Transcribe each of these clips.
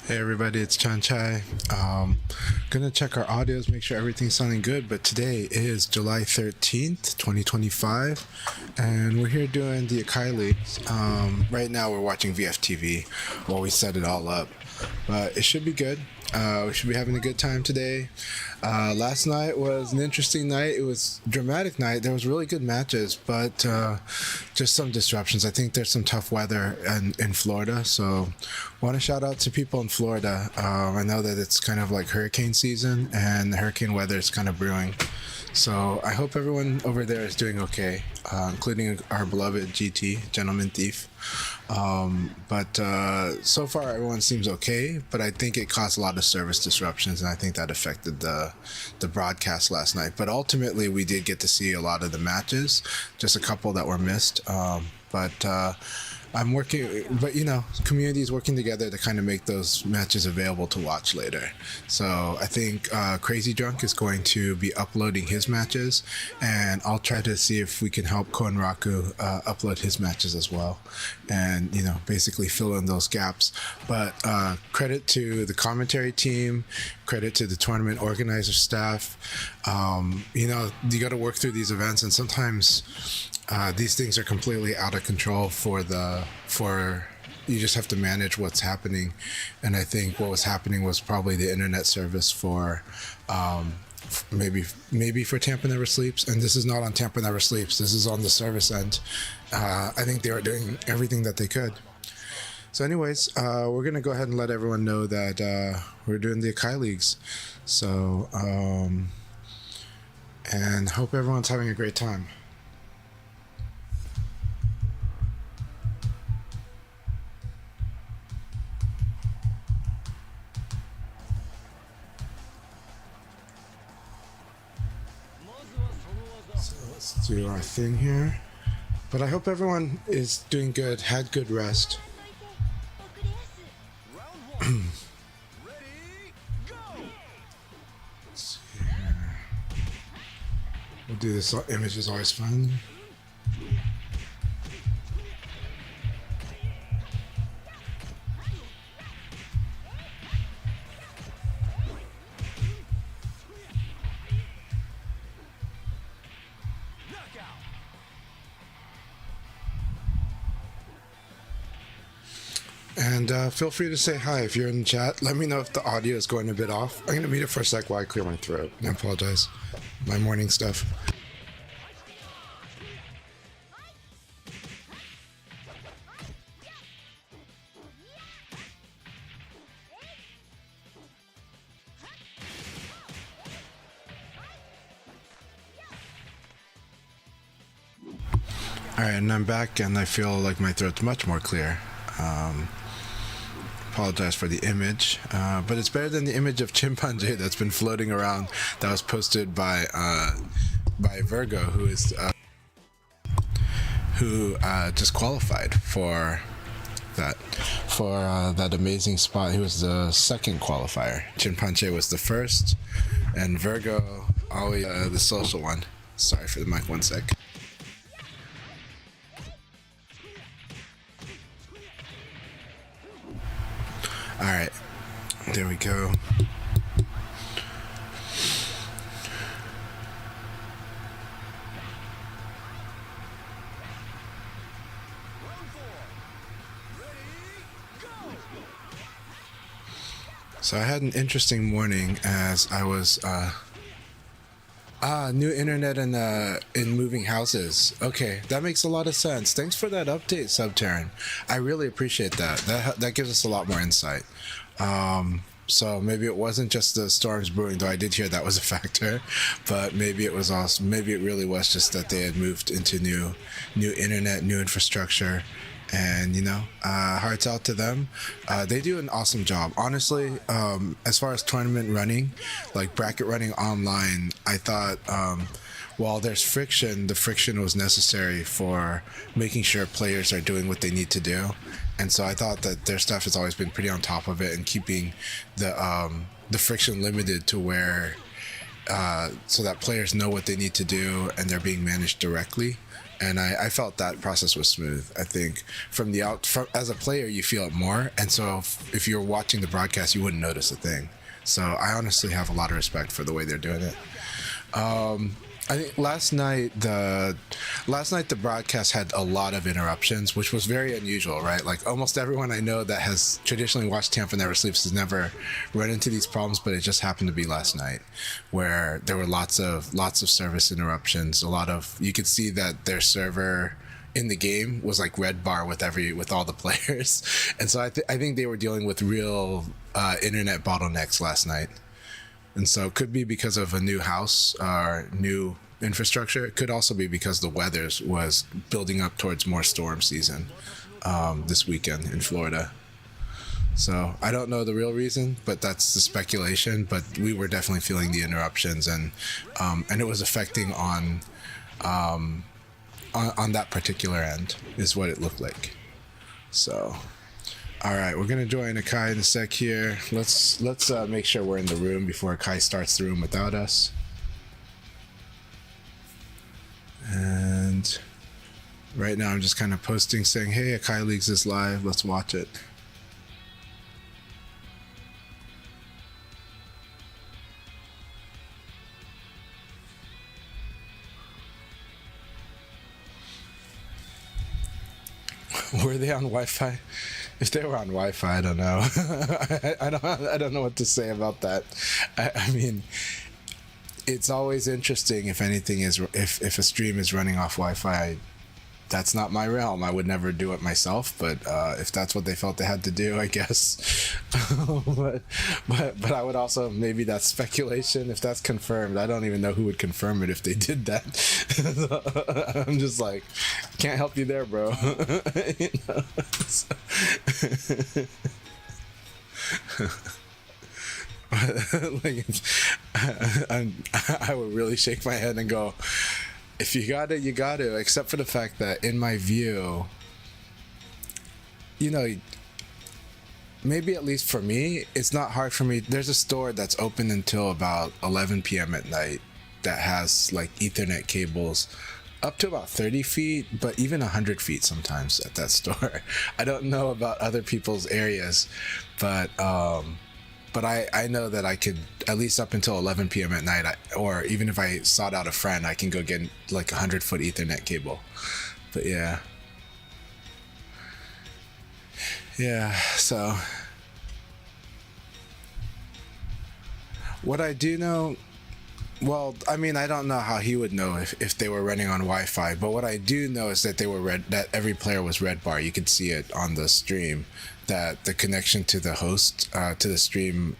Hey everybody, it's Chan Chai. Gonna check our audios, make sure everything's sounding good. But today is July 13th, 2025, and we're here doing the AKAI'S. Right now we're watching VFTV while we set it all up, but it should be good. We should be having a good time today. Last night was an interesting night. It was a dramatic night. There was really good matches, but just some disruptions. I think there's some tough weather in Florida, so want to shout out to people in Florida. I know that it's kind of like hurricane season, and the hurricane weather is kind of brewing. So I hope everyone over there is doing okay, including our beloved GT, Gentleman Thief. But so far everyone seems okay, but I think it caused a lot of service disruptions, and I think that affected the broadcast last night. But ultimately we did get to see a lot of the matches, just a couple that were missed. But I'm working, but community is working together to kind of make those matches available to watch later. So I think Crazy Drunk is going to be uploading his matches, and I'll try to see if we can help Konraku upload his matches as well, and basically fill in those gaps. But credit to the commentary team, credit to the tournament organizer staff. You got to work through these events, and sometimes these things are completely out of control you just have to manage what's happening. And I think what was happening was probably the internet service for maybe for Tampa Never Sleeps, and this is not on Tampa Never Sleeps, this is on the service end. I think they were doing everything that they could. So anyways, we're gonna go ahead and let everyone know that we're doing the AKAI'S. So and hope everyone's having a great time. So let's do our thing here. But I hope everyone is doing good, had good rest. Let's see here. We'll do this. Image is always fun. And feel free to say hi if you're in the chat. Let me know if the audio is going a bit off. I'm going to mute it for a sec while I clear my throat. I apologize. My morning stuff. Alright, and I'm back, and I feel like my throat's much more clear. Apologize for the image, but it's better than the image of Chimpanzee that's been floating around that was posted by Virgo, who just qualified for that amazing spot. He was the second qualifier. Chimpanzee was the first, and Virgo always the social one. Sorry for the mic, one sec. Alright, there we go. So I had an interesting morning as I was new internet in moving houses. Okay, that makes a lot of sense. Thanks for that update, Subterran. I really appreciate that. That gives us a lot more insight. So maybe it wasn't just the storms brewing, though I did hear that was a factor, but maybe it really was just that they had moved into new internet, new infrastructure. And hearts out to them. They do an awesome job, honestly. As far as tournament running, like bracket running online, I thought while there's friction, the friction was necessary for making sure players are doing what they need to do. And so I thought that their staff has always been pretty on top of it and keeping the friction limited to where so that players know what they need to do and they're being managed directly. and I felt that process was smooth. I think as a player, you feel it more, and so if you're watching the broadcast, you wouldn't notice a thing. So I honestly have a lot of respect for the way they're doing it. I think last night the broadcast had a lot of interruptions, which was very unusual, right? Like almost everyone I know that has traditionally watched Tampa Never Sleeps has never run into these problems, but it just happened to be last night, where there were lots of service interruptions. You could see that their server in the game was like red bar with all the players, and so I think they were dealing with real internet bottlenecks last night. And so it could be because of a new house or new infrastructure. It could also be because the weather was building up towards more storm season this weekend in Florida. So I don't know the real reason, but that's the speculation. But we were definitely feeling the interruptions, and it was affecting on that particular end is what it looked like. So. All right, we're gonna join Akai in a sec here. Let's make sure we're in the room before Akai starts the room without us. And right now I'm just kind of posting saying, hey, Akai Leagues is live, let's watch it. Were they on Wi-Fi? If they were on Wi-Fi, I don't know. I don't know what to say about that. I mean, it's always interesting if a stream is running off Wi-Fi. That's not my realm. I would never do it myself, but if that's what they felt they had to do, I guess. but I would also, maybe that's speculation. If that's confirmed, I don't even know who would confirm it if they did that. I'm just like, can't help you there, bro. You know? Like, I would really shake my head and go, if you got it, you got it. Except for the fact that, in my view, you know, maybe at least for me, it's not hard for me. There's a store that's open until about 11 p.m. at night that has like Ethernet cables up to about 30 feet, but even 100 feet sometimes at that store. I don't know about other people's areas, but I know that I could, at least up until 11 p.m. at night, or even if I sought out a friend, I can go get like a 100-foot Ethernet cable. But yeah. So what I do know, well, I mean, I don't know how he would know if they were running on Wi-Fi, but what I do know is that that every player was red bar. You could see it on the stream, that the connection to the host, to the stream,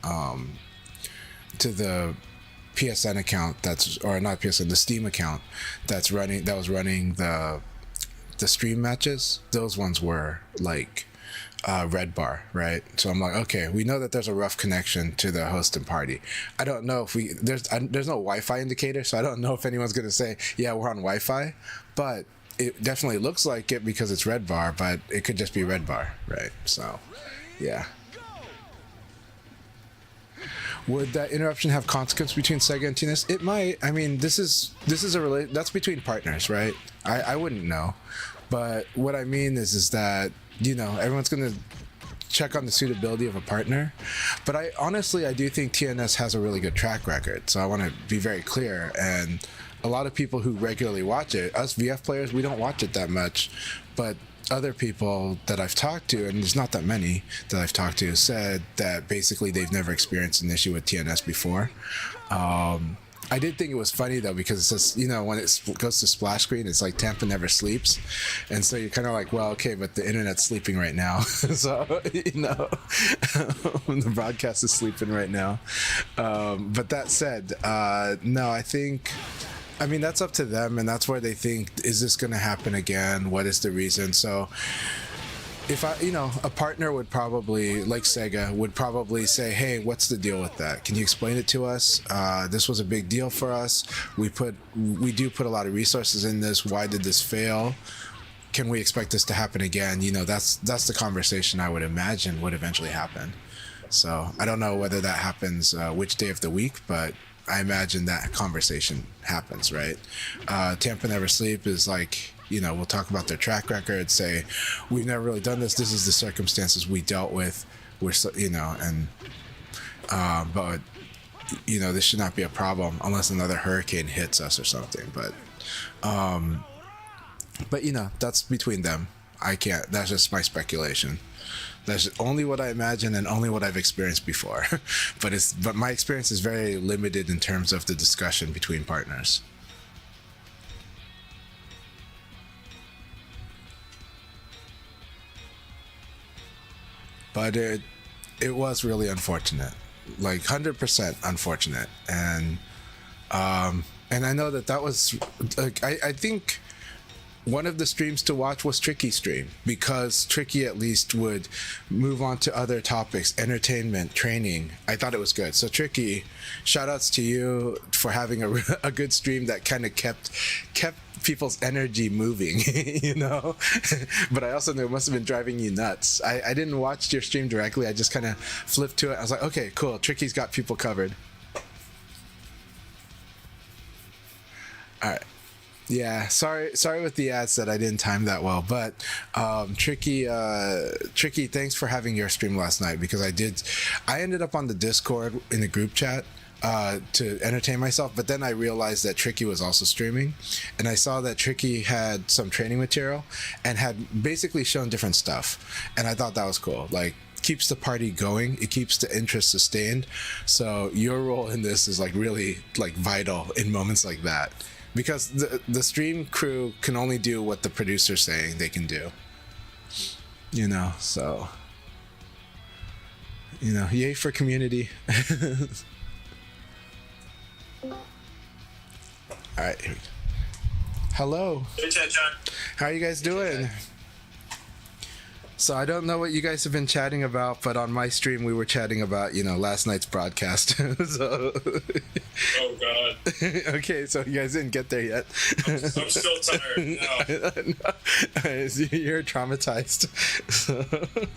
to the PSN account or not PSN, the Steam account that was running the stream matches, those ones were like red bar, right? So I'm like, okay, we know that there's a rough connection to the host and party. I don't know if there's no Wi-Fi indicator, so I don't know if anyone's gonna say, yeah, we're on Wi-Fi, but it definitely looks like it because it's red bar, but it could just be red bar, right? So yeah. Would that interruption have consequence between Sega and TNS? It might. I mean, this is that's between partners, right? I wouldn't know, but what I mean is that, you know, everyone's gonna check on the suitability of a partner, but I do think TNS has a really good track record, so I want to be very clear. And a lot of people who regularly watch it, us VF players, we don't watch it that much, but other people that I've talked to, and there's not that many that I've talked to, said that basically they've never experienced an issue with TNS before. I did think it was funny though, because it says, you know, when it goes to splash screen, it's like Tampa Never Sleeps, and so you're kind of like, well, okay, but the internet's sleeping right now. So, you know, the broadcast is sleeping right now. But that said, no, I mean, that's up to them, and that's where they think, is this going to happen again? What is the reason? So if a partner would probably, like Sega, would probably say, hey, what's the deal with that? Can you explain it to us? This was a big deal for us. We do put a lot of resources in this. Why did this fail? Can we expect this to happen again? You know, that's the conversation I would imagine would eventually happen. So I don't know whether that happens which day of the week, but I imagine that conversation happens, right? Tampa Never Sleep is like, we'll talk about their track record, say we've never really done this. This is the circumstances we dealt with. We're so, and but this should not be a problem unless another hurricane hits us or something. But that's between them. I can't. That's just my speculation. That's only what I imagine and only what I've experienced before. but my experience is very limited in terms of the discussion between partners. But it was really unfortunate, like 100% unfortunate, and I know that was like I think one of the streams to watch was Tricky's stream, because Tricky at least would move on to other topics, entertainment, training. I thought it was good. So Tricky, shout outs to you for having a good stream that kind of kept people's energy moving, but I also knew it must have been driving you nuts. I didn't watch your stream directly. I just kind of flipped to it. I was like, okay, cool. Tricky's got people covered. All right. Yeah, sorry with the ads that I didn't time that well, but Tricky, thanks for having your stream last night, because I ended up on the Discord in the group chat to entertain myself, but then I realized that Tricky was also streaming, and I saw that Tricky had some training material and had basically shown different stuff, and I thought that was cool. Like, keeps the party going, it keeps the interest sustained. So your role in this is like really like vital in moments like that, because the stream crew can only do what the producer's saying they can do, so yay for community. All right, hello. Hey, John. How are you guys doing? So I don't know what you guys have been chatting about, but on my stream we were chatting about, last night's broadcast. So... Oh God. Okay, so you guys didn't get there yet. I'm still tired. No. You're traumatized.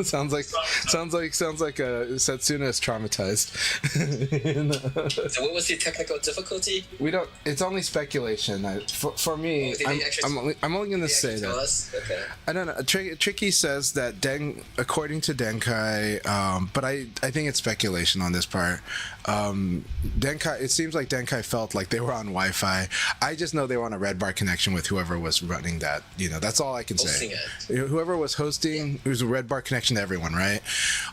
sounds like Setsuna is traumatized. So what was the technical difficulty? It's only speculation. For me, I'm only going to say that. Us? Okay. I don't know. Tricky says that according to Denkai, but I think it's speculation on this part. Denkai, it seems like Denkai felt like they were on Wi-Fi. I just know they were on a red bar connection with whoever was running that. That's all I can say. Whoever was hosting, it was a red bar connection to everyone, right?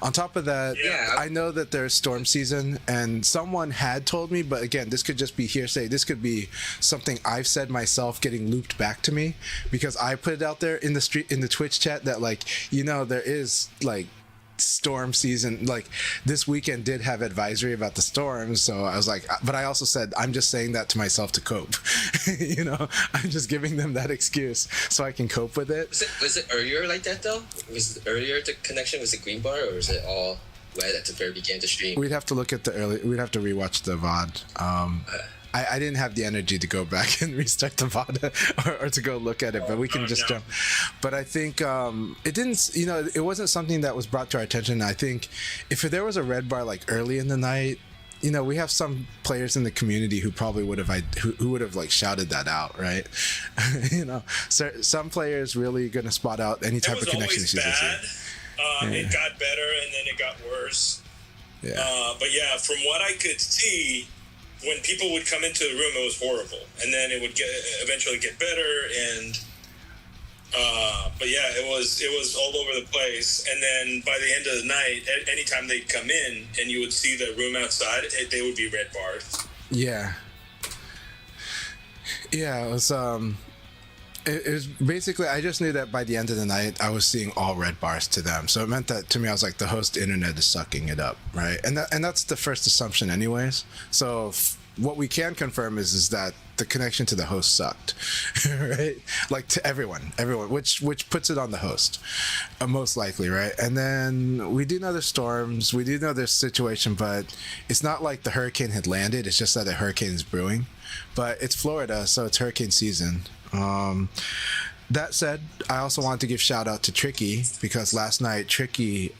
On top of that, I know that there's storm season, and someone had told me, but again, this could just be hearsay. This could be something I've said myself getting looped back to me, because I put it out there in the Twitch chat that there is like storm season, like this weekend did have advisory about the storms, so I was like, but I also said I'm just saying that to myself to cope. I'm just giving them that excuse so I can cope with it. Was it earlier like that though? Was it earlier the connection was a green bar, or was it all red at the very beginning of the stream? We'd have to look at we'd have to rewatch the VOD. I didn't have the energy to go back and restart the VOD or to go look at it, but we can just jump. But I think it didn't, it wasn't something that was brought to our attention. I think if there was a red bar like early in the night, we have some players in the community who probably would have who would have like shouted that out, right? So some players really going to spot out any type of connection issues. It got better and then it got worse. Yeah. But yeah, from what I could see, when people would come into the room, it was horrible, and then it would eventually get better, and but yeah, it was all over the place. And then by the end of the night, anytime they'd come in and you would see the room outside, they would be red barred. Yeah, it was it was basically, I just knew that by the end of the night I was seeing all red bars to them, so it meant that to me I was like, the host internet is sucking it up, right? And that's the first assumption anyways. So what we can confirm is that the connection to the host sucked. Right? Like to everyone, which puts it on the host, most likely, right? And then we do know there's storms, we do know there's situation, but it's not like the hurricane had landed. It's just that a hurricane is brewing, but it's Florida, so it's hurricane season. That said, I also wanted to give shout out to Tricky, because last night Tricky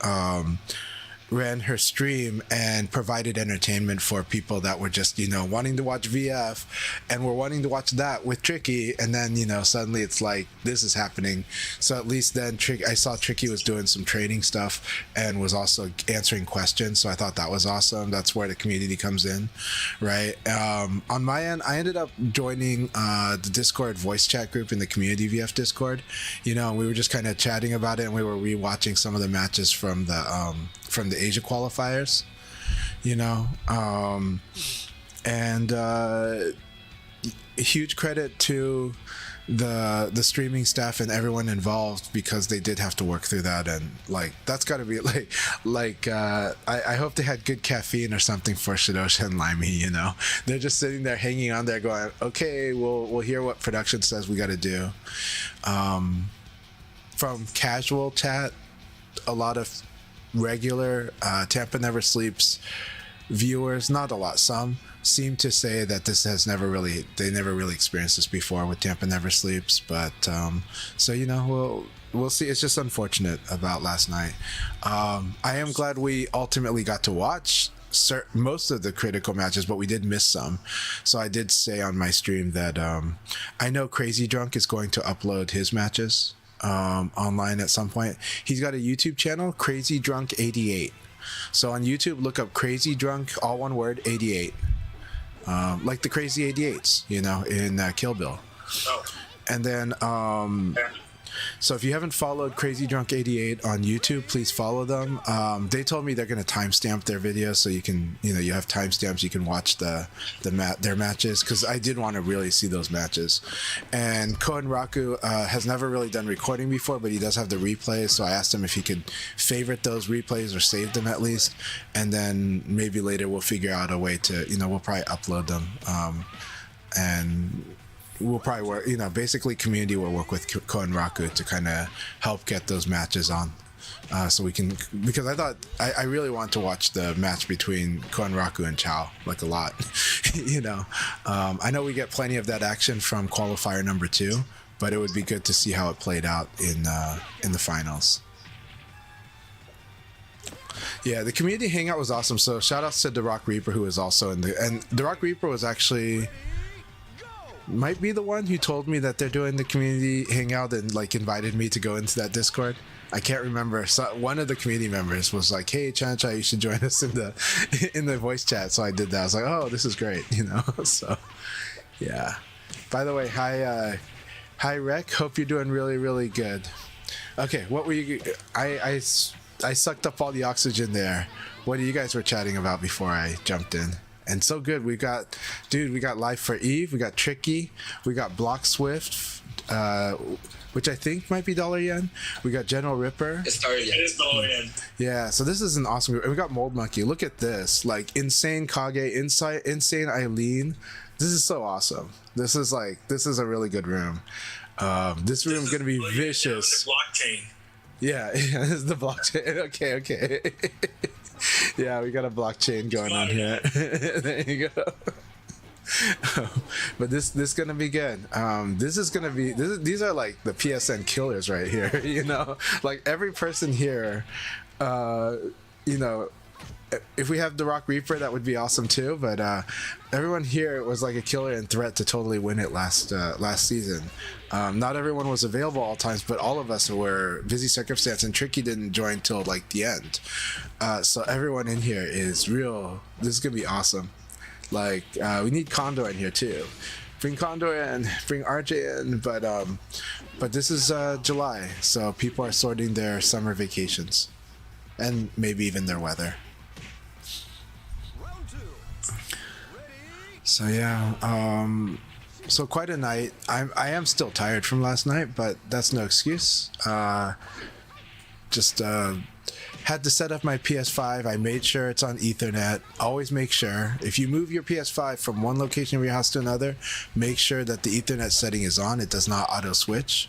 ran her stream and provided entertainment for people that were just, wanting to watch VF and were wanting to watch that with Tricky. And then, suddenly it's like, this is happening. So at least then I saw Tricky was doing some trading stuff and was also answering questions. So I thought that was awesome. That's where the community comes in, right? On my end, I ended up joining the Discord voice chat group in the community VF Discord. We were just kind of chatting about it, and we were rewatching some of the matches from the Asia qualifiers, and huge credit to the streaming staff and everyone involved, because they did have to work through that, and that's got to be I hope they had good caffeine or something for Shidosha and Limey. They're just sitting there hanging on there going, okay, we'll hear what production says we got to do. From casual chat, a lot of regular Tampa Never Sleeps viewers, not a lot, some seem to say that this has never really experienced this before with Tampa Never Sleeps, but so we'll see. It's just unfortunate about last night. I am glad we ultimately got to watch most of the critical matches, but we did miss some. So I did say on my stream that I know Crazy Drunk is going to upload his matches online at some point. He's got a YouTube channel, Crazy Drunk 88. So on YouTube, look up Crazy Drunk, all one word, 88. Like the Crazy 88s, in Kill Bill. Oh. And then so if you haven't followed Crazy Drunk 88 on YouTube, please follow them. They told me they're going to timestamp their videos, so you can, you have timestamps, you can watch their matches, because I did want to really see those matches. And Koen Raku has never really done recording before, but he does have the replays, so I asked him if he could favorite those replays or save them at least, and then maybe later we'll figure out a way to, we'll probably upload them, and we'll probably work, basically community will work with Koen Raku to kind of help get those matches on, so we can, because I really want to watch the match between Koen Raku and Chow, a lot. I know we get plenty of that action from qualifier number 2, but it would be good to see how it played out in the finals. Yeah, the community hangout was awesome. So shout outs to The Rock Reaper, who was also and The Rock Reaper was actually might be the one who told me that they're doing the community hangout and invited me to go into that Discord. I can't remember. So one of the community members was like, "Hey, Chancha, you should join us in the voice chat." So I did that. I was like, "Oh, this is great," So, yeah. By the way, hi Rec. Hope you're doing really, really good. Okay, what were you? I sucked up all the oxygen there. What you guys were chatting about before I jumped in? And so good. We got Life for Eve. We got Tricky. We got Block Swift, which I think might be Dollar Yen. We got General Ripper. It's Dollar Yen. It is Dollar Yen. Yeah. So this is an awesome group. And we got Mold Monkey. Look at this. Insane Kage, Insane Eileen. This is so awesome. This is a really good room. This room is gonna be vicious. The blockchain. Yeah. This is the blockchain. Okay. Yeah, we got a blockchain going on here. There you go. But this is gonna be good. These are the PSN killers right here. Every person here, if we have the Rock Reaper, that would be awesome too. But everyone here was a killer and threat to totally win it last season. Not everyone was available all times, but all of us were busy circumstance, and Tricky didn't join till the end. So everyone in here is real. This is gonna be awesome. We need Condor in here too. Bring Condor in, bring RJ in, but this is July, so people are sorting their summer vacations, and maybe even their weather. So yeah, so quite a night. I am still tired from last night, but that's no excuse. Just had to set up my PS5. I made sure it's on Ethernet. Always make sure, if you move your PS5 from one location of your house to another, make sure that the Ethernet setting is on. It does not auto switch.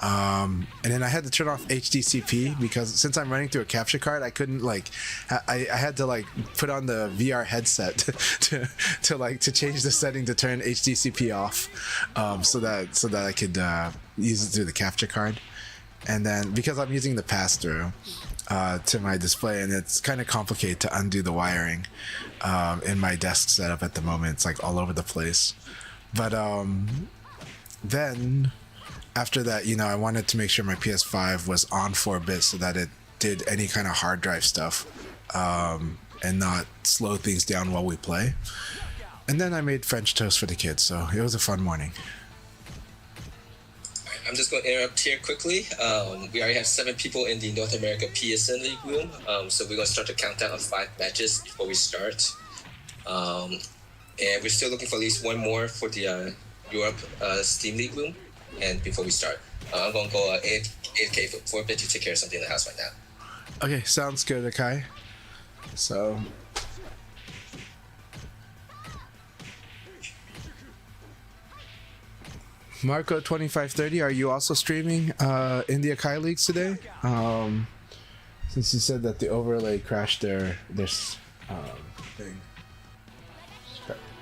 And then I had to turn off HDCP because since I'm running through a capture card, I couldn't I had to put on the VR headset to change the setting to turn HDCP off, so that I could use it through the capture card. And then because I'm using the pass through, to my display, and it's kind of complicated to undo the wiring in my desk setup at the moment. It's like all over the place. But then after that, I wanted to make sure my PS5 was on 4-bit so that it did any kind of hard drive stuff and not slow things down while we play. And then I made French toast for the kids, so it was a fun morning. I'm just going to interrupt here quickly. We already have 7 people in the North America PSN League room, so we're going to start the countdown of 5 matches before we start. And we're still looking for at least 1 more for the Europe Steam League room. And before we start, I'm going to go AFK for a bit to take care of something in the house right now. Okay, sounds good, Akai. So... Marco 2530, are you also streaming in the Akai Leagues today? Since you said that the overlay crashed their thing,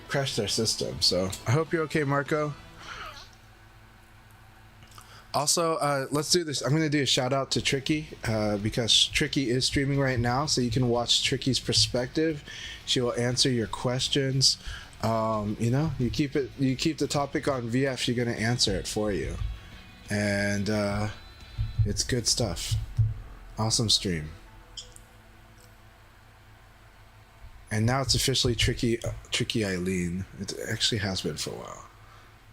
crashed their system. So I hope you're okay, Marco. Also, let's do this. I'm going to do a shout out to Tricky because Tricky is streaming right now, so you can watch Tricky's perspective. She will answer your questions. You keep the topic on VF, she's gonna answer it for you, and it's good stuff. Awesome stream. And now it's officially Tricky Eileen. It actually has been for a while.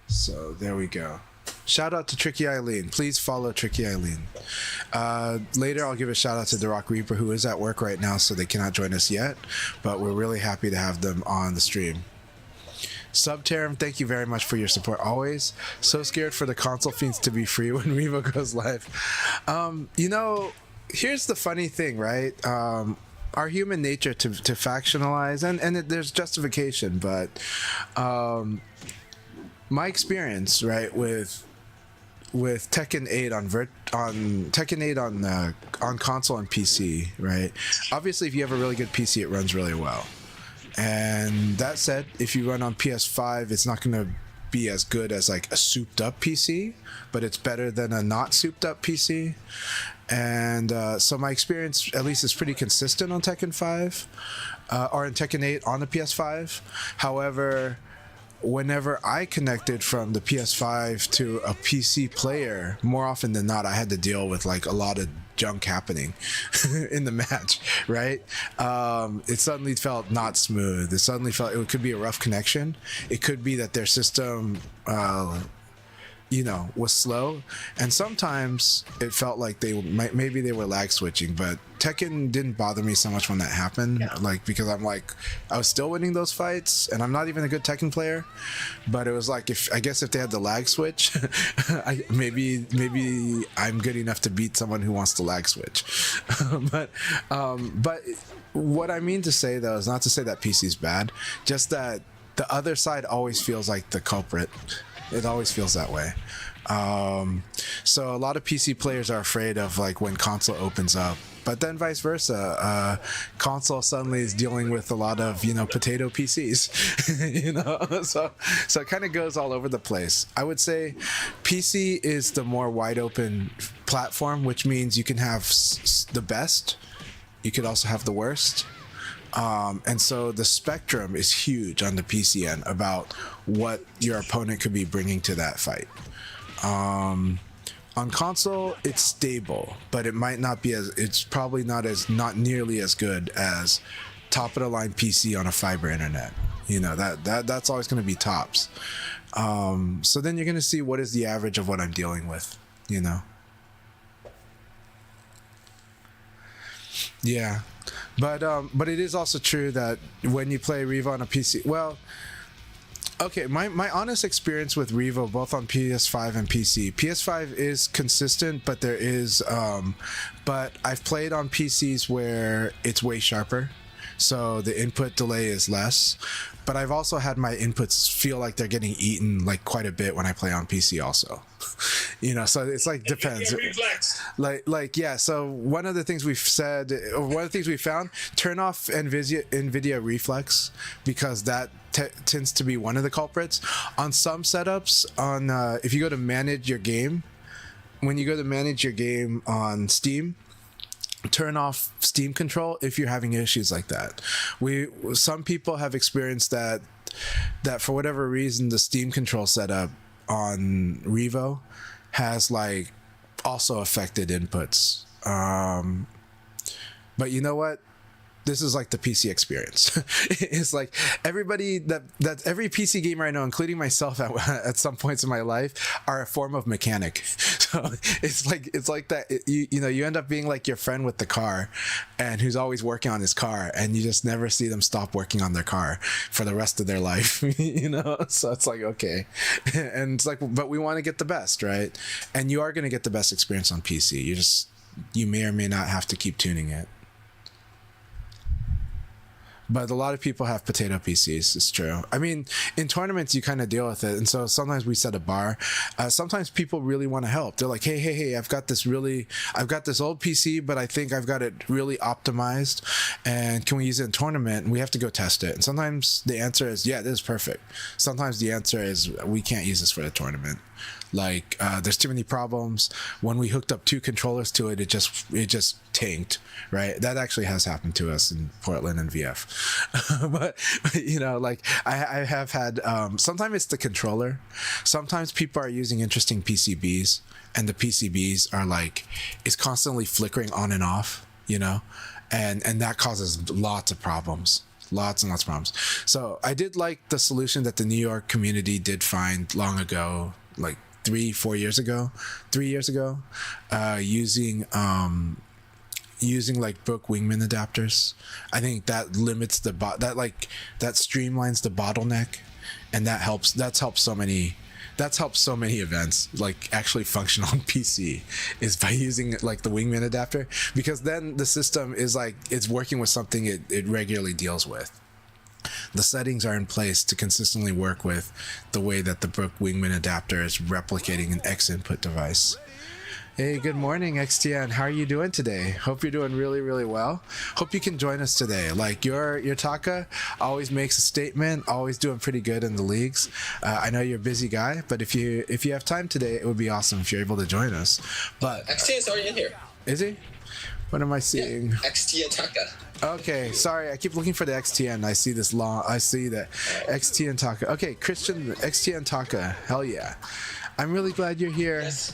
So there we go. Shout out to Tricky Eileen. Please follow Tricky Eileen. Later I'll give a shout out to The Rock Reaper, who is at work right now, so they cannot join us yet, but we're really happy to have them on the stream. Subterm, thank you very much for your support always. So scared for the console fiends to be free when Revo goes live. Here's the funny thing, right? Our human nature to factionalize, and there's justification, but my experience, right, with Tekken 8 on Tekken 8 on console and PC, right? Obviously, if you have a really good PC, it runs really well. And that said, if you run on PS5, it's not going to be as good as like a souped up PC, but it's better than a not souped up PC. And so my experience, at least, is pretty consistent on Tekken 5 or in Tekken 8 on the PS5. However, whenever I connected from the PS5 to a PC player, more often than not, I had to deal with like a lot of junk happening in the match, right? It suddenly felt not smooth. It suddenly felt it could be a rough connection. It could be that their system was slow, and sometimes it felt like maybe they were lag switching, but Tekken didn't bother me so much when that happened, because I was still winning those fights, and I'm not even a good Tekken player, but it was like, if they had the lag switch, maybe I'm good enough to beat someone who wants to lag switch. but what I mean to say, though, is not to say that PC's bad, just that the other side always feels like the culprit. It always feels that way. So a lot of PC players are afraid of like when console opens up, but then vice versa. Console suddenly is dealing with a lot of potato PCs. So it kind of goes all over the place. I would say PC is the more wide open platform, which means you can have the best. You could also have the worst. And so the spectrum is huge on the PC end about what your opponent could be bringing to that fight. On console, it's stable, but it might not be it's probably not nearly as good as top of the line PC on a fiber internet. That's always going to be tops. So then you're going to see what is the average of what I'm dealing with, Yeah. But it is also true that when you play Revo on a PC, okay, my honest experience with Revo, both on PS5 and PC, PS5 is consistent, but but I've played on PCs where it's way sharper, so the input delay is less. But I've also had my inputs feel like they're getting eaten like quite a bit when I play on PC also. So it's like depends. Yeah. So one of the things we've said, or one of the things we found, turn off NVIDIA Reflex, because that tends to be one of the culprits. On some setups, if you go to manage your game, when you go to manage your game on Steam, turn off Steam control if you're having issues like that. Some people have experienced that for whatever reason the Steam control setup on Revo has like also affected inputs. But you know what? This is like the PC experience. It's like everybody that every PC gamer I know, including myself at some points in my life, are a form of mechanic. So it's like that. You end up being like your friend with the car, and who's always working on his car, and you just never see them stop working on their car for the rest of their life. So it's like, okay, and it's like, but we want to get the best, right? And you are going to get the best experience on PC. You may or may not have to keep tuning it. But a lot of people have potato PCs. It's true. I mean, in tournaments, you kind of deal with it. And so sometimes we set a bar. Sometimes people really want to help. They're like, hey, I've got this old PC, but I think I've got it really optimized. And can we use it in tournament? And we have to go test it. And sometimes the answer is, yeah, this is perfect. Sometimes the answer is, we can't use this for the tournament. Like there's too many problems. When we hooked up 2 controllers to it, it just tanked, right? That actually has happened to us in Portland and VF. but like I have had sometimes it's the controller. Sometimes people are using interesting PCBs, and the PCBs are like, it's constantly flickering on and off, and that causes lots of problems. Lots and lots of problems. So I did like the solution that the New York community did find long ago, like 3 years ago, using like Brook Wingman adapters. I think that limits that streamlines the bottleneck, and that's helped so many events like actually function on PC, is by using like the Wingman adapter, because then the system is like, it's working with something it regularly deals with. The settings are in place to consistently work with the way that the Brook Wingman adapter is replicating an X input device. Hey, good morning, XTN. How are you doing today? Hope you're doing really, really well. Hope you can join us today. Like your Taka always makes a statement, always doing pretty good in the leagues. I know you're a busy guy, but if you have time today, it would be awesome if you're able to join us. But XTN is already in here. Is he? What am I seeing? Yeah, XTN Taka. Okay, sorry, I keep looking for the XTN. I see the XTN Taka. Okay, Christian, XTN Taka. Hell yeah. I'm really glad you're here. Yes.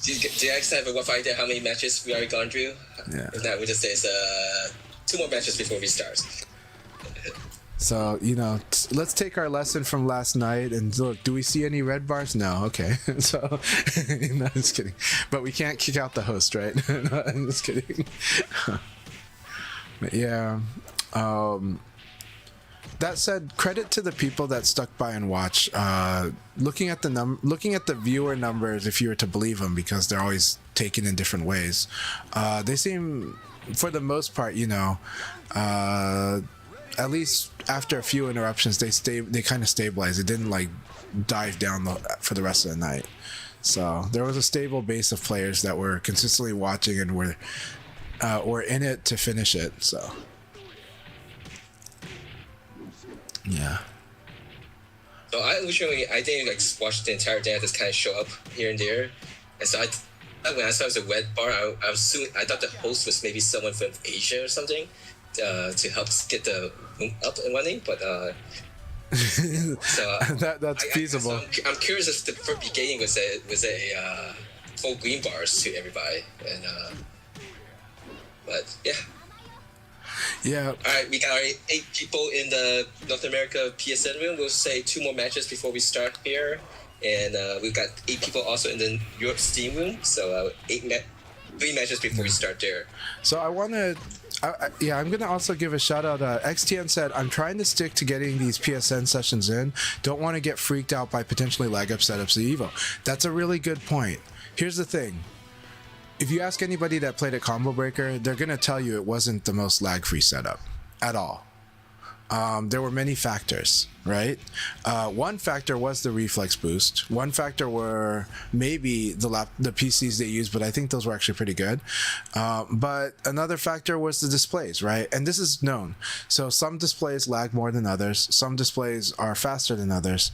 Do you guys have a rough idea how many matches we already gone through? Yeah. If not, we just say it's 2 more matches before we start. So, let's take our lesson from last night and look, do we see any red bars? No, okay. So, no, I'm just kidding. But we can't kick out the host, right? No, I'm just kidding. But yeah. That said, credit to the people that stuck by and watched. Looking at the viewer numbers, if you were to believe them, because they're always taken in different ways, they seem, for the most part, at least after a few interruptions, they kind of stabilized. It didn't like dive down for the rest of the night. So there was a stable base of players that were consistently watching and were in it to finish it. So yeah. So I didn't like watch the entire day. I just kind of show up here and there. And so when I saw it was a red bar, I thought the host was maybe someone from Asia or something. To help get the room up and running, but so that's feasible. I'm curious if the first beginning was a full green bars to everybody, and but yeah. All right, we got already 8 people in the North America PSN room. We'll say 2 more matches before we start here, and we've got 8 people also in the Europe Steam room. So 3 matches before we start there. So I want to. I'm going to also give a shout out. XTN said, I'm trying to stick to getting these PSN sessions in. Don't want to get freaked out by potentially lag up setups of Evo. That's a really good point. Here's the thing. If you ask anybody that played at Combo Breaker, they're going to tell you it wasn't the most lag-free setup at all. There were many factors. right? One factor was the reflex boost. One factor were maybe the PCs they used, but I think those were actually pretty good. But another factor was the displays, right? And this is known. So some displays lag more than others. Some displays are faster than others.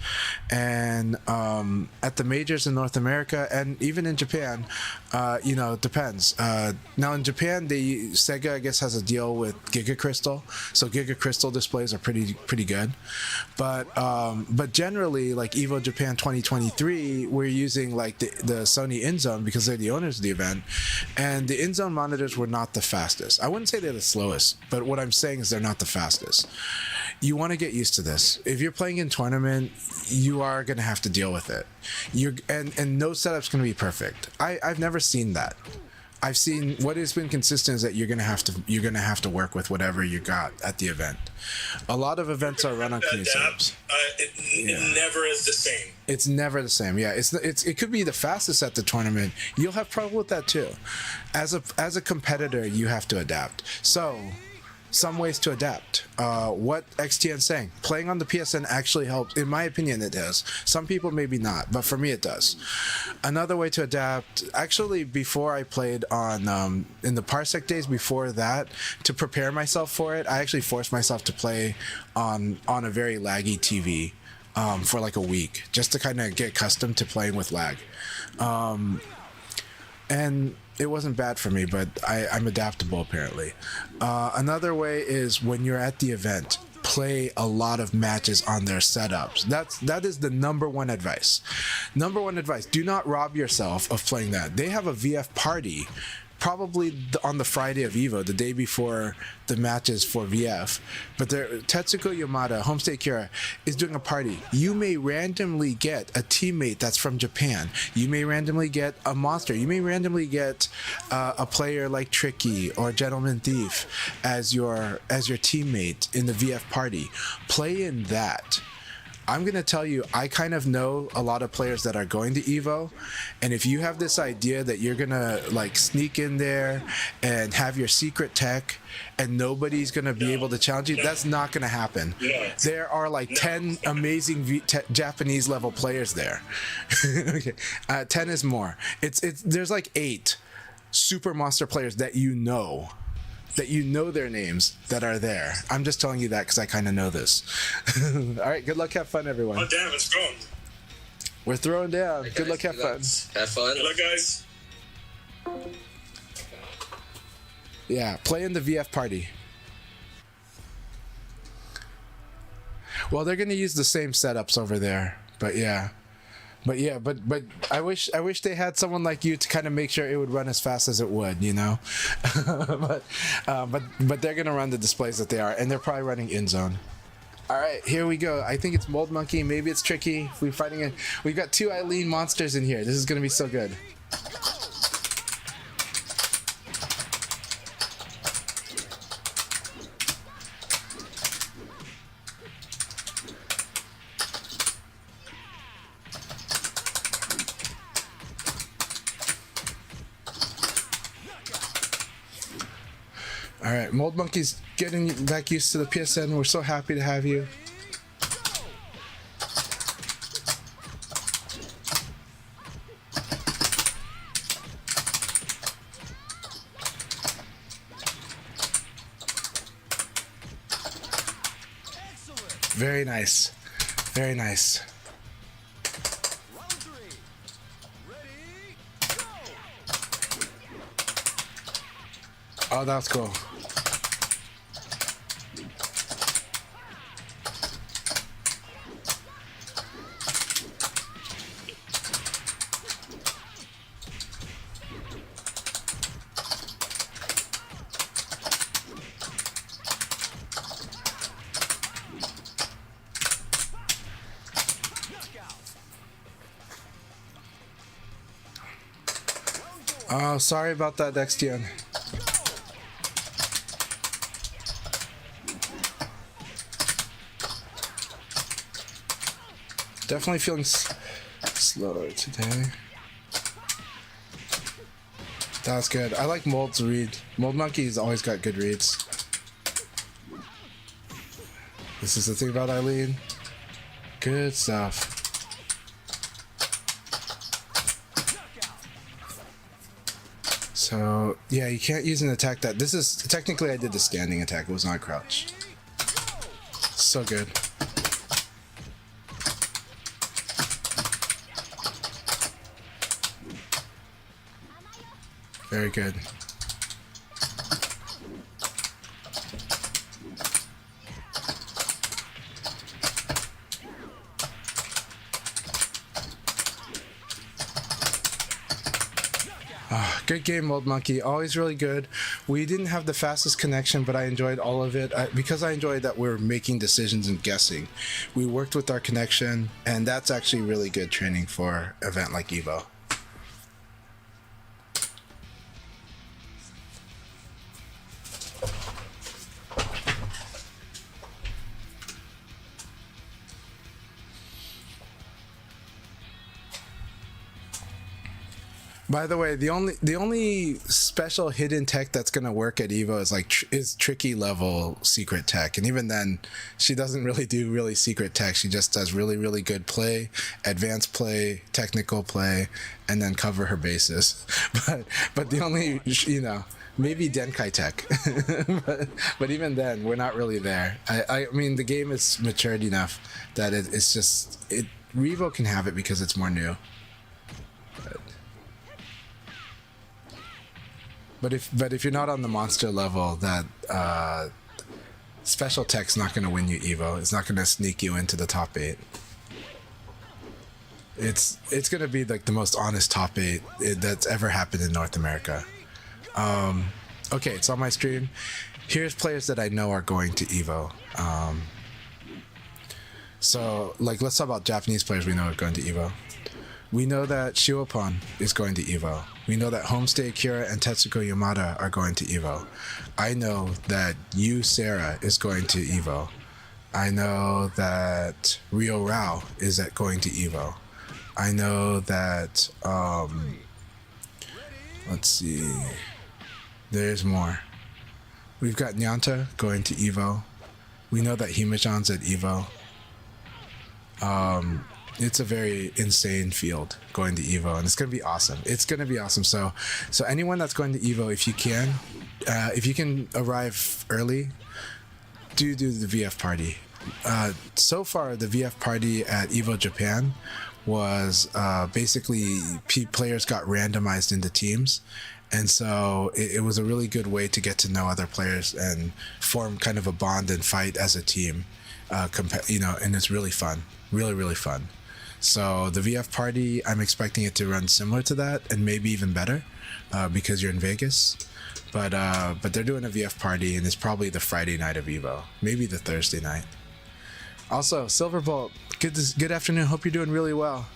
And at the majors in North America and even in Japan, it depends. Now in Japan, Sega, I guess, has a deal with Giga Crystal. So Giga Crystal displays are pretty good. But generally, like Evo Japan 2023, we're using like the Sony InZone because they're the owners of the event, and the InZone monitors were not the fastest. I wouldn't say they're the slowest, but what I'm saying is they're not the fastest. You want to get used to this. If you're playing in tournament, you are going to have to deal with it. And no setup's going to be perfect. I've never seen that. I've seen what has been consistent is that you're gonna have to work with whatever you got at the event. A lot of events are run on clean setups. It never is the same. It's never the same. Yeah, it could be the fastest at the tournament. You'll have trouble with that too. As a competitor, you have to adapt. So, some ways to adapt. What XTN's saying, playing on the PSN actually helps. In my opinion, it does. Some people maybe not, but for me it does. Another way to adapt, actually before I played on, in the Parsec days before that, to prepare myself for it, I actually forced myself to play on a very laggy TV for like a week, just to kind of get accustomed to playing with lag. And it wasn't bad for me, but I'm adaptable apparently. Another way is when you're at the event, play a lot of matches on their setups. That is the number one advice. Number one advice, do not rob yourself of playing that. They have a VF party probably on the Friday of Evo, the day before the matches for VF. But Tetsuko Yamada, Homestay Kira, is doing a party. You may randomly get a teammate that's from Japan. You may randomly get a monster. You may randomly get a player like Tricky or Gentleman Thief as your teammate in the VF party. Play in that. I'm going to tell you, I kind of know a lot of players that are going to Evo, and if you have this idea that you're going to like sneak in there and have your secret tech and nobody's going to be able to challenge you, that's not going to happen. There are like 10 amazing Japanese level players there. Okay. 10 is more. There's like 8 super monster players that you know their names that are there. I'm just telling you that because I kind of know this. All right, good luck, have fun, everyone. Oh, damn, it's gone. We're throwing down. Right, good luck, have fun. Have fun. Good luck, guys. Yeah, play in the VF party. Well, they're going to use the same setups over there, but yeah. But I wish they had someone like you to kind of make sure it would run as fast as it would, you know. but they're gonna run the displays that they are, and they're probably running InZone. All right, here we go. I think it's Mold Monkey. Maybe it's Tricky. We've got 2 Eileen monsters in here. This is gonna be so good. All right, Mold Monkey's getting back used to the PSN. We're so happy to have you. Very nice. Very nice. Oh, that's cool. Oh, sorry about that, XTN. Definitely feeling slower today. That was good. I like Mold's read. Mold Monkey's always got good reads. This is the thing about Eileen. Good stuff. So yeah, you can't use an attack that. This is technically I did the standing attack. It was not crouch. So good. Very good. Good game, Old Monkey. Always really good. We didn't have the fastest connection, but I enjoyed all of it because I enjoyed that we're making decisions and guessing. We worked with our connection, and that's actually really good training for an event like Evo. By the way, the only special hidden tech that's gonna work at Evo is like is tricky level secret tech, and even then, she doesn't really do really secret tech. She just does really good play, advanced play, technical play, and then cover her bases. But the only maybe Denkai tech, but even then, we're not really there. I mean, the game is matured enough that it's just Revo can have it because it's more new. But if you're not on the monster level, that special tech's not going to win you Evo. It's not going to sneak you into the top 8. It's going to be like the most honest top 8 that's ever happened in North America. Okay, it's on my stream. Here's players that I know are going to Evo. So like, let's talk about Japanese players we know are going to Evo. We know that Shiopon is going to Evo. We know that Homestay Akira and Tetsuko Yamada are going to Evo. I know that Yu Sarah is going to Evo. I know that Ryo Rao is going to Evo. I know that, let's see, there's more. We've got Nyanta going to Evo. We know that Himajan's at Evo. It's a very insane field going to Evo, and it's going to be awesome. It's going to be awesome. So anyone that's going to Evo, if you can arrive early, do the VF party. So far, the VF party at Evo Japan was basically players got randomized into teams. And so it was a really good way to get to know other players and form kind of a bond and fight as a team. And it's really fun. Really fun. So the VF party, I'm expecting it to run similar to that and maybe even better because you're in Vegas. But they're doing a VF party, and it's probably the Friday night of Evo, maybe the Thursday night. Also, Silverbolt, good afternoon. Hope you're doing really well.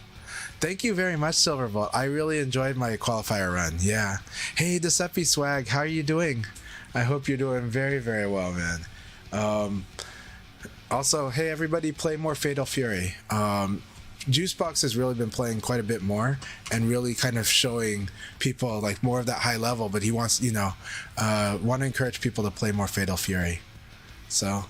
Thank you very much, Silverbolt. I really enjoyed my qualifier run. Yeah. Hey, Giuseppe Swag, how are you doing? I hope you're doing very well, man. Also, hey everybody, play more Fatal Fury. Juicebox has really been playing quite a bit more and really kind of showing people like more of that high level, but he wants, want to encourage people to play more Fatal Fury. So,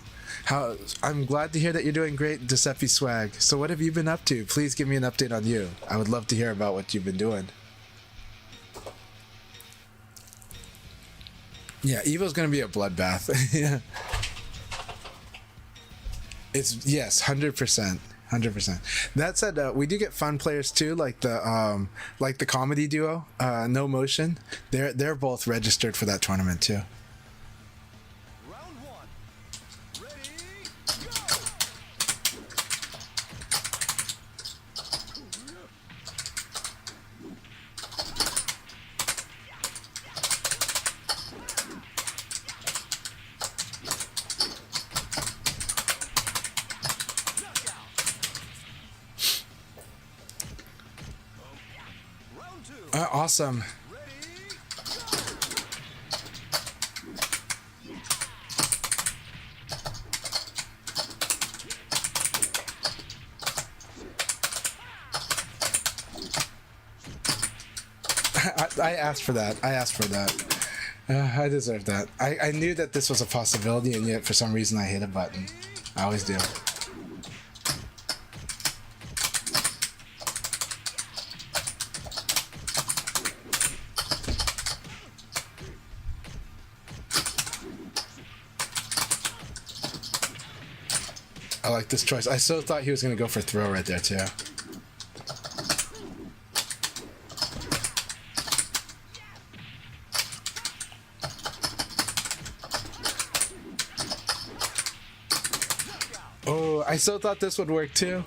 I'm glad to hear that you're doing great, Giuseppe Swag. So what have you been up to? Please give me an update on you. I would love to hear about what you've been doing. Yeah, Evo's going to be a bloodbath. Yeah. Yes, 100%. 100%. That said, we do get fun players too, like the comedy duo, No Motion. They're both registered for that tournament too. Round 1. Ready, Awesome. I asked for that. I deserve that. I knew that this was a possibility, and yet for some reason I hit a button. I always do. I like this choice. I so thought he was gonna go for throw right there too. Oh, I so thought this would work too.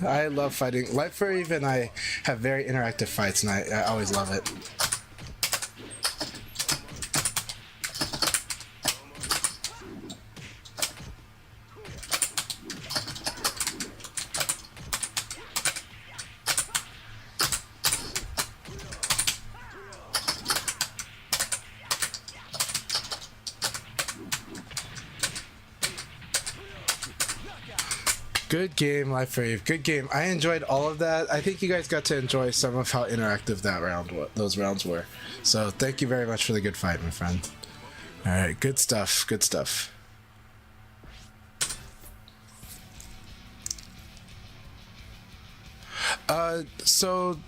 I love fighting. Life for Eve and I have very interactive fights, and I always love it. Good game, Life for Eve. Good game. I enjoyed all of that. I think you guys got to enjoy some of how interactive those rounds were. So thank you very much for the good fight, my friend. All right, good stuff. Good stuff. So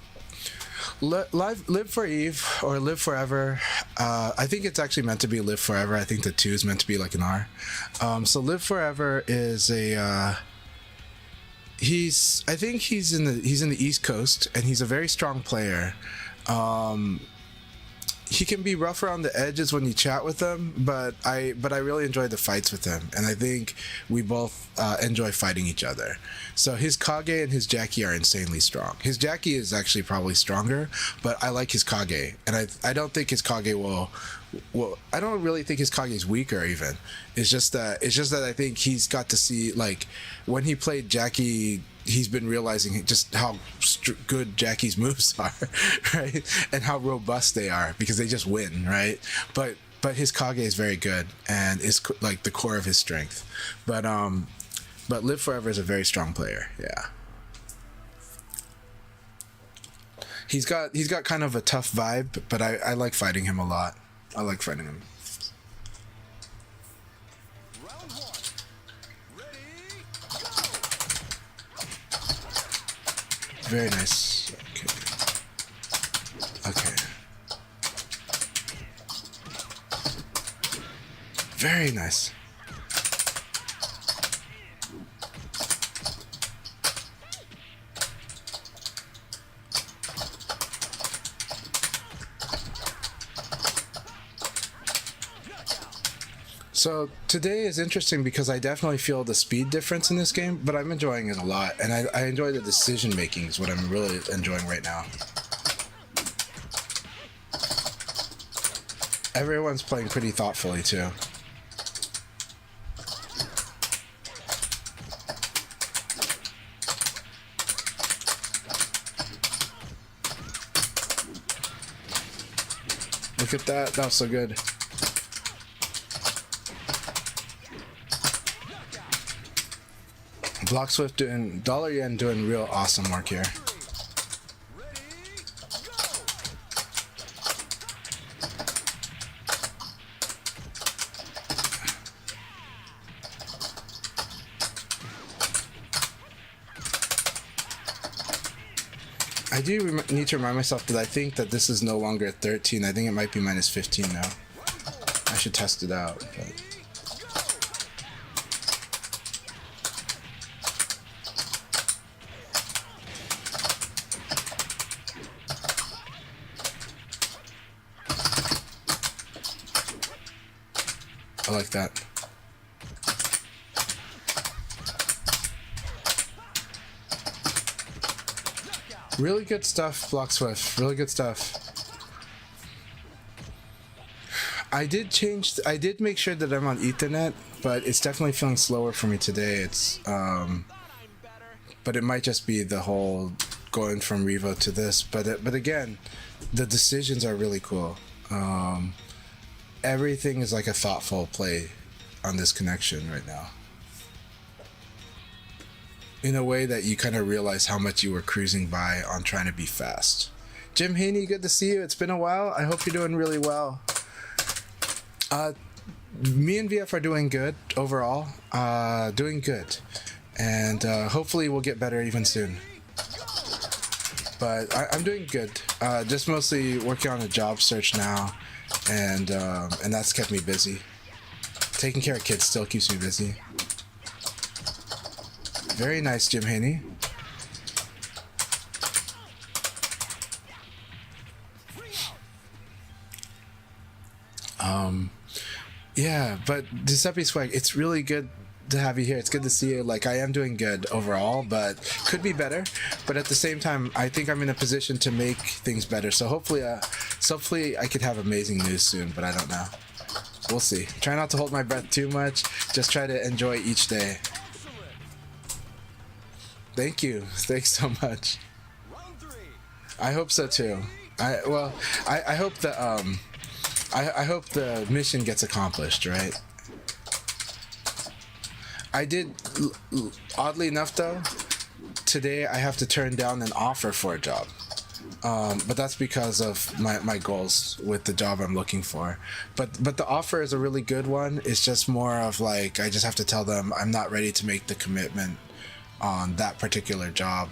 Live for Eve or Live Forever. I think it's actually meant to be Live Forever. I think the 2 is meant to be like an R. So Live Forever is a. I think he's in the East Coast, and he's a very strong player. He can be rough around the edges when you chat with him, but I really enjoy the fights with him, and I think we both enjoy fighting each other. So his Kage and his Jackie are insanely strong. His Jackie is actually probably stronger, but I like his Kage, and I don't think his Kage will. Well, I don't really think his Kage is weaker even. It's just that I think he's got to see, like, when he played Jackie, he's been realizing just how good Jackie's moves are, right? And how robust they are, because they just win, right? But his Kage is very good and is like the core of his strength. But Live Forever is a very strong player. Yeah. He's got kind of a tough vibe, but I like fighting him a lot. I like fighting him. Round 1. Ready, go! Very nice. Okay. Very nice. So today is interesting because I definitely feel the speed difference in this game, but I'm enjoying it a lot, and I enjoy the decision making is what I'm really enjoying right now. Everyone's playing pretty thoughtfully too. Look at that, that was so good. Block Swift doing Dollar Yen doing real awesome work here. Ready, go! I do need to remind myself that I think that this is no longer 13. I think it might be minus 15 now. I should test it out. But. I like that. Really good stuff, Block Swift. Really good stuff. I did make sure that I'm on Ethernet, but it's definitely feeling slower for me today. It's but it might just be the whole going from Revo to this. But again, the decisions are really cool. Everything is like a thoughtful play on this connection right now. In a way that you kind of realize how much you were cruising by on trying to be fast. Jim Haney, good to see you. It's been a while. I hope you're doing really well. Me and VF are doing good overall. Doing good. And hopefully we'll get better even soon. But I'm doing good. Just mostly working on a job search now. And that's kept me busy. Taking care of kids still keeps me busy. Very nice, Jim Haney. Yeah, but Giuseppe Swag, it's really good to have you here. It's good to see you. Like, I am doing good overall, but could be better. But at the same time, I think I'm in a position to make things better. So hopefully I could have amazing news soon, but I don't know. We'll see. Try not to hold my breath too much. Just try to enjoy each day. Thank you. Thanks so much. Round 3. I hope so too. I hope that I hope the mission gets accomplished, right? I did, oddly enough though, today I have to turn down an offer for a job. But that's because of my goals with the job I'm looking for. But the offer is a really good one. It's just more of like, I just have to tell them I'm not ready to make the commitment on that particular job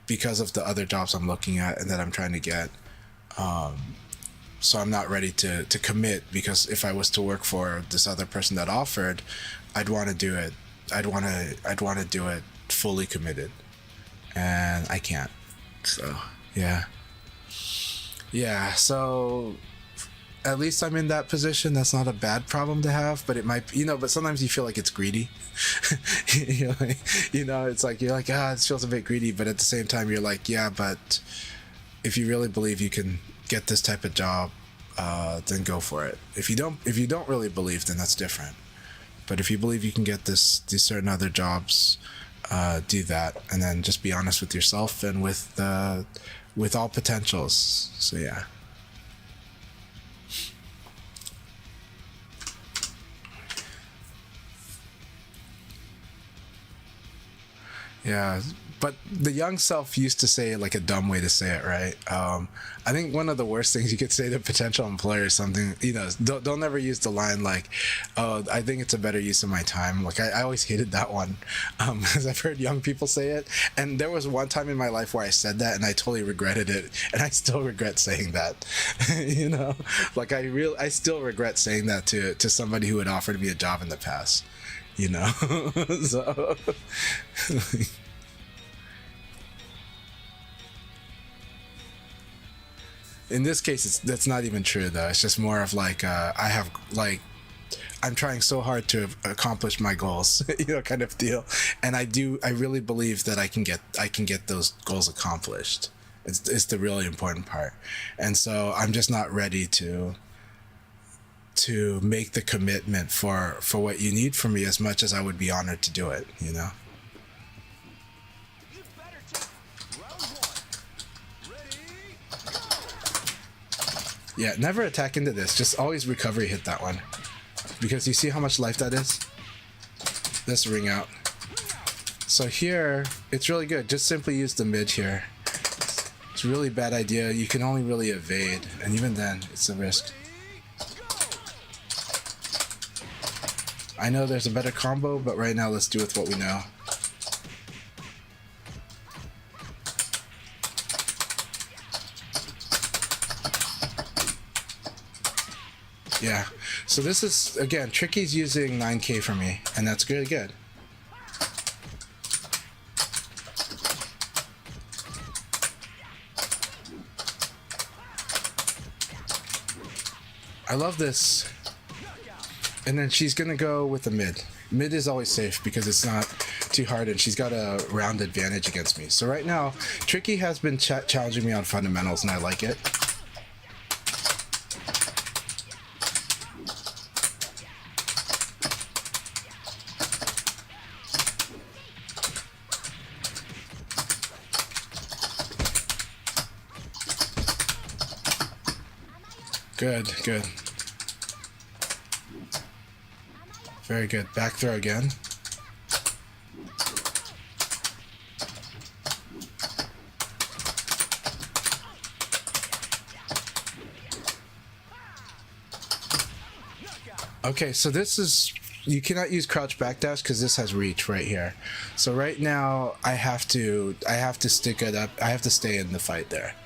because of the other jobs I'm looking at and that I'm trying to get. So I'm not ready to commit, because if I was to work for this other person that offered, I'd want to do it. I'd want to do it fully committed, and I can't. So yeah. So at least I'm in that position. That's not a bad problem to have, but it might, but sometimes you feel like it's greedy. It's like, you're like, this feels a bit greedy, but at the same time you're like, yeah, but if you really believe you can get this type of job, then go for it. If you don't really believe, then that's different. But if you believe you can get these certain other jobs, do that, and then just be honest with yourself and with all potentials. So yeah. Yeah, but the young self used to say like a dumb way to say it, right? I think one of the worst things you could say to potential employers, something, don't ever use the line like, oh, I think it's a better use of my time. Like, I always hated that one, because I've heard young people say it, and there was one time in my life where I said that and I totally regretted it, and I still regret saying that. Like I still regret saying that to somebody who had offered me a job in the past. So in this case, that's not even true though. It's just more of like, I'm trying so hard to accomplish my goals, kind of deal. And I really believe that I can get those goals accomplished. It's the really important part. And so I'm just not ready to make the commitment for what you need from me as much as I would be honored to do it, You better Round 1. Ready, go! Yeah, never attack into this. Just always recovery hit that one. Because you see how much life that is? This ring out. So here, it's really good. Just simply use the mid here. It's a really bad idea. You can only really evade. And even then, it's a risk. I know there's a better combo, but right now let's do with what we know. Yeah, so this is, again, Tricky's using 9k for me, and that's really good. I love this. And then she's gonna go with the mid. Mid is always safe because it's not too hard, and she's got a round advantage against me. So right now, Tricky has been challenging me on fundamentals, and I like it. Good, good. Very good. Back throw again. Okay, so this is, you cannot use crouch backdash because this has reach right here. So right now I have to stick it up. I have to stay in the fight there.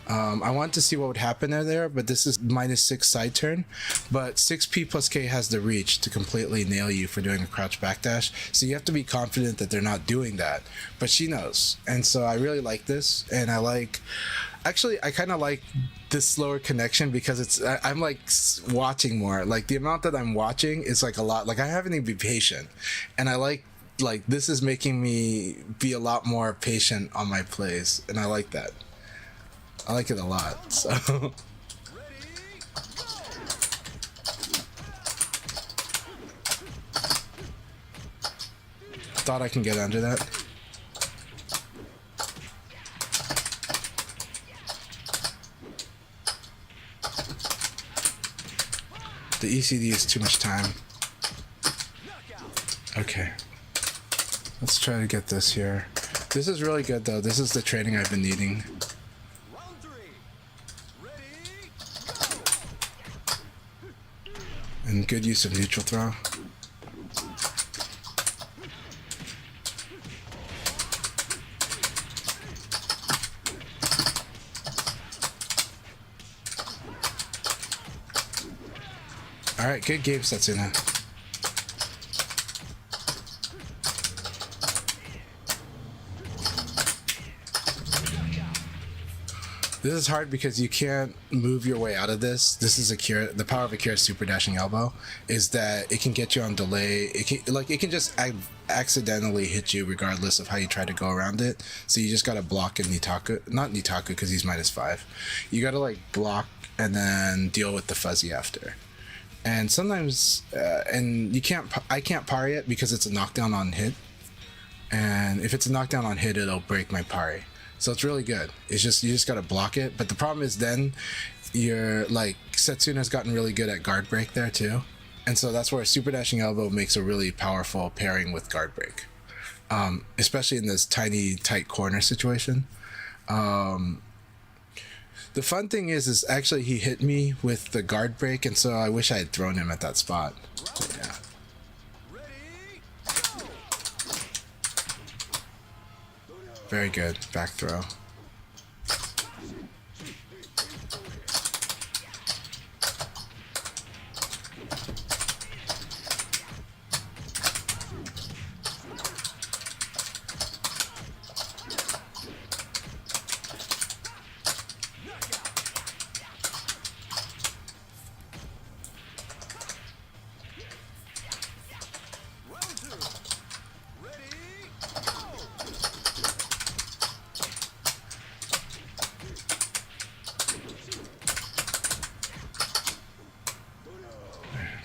I wanted to see what would happen there, but this is -6 side turn. But 6P plus K has the reach to completely nail you for doing a crouch backdash. So you have to be confident that they're not doing that. But she knows. And so I really like this. And I kind of like this slower connection because I'm like watching more. Like the amount that I'm watching is like a lot. Like I haven't even been patient. And I like this is making me be a lot more patient on my plays. And I like that. I like it a lot, so. Thought I can get under that. The ECD is too much time. Okay. Let's try to get this here. This is really good though. This is the training I've been needing. And good use of neutral throw. Alright, good game, Setsuna. This is hard because you can't move your way out of this. This is Akira. The power of Akira's super dashing elbow is that it can get you on delay. It can just accidentally hit you regardless of how you try to go around it. So you just gotta block and not Nitaku because he's -5. You gotta like block and then deal with the fuzzy after. And sometimes, and I can't parry it because it's a knockdown on hit. And if it's a knockdown on hit, it'll break my parry. So it's really good. It's just, you just gotta block it. But the problem is then you're like, Setsuna's gotten really good at guard break there too. And so that's where super dashing elbow makes a really powerful pairing with guard break. Especially in this tiny, tight corner situation. The fun thing is actually he hit me with the guard break, and so I wish I had thrown him at that spot. So, yeah. Very good back throw.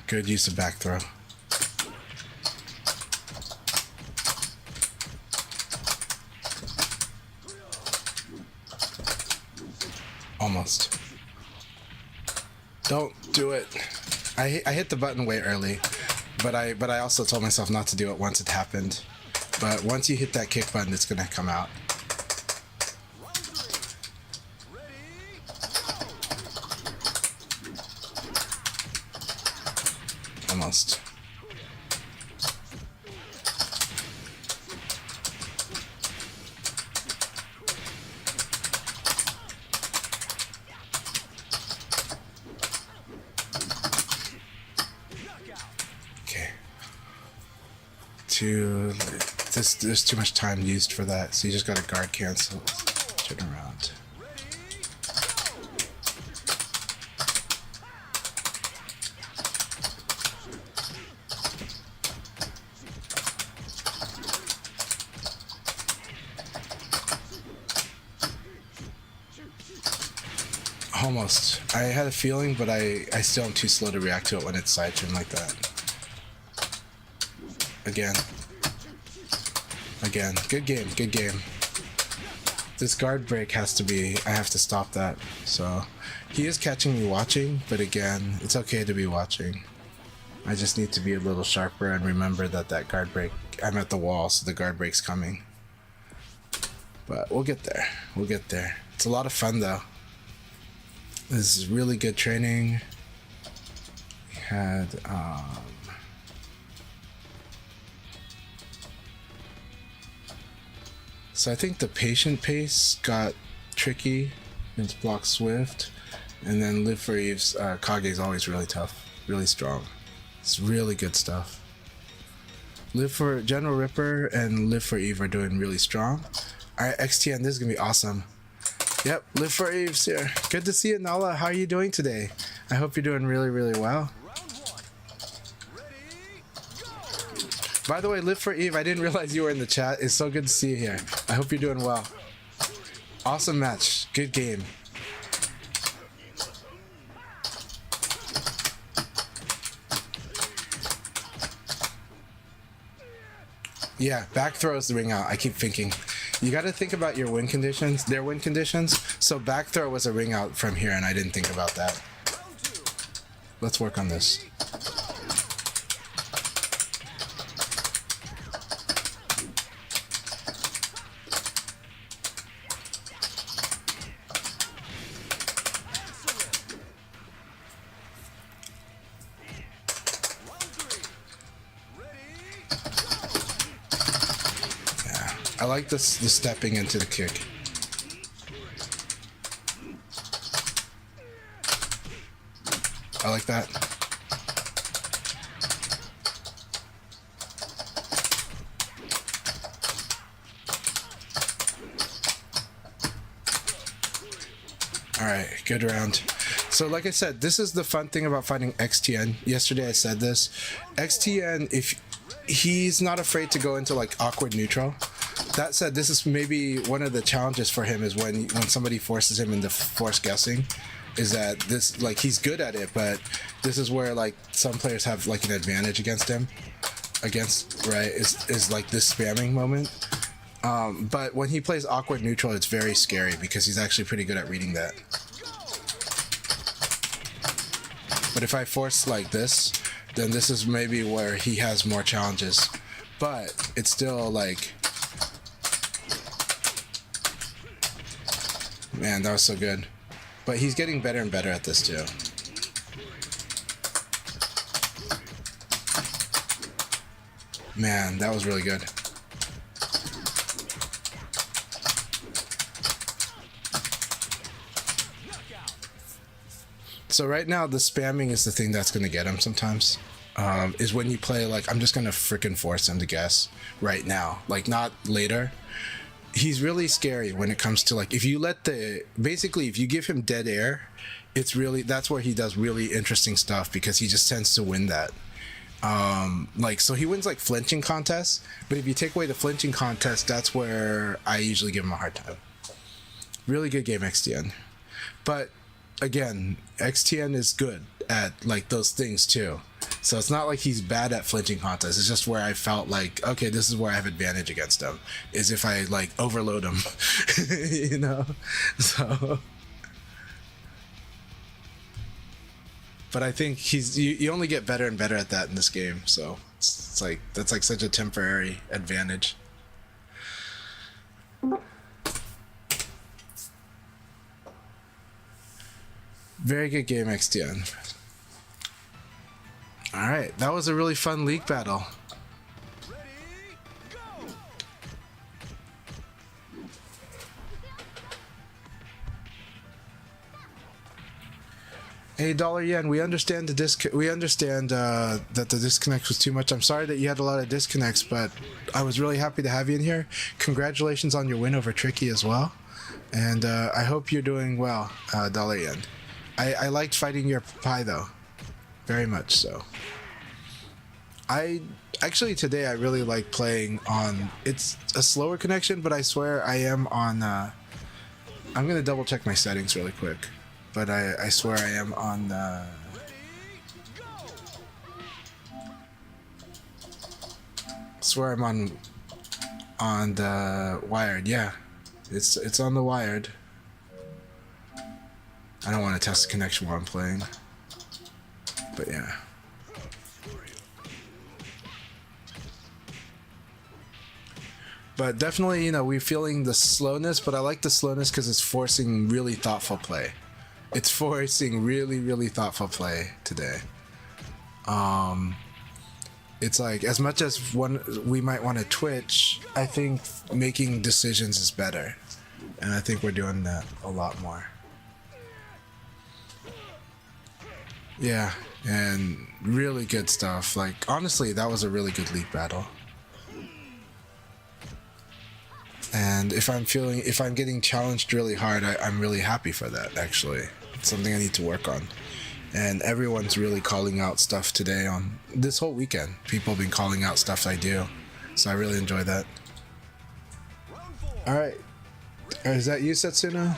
Good use of back throw. Almost. Don't do it. I hit the button way early, but I also told myself not to do it once it happened. But once you hit that kick button, it's gonna come out. Almost. Okay. There's too much time used for that, so you just gotta guard cancel. Turn around. Almost. I had a feeling, but I still am too slow to react to it when it's side turn like that. Again. Good game, good game. This guard break has to be, I have to stop that. So, he is catching me watching, but again, it's okay to be watching. I just need to be a little sharper and remember that guard break, I'm at the wall, so the guard break's coming. But we'll get there. We'll get there. It's a lot of fun though. This is really good training. We had so I think the patient pace got tricky Against block Swift. And then Live for Eve's Kage is always really tough, really strong. It's really good stuff. Live for General Ripper and Live for Eve are doing really strong. Alright, XTN, this is gonna be awesome. Yep, Live for Eve's here. Good to see you, Nala. How are you doing today? I hope you're doing really, really well. By the way, Live for Eve, I didn't realize you were in the chat. It's so good to see you here. I hope you're doing well. Awesome match. Good game. Yeah, back throw is the ring out. I keep thinking. You got to think about your win conditions, their win conditions. So back throw was a ring out from here, and I didn't think about that. Let's work on this. I like this, the stepping into the kick. I like that. All right, good round. So like I said, this is the fun thing about fighting XTN. Yesterday I said this. XTN, if he's not afraid to go into like awkward neutral. That said, this is maybe one of the challenges for him is when somebody forces him into forced guessing, is that this, like, he's good at it, but this is where like some players have like an advantage against him, right, is like this spamming moment. But when he plays awkward neutral, it's very scary because he's actually pretty good at reading that. But if I force like this, then this is maybe where he has more challenges. But it's still like, man, that was so good. But he's getting better and better at this too. Man, that was really good. So right now, the spamming is the thing that's going to get him sometimes. Is when you play like, I'm just going to freaking force him to guess right now. Like, not later. He's really scary when it comes to like, if you let basically if you give him dead air, it's really, that's where he does really interesting stuff because he just tends to win that. Like, so he wins like flinching contests, but if you take away the flinching contest, that's where I usually give him a hard time. Really good game, XTN. But again, XTN is good at like those things too. So it's not like he's bad at flinching contests. It's just where I felt like, okay, this is where I have advantage against him, is if I like overload him, you know? So, but I think you only get better and better at that in this game. So it's like, that's like such a temporary advantage. Very good game, XTN. All right, that was a really fun league battle. Hey, Dollar Yen, we understand that the disconnect was too much. I'm sorry that you had a lot of disconnects, but I was really happy to have you in here. Congratulations on your win over Tricky as well, and I hope you're doing well, Dollar Yen. I liked fighting your pie though, very much so. Actually today I really like playing on, it's a slower connection, but I swear I am on, I'm gonna double check my settings really quick, but I swear I am on I swear I'm on the wired. Yeah, it's on the wired. I don't want to test the connection while I'm playing, but yeah. But definitely, you know, we're feeling the slowness, but I like the slowness because it's forcing really thoughtful play. It's forcing really, really thoughtful play today. It's like, as much as we might want to twitch, I think making decisions is better. And I think we're doing that a lot more. Yeah, and really good stuff. Like, honestly, that was a really good league battle. And if I'm getting challenged really hard, I'm really happy for that, actually. It's something I need to work on. And everyone's really calling out stuff today on this whole weekend. People have been calling out stuff I do. So I really enjoy that. Round 4. All right. Is that you, Setsuna?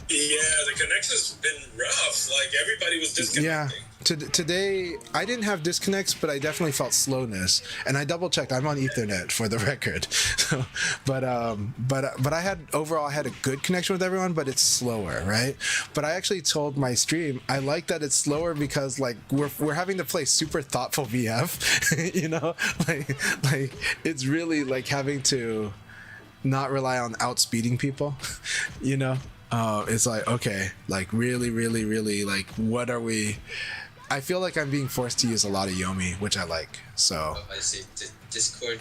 Yeah, the connection's been rough. Like everybody was Yeah. disconnecting. Today, I didn't have disconnects, but I definitely felt slowness. And I double checked. I'm on Ethernet for the record. So, but I had a good connection with everyone, but it's slower, right? But I actually told my stream I like that it's slower because like we're having to play super thoughtful VF, you know, like it's really like having to not rely on outspeeding people, you know. It's like, okay, like really, really, really, like what are we? I feel like I'm being forced to use a lot of Yomi, which I like. So Oh, I see. Discord.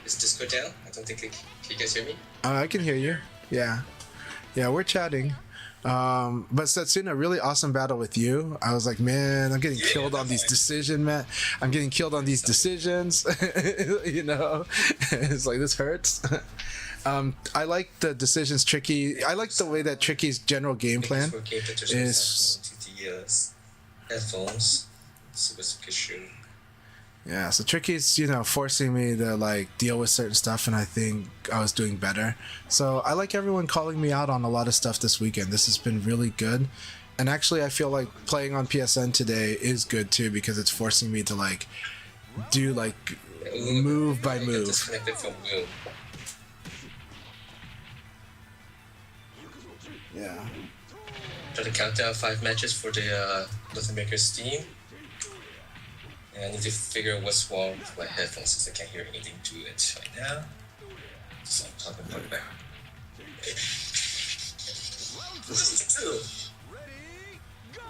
Is Discord down? I don't think. Can you guys hear me? I can hear you. Yeah, we're chatting. But Setsuna, really awesome battle with you. I was like, man, I'm getting killed on these decisions, man. I'm getting killed on these decisions. You know, it's like this hurts. I like the decisions Tricky. I like the way that Tricky's general game plan is. Headphones. Specification. Yeah, so Tricky's, you know, forcing me to like deal with certain stuff, and I think I was doing better. So I like everyone calling me out on a lot of stuff this weekend. This has been really good. And actually I feel like playing on PSN today is good too, because it's forcing me to like do like move by move. Disconnected from Will. Yeah. Try to count down 5 matches for the North America's team. And I need to figure out what's wrong with my headphones since I can't hear anything to it right now. So I'm talking about it back. This is 2. Ready, go!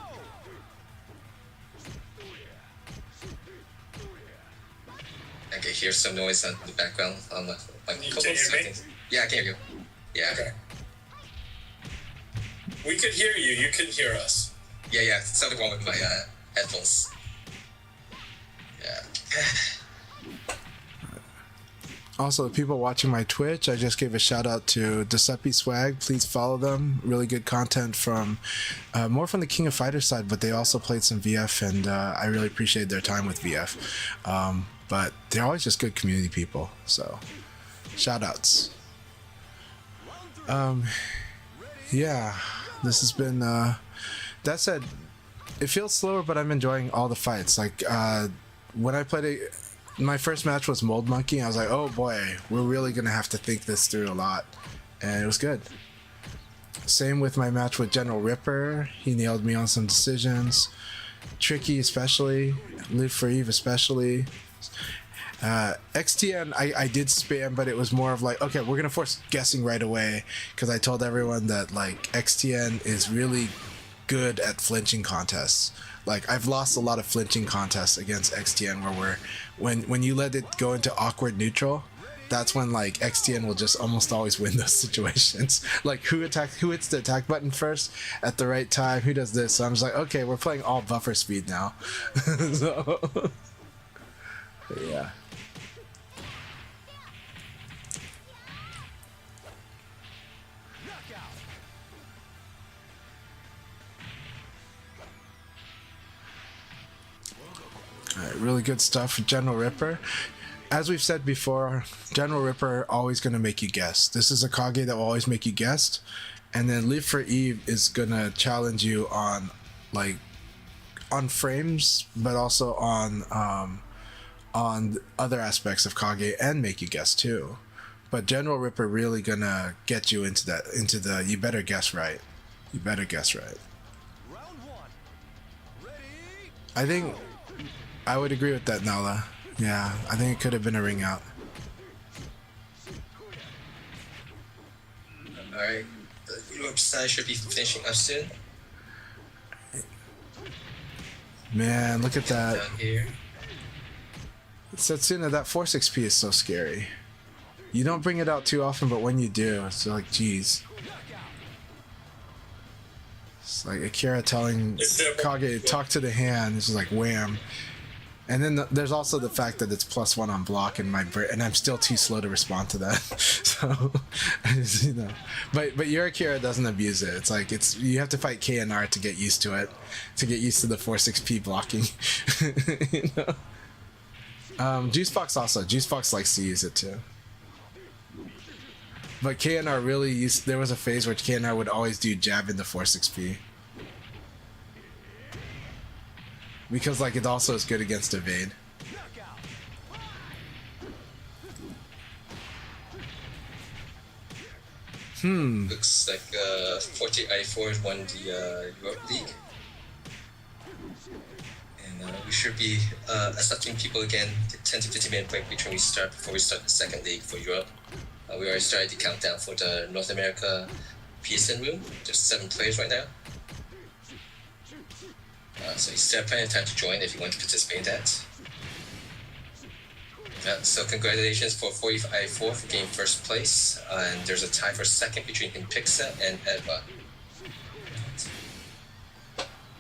I can hear some noise on the background on my You co-host. can hear me? Yeah, I can hear you. Yeah. Okay. We could hear you. You couldn't hear us. Yeah. Something wrong with my headphones. Yeah. Also, people watching my Twitch, I just gave a shout out to Giuseppe Swag. Please follow them. Really good content from more from the King of Fighters side, but they also played some VF, and I really appreciate their time with VF. But they're always just good community people. So, shout outs. Yeah, this has been. That said, it feels slower, but I'm enjoying all the fights. Like when I played it. My first match was Mold Monkey, and I was like, oh boy, we're really gonna have to think this through a lot. And it was good. Same with my match with General Ripper. He nailed me on some decisions. Tricky especially. Live for Eve especially. XTN, I did spam, but it was more of like, okay, we're gonna force guessing right away, because I told everyone that like XTN is really good at flinching contests. Like I've lost a lot of flinching contests against XTN where when you let it go into awkward neutral, that's when like XTN will just almost always win those situations. Like who hits the attack button first at the right time, who does this. So I'm just like, okay, we're playing all buffer speed now. So yeah. Alright, really good stuff with General Ripper. As we've said before, General Ripper always going to make you guess. This is a Kage that will always make you guess. And then Live for Eve is going to challenge you on like on frames, but also on other aspects of Kage and make you guess too. But General Ripper really going to get you into the you better guess right. You better guess right. Round 1. Ready, I think I would agree with that, Nala. Yeah, I think it could have been a ring out. Alright. The Europe side should be finishing up soon. Man, look at that. Down here. Setsuna, that Force XP is so scary. You don't bring it out too often, but when you do, it's like, geez. It's like Akira telling It's that- Kage, talk to the hand. It's just like wham. And then there's also the fact that it's +1 on block in my brain, and I'm still too slow to respond to that. So, you know, but your Akira doesn't abuse it. It's like you have to fight KNR to get used to it, to get used to the 4-6P blocking. You know. Juicefox likes to use it too. But KNR really used. There was a phase where KNR would always do jab into 4-6P. Because like it also is good against evade. Looks like 40i4 won the Europe League. And we should be accepting people again 10 to 15 minute break before we start the second league for Europe. We already started the countdown for the North America PSN room. There's 7 players right now. So you still have plenty of time to join if you want to participate in that. So congratulations for 45i4 for getting first place. And there's a tie for second between Impixa and Edva.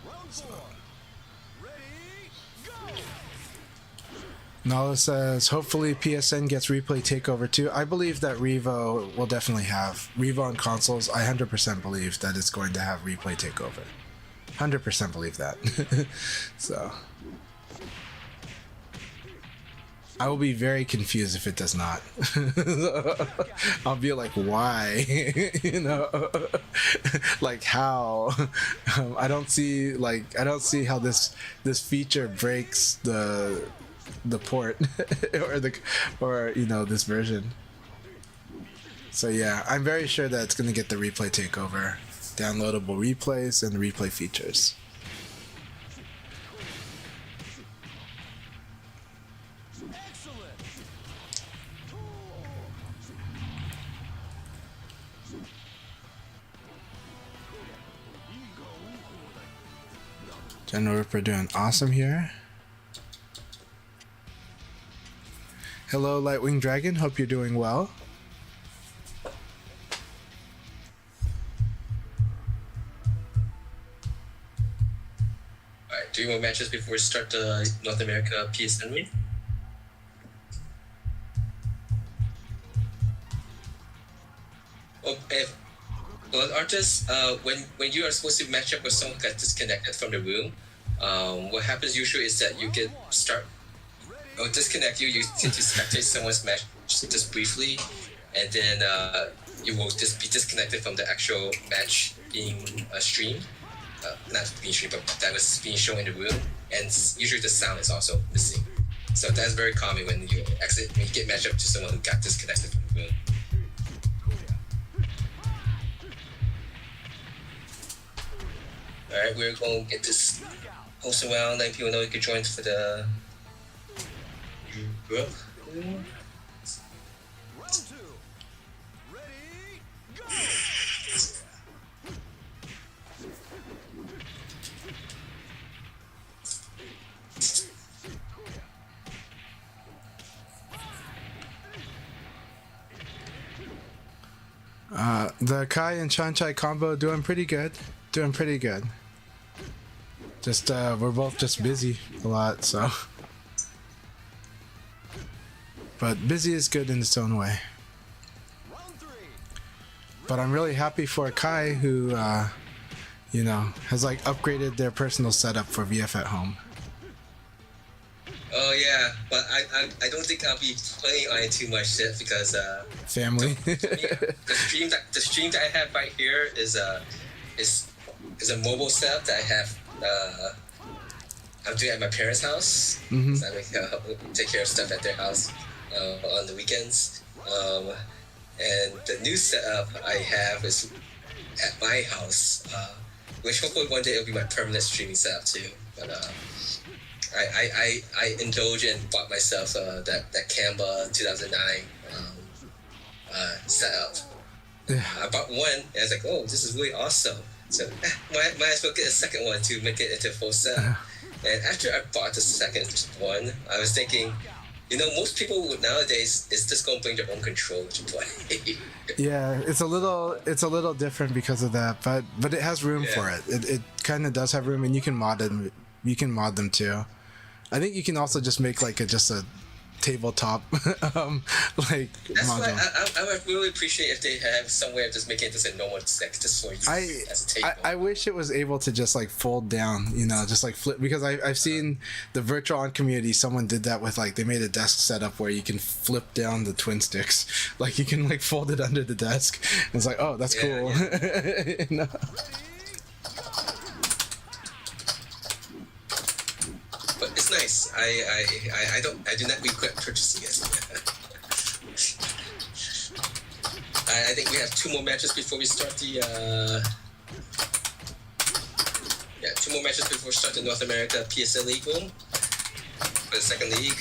Round 4. Ready, go! Nala says, hopefully PSN gets replay takeover too. I believe that Revo will definitely have. Revo on consoles, I 100% believe that it's going to have replay takeover. 100% believe that. So. I will be very confused if it does not. I'll be like, why? You know, like how? I don't see how this feature breaks the port or you know, this version. So yeah, I'm very sure that it's gonna get the replay takeover, downloadable replays and replay features. Excellent! General Ripper doing awesome here. Hello, Lightwing Dragon. Hope you're doing well. Alright, 3 more matches before we start the North America PSN room. Oh, if Blood Artist, when you are supposed to match up with someone that got disconnected from the room, what happens usually is that you get disconnect you tend to spectate someone's match just briefly, and then you will just be disconnected from the actual match being streamed. Not being streamed, but that was being shown in the room, and usually the sound is also missing. So that's very common when you get matched up to someone who got disconnected from the room. Alright, we're going to get this host around, letting people know you can join for the Europe. Round 2. Ready, go! The Kai and Chanchai combo doing pretty good. Just we're both just busy a lot, so. But busy is good in its own way. Round 3. But I'm really happy for Kai who, you know, has like upgraded their personal setup for VF at home. Oh yeah, but I don't think I'll be playing on it too much yet because Family. the stream that I have right here is a mobile setup that I have. I'm doing at my parents' house. Mm-hmm. So I take care of stuff at their house on the weekends. And the new setup I have is at my house, which hopefully one day it'll be my permanent streaming setup too. But I indulge and bought myself that Canva 2009 setup. Yeah. I bought one and I was like, oh, this is really awesome. So might as well get a second one to make it into a full set. And after I bought the second one, I was thinking, Most people nowadays is just gonna bring their own controller to play. Yeah, it's a little different because of that, but it has room for it. It kind of does have room, and you can mod them. You can mod them too. I think you can also just make like just a tabletop like That's why module. I would really appreciate if they have some way of just making it just a normal deck just for you as a table. I wish it was able to just like fold down, just like flip, because I've seen the virtual on community, someone did that with like, they made a desk setup where you can flip down the twin sticks, like you can like fold it under the desk. And it's like, oh, that's cool. No. But it's nice. I do not regret purchasing it. I think we have 2 more matches before we start the 2 more matches before we start the North America PSN League room for the second league.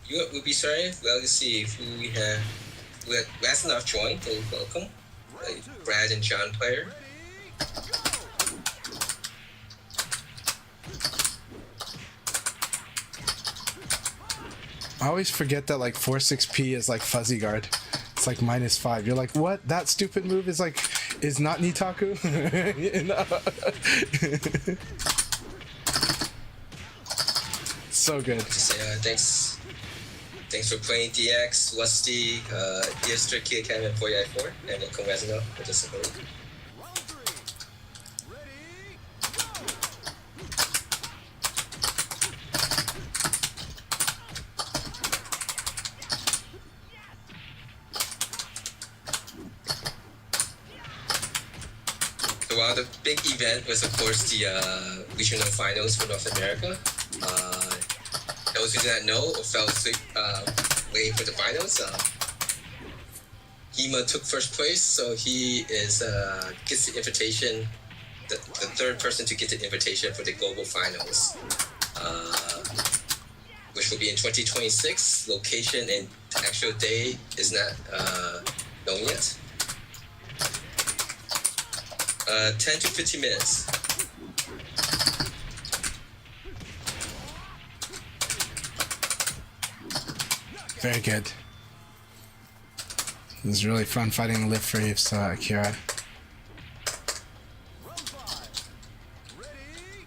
You would be sorry. Well, let's see if we have. Rasnov joined. Welcome, Brad and John player. I always forget that like 4-6P is like fuzzy guard. It's like -5. You're like, what? That stupid move is not Nitaku? So good. Thanks for playing DX, Lusty, Easter Kid Academy 4i4, and welcome Resino with the support. Round 3. Ready, So while the big event was, of course, the regional finals for North America. Those who did not know or fell asleep waiting for the finals, Hema took first place, so he gets the invitation, the third person to get the invitation for the global finals, which will be in 2026. Location and actual day is not known yet. 10 to 15 minutes. Very good. It was really fun fighting Live for Akira. round 5. Ready,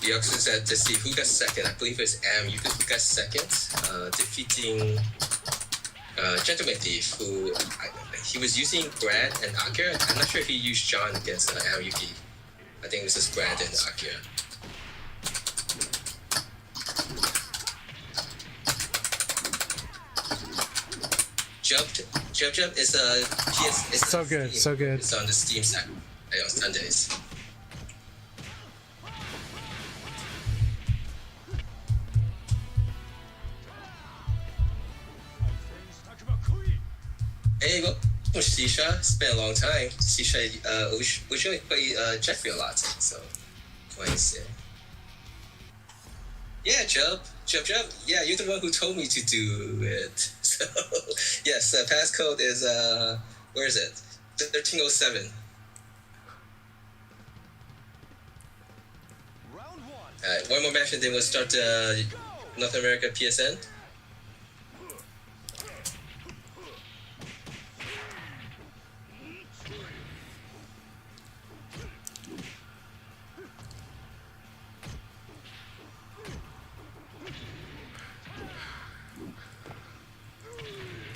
The auction said to see who got second. I believe it's Yuka who got second, defeating Gentleman Thief, who he was using Brad and Akira. I'm not sure if he used John against Yuki. I think this is Brad and Akira. Jump is a PS. It's So on good, Steam. so good. It's on the Steam site on Sundays. Hey, well, Sisha. It's been a long time. Sisha, we should play Jeffrey a lot, so going to say. Yeah, Jump. Yeah, you're the one who told me to do it. So, yes, passcode is, where is it? 1307. round 1. Alright, one more match and then we'll start North America PSN.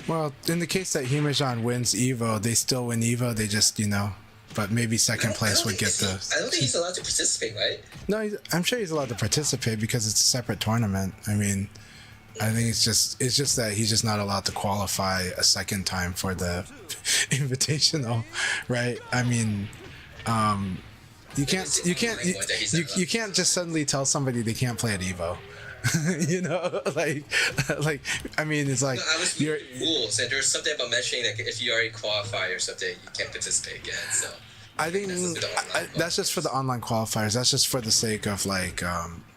Well, in the case that Himajan wins Evo, they still win Evo. They just, but maybe second place would get the. I don't think he's allowed to participate, right? No, I'm sure he's allowed to participate because it's a separate tournament. I mean, I think it's just that he's just not allowed to qualify a second time for the invitational, right? I mean, you can't just suddenly tell somebody they can't play at Evo. like I mean, it's like No, I was reading rules, and there's something about mentioning that if you already qualify or something, you can't participate again. So I think that's just for the online qualifiers. That's just for the sake of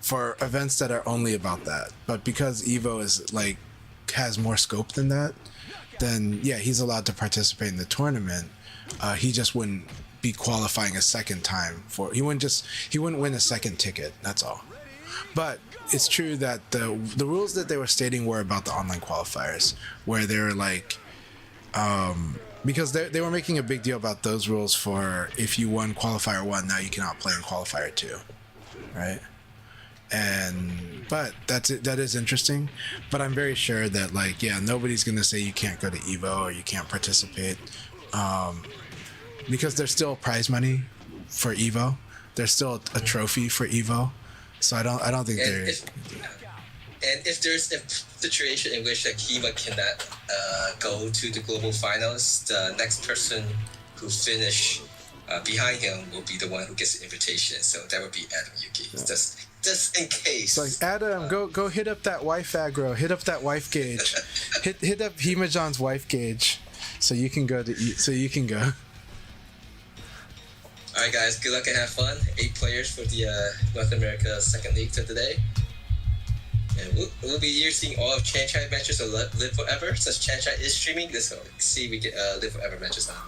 for events that are only about that. But because Evo is has more scope than that, then yeah, he's allowed to participate in the tournament. He just wouldn't be qualifying a second time for. He wouldn't win a second ticket. That's all. But it's true that the rules that they were stating were about the online qualifiers, where they were like, because they were making a big deal about those rules for if you won qualifier 1, now you cannot play in qualifier 2, right? But that is interesting. But I'm very sure that, like, yeah, nobody's gonna say you can't go to Evo or you can't participate, because there's still prize money for Evo. There's still a trophy for Evo. So I don't think they're. And if there's a situation in which Akima cannot go to the global finals, the next person who finish behind him will be the one who gets the invitation. So that would be Adam Yuki. Just in case. It's like, Adam, go hit up that wife aggro. Hit up that wife gauge. hit up Himajon's wife gauge, so you can go. All right, guys. Good luck and have fun. 8 players for the North America Second League for today. And we'll be here seeing all of Chanchai matches or Live Forever. Since Chanchai is streaming, let's see if we get Live Forever matches now.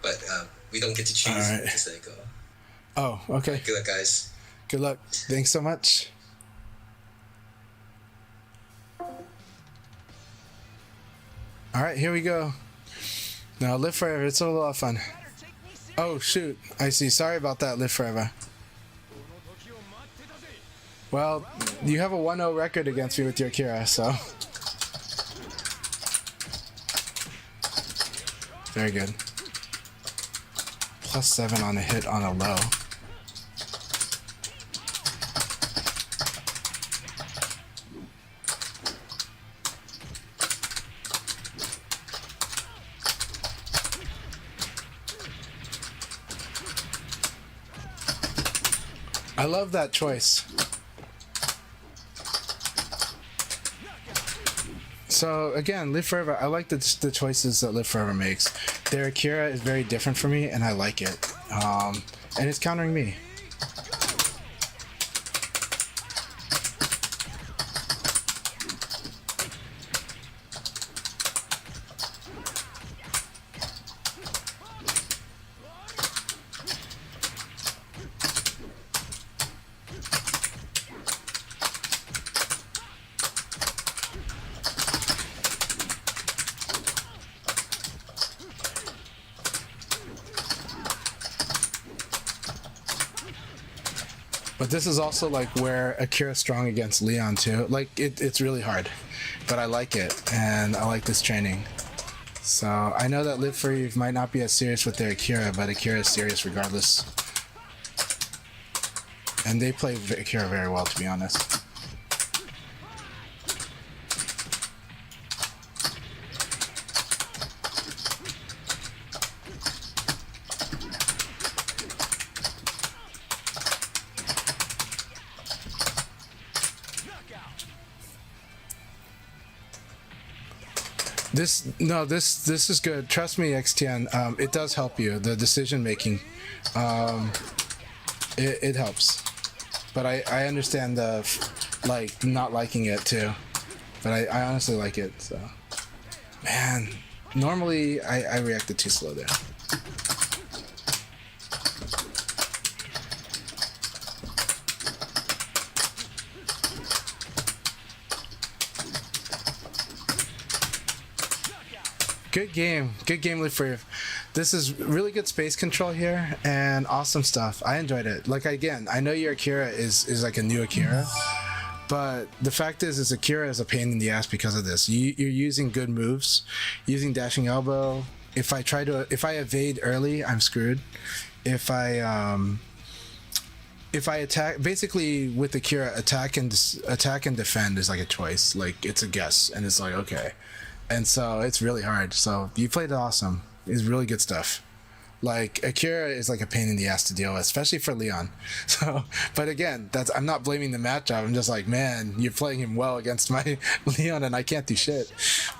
But we don't get to choose. All right. Just go. Oh, okay. Good luck, guys. Good luck. Thanks so much. All right, here we go. Now, Live Forever. It's a lot of fun. Oh, shoot. I see. Sorry about that, Live Forever. Well, you have a 1-0 record against me with your Kira, so. Very good. +7 on a hit on a low. I love that choice. So again, Live Forever, I like the choices that Live Forever makes. Their Akira is very different for me, and I like it. And it's countering me. But this is also like where Akira's strong against Leon too. Like it's really hard, but I like it, and I like this training. So I know that Live For Eve might not be as serious with their Akira, but Akira is serious regardless. And they play Akira very well, to be honest. This is good. Trust me, XTN. It does help you. The decision making, it helps. But I understand the like not liking it too. But I honestly like it. So, man, normally I reacted too slow there. Good game, Live For You. This is really good space control here and awesome stuff. I enjoyed it. Like, again, I know your Akira is like a new Akira, but the fact is Akira is a pain in the ass because of this. You're using good moves, using dashing elbow. If I evade early, I'm screwed. If I attack, basically with Akira, attack and defend is like a choice. Like, it's a guess, and it's like, okay. And so it's really hard. So you played awesome. It's really good stuff. Like, Akira is like a pain in the ass to deal with, especially for Leon. So, but again, I'm not blaming the matchup. I'm just like, man, you're playing him well against my Leon, and I can't do shit.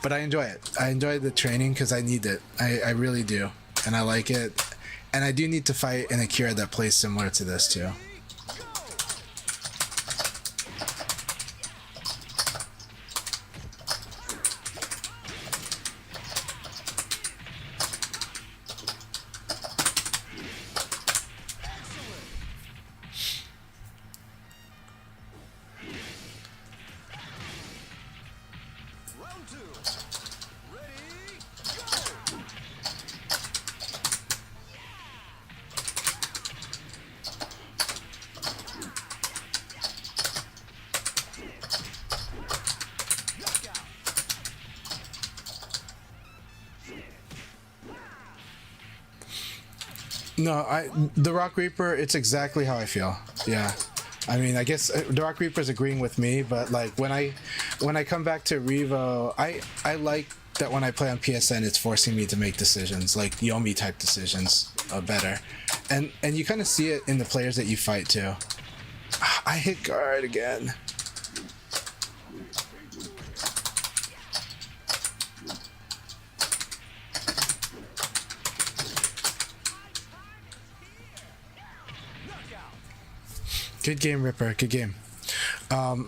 But I enjoy it. I enjoy the training because I need it. I really do, and I like it. And I do need to fight an Akira that plays similar to this too. No, the Rock Reaper. It's exactly how I feel. Yeah, I mean, I guess the Rock Reaper's agreeing with me, but like when I come back to Revo, I like that when I play on PSN, it's forcing me to make decisions like Yomi type decisions better, and you kind of see it in the players that you fight too. I hit guard again. Good game, Ripper. Good game.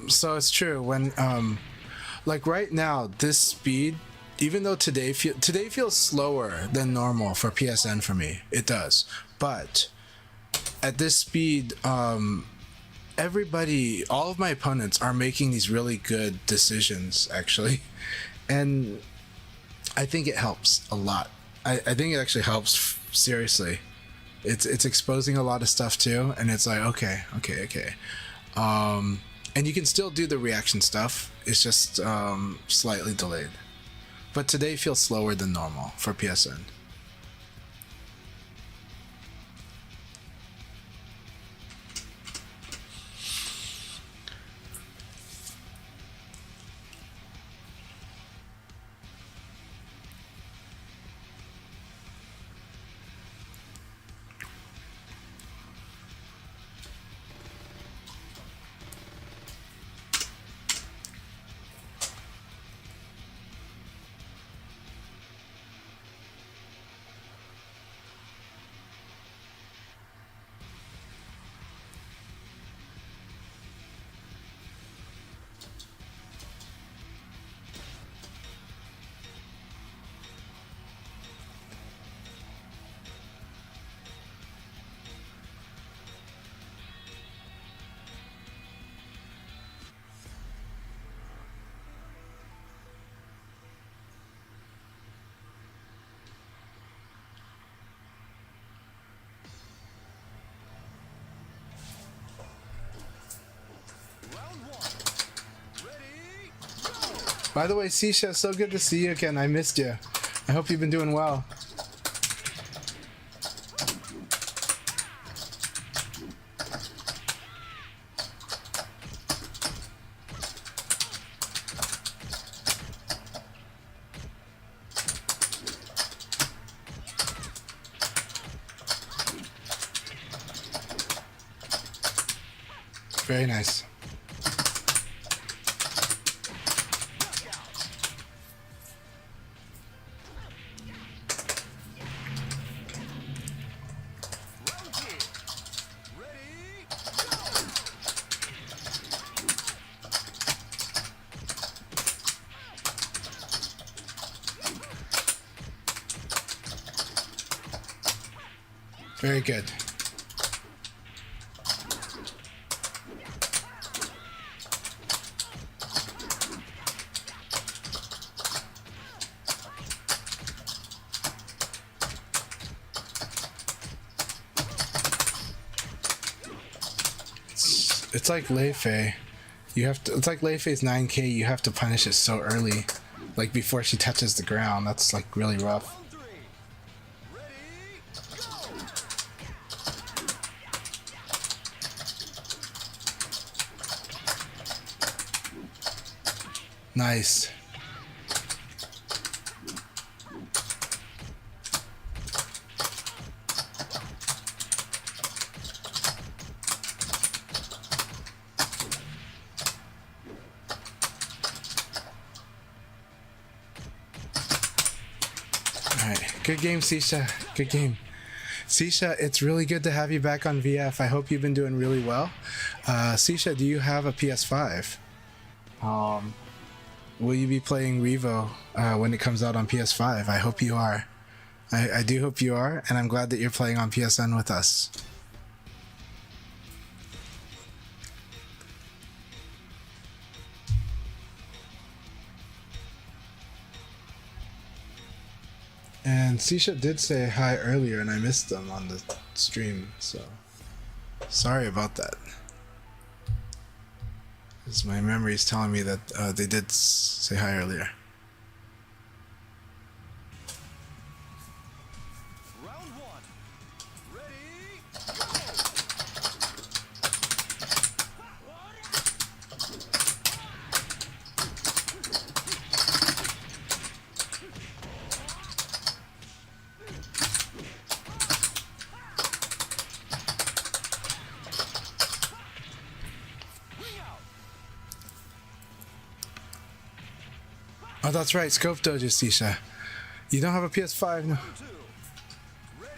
So it's true when like right now this speed, even though today feels slower than normal for PSN for me, it does. But at this speed, everybody, all of my opponents are making these really good decisions actually, and I think it helps a lot. I think it actually helps seriously. It's exposing a lot of stuff too, and it's like okay. And you can still do the reaction stuff. It's just slightly delayed. But today feels slower than normal for PSN. By the way, Sisha, so good to see you again. I missed you. I hope you've been doing well. Very nice. Very good. It's like Lei Fei. You have to. It's like Lei Fei's 9K. You have to punish it so early, like before she touches the ground. That's like really rough. Nice. Alright, good game, Sisha. Good game. Sisha, it's really good to have you back on VF. I hope you've been doing really well. Sisha, do you have a PS5? Will you be playing Revo when it comes out on PS5? I hope you are. I do hope you are, and I'm glad that you're playing on PSN with us. And Sisha did say hi earlier, and I missed them on the stream, so sorry about that. Because my memory is telling me that they did say hi earlier. Round one. Ready? Oh, that's right. Scope Dojo, Sisha. You don't have a PS5? No. Two. Ready.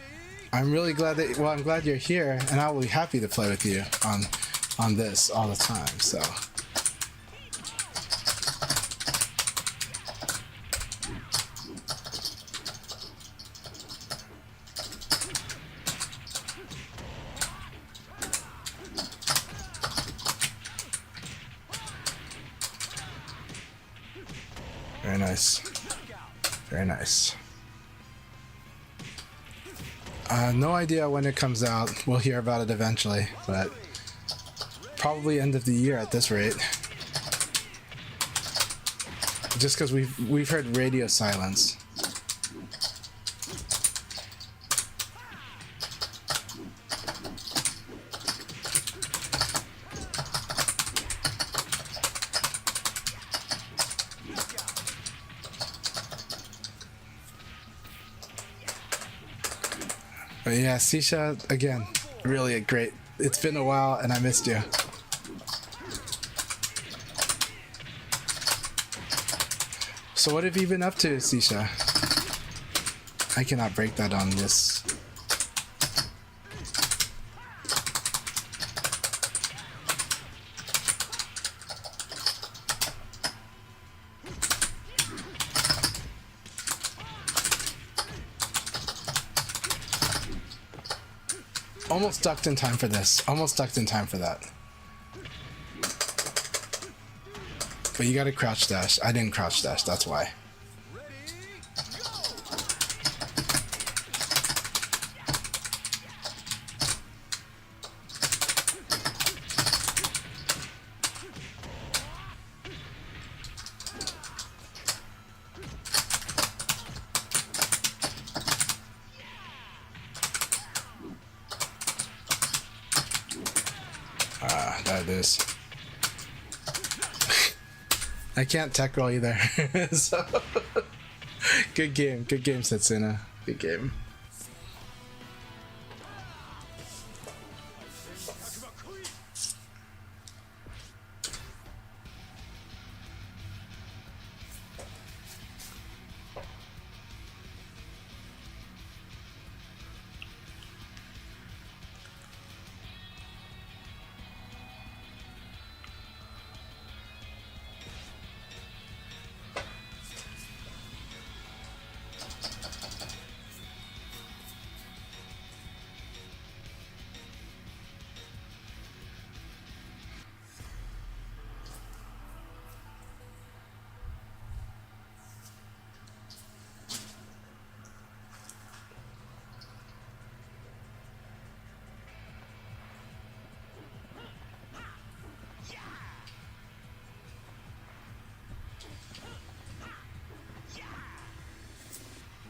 I'm really glad that. Well, I'm glad you're here, and I will be happy to play with you on this all the time. So. Very nice. Very nice. No idea when it comes out. We'll hear about it eventually, but probably end of the year at this rate. Just because we've heard radio silence. But yeah, Sisha, again, really a great. It's been a while and I missed you. So what have you been up to, Sisha? I cannot break that on this. Almost ducked in time for this. Almost ducked in time for that. But you gotta crouch dash. I didn't crouch dash, that's why. That is. I can't tech roll either. So good game, Setsuna. Good game.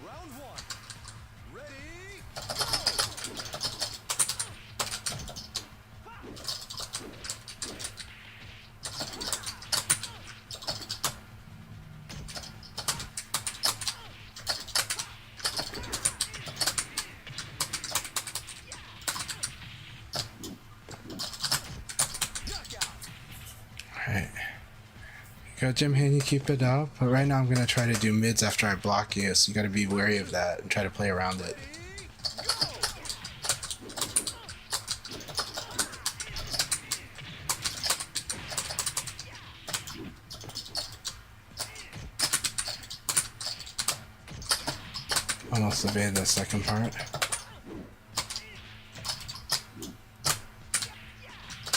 Round one. Ready. Alright. Go, Jim Haney, keep it up. But right now I'm gonna try to do mids after I block you, so you gotta be wary of that and try to play around it. Almost evaded the second part.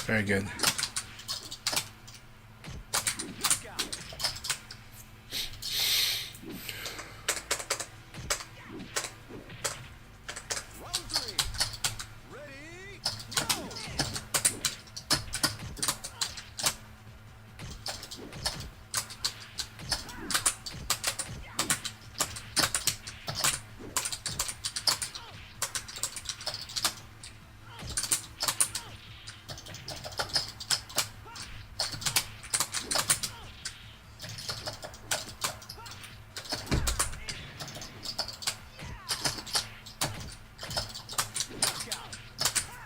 Very good. Round three. Ready. Go.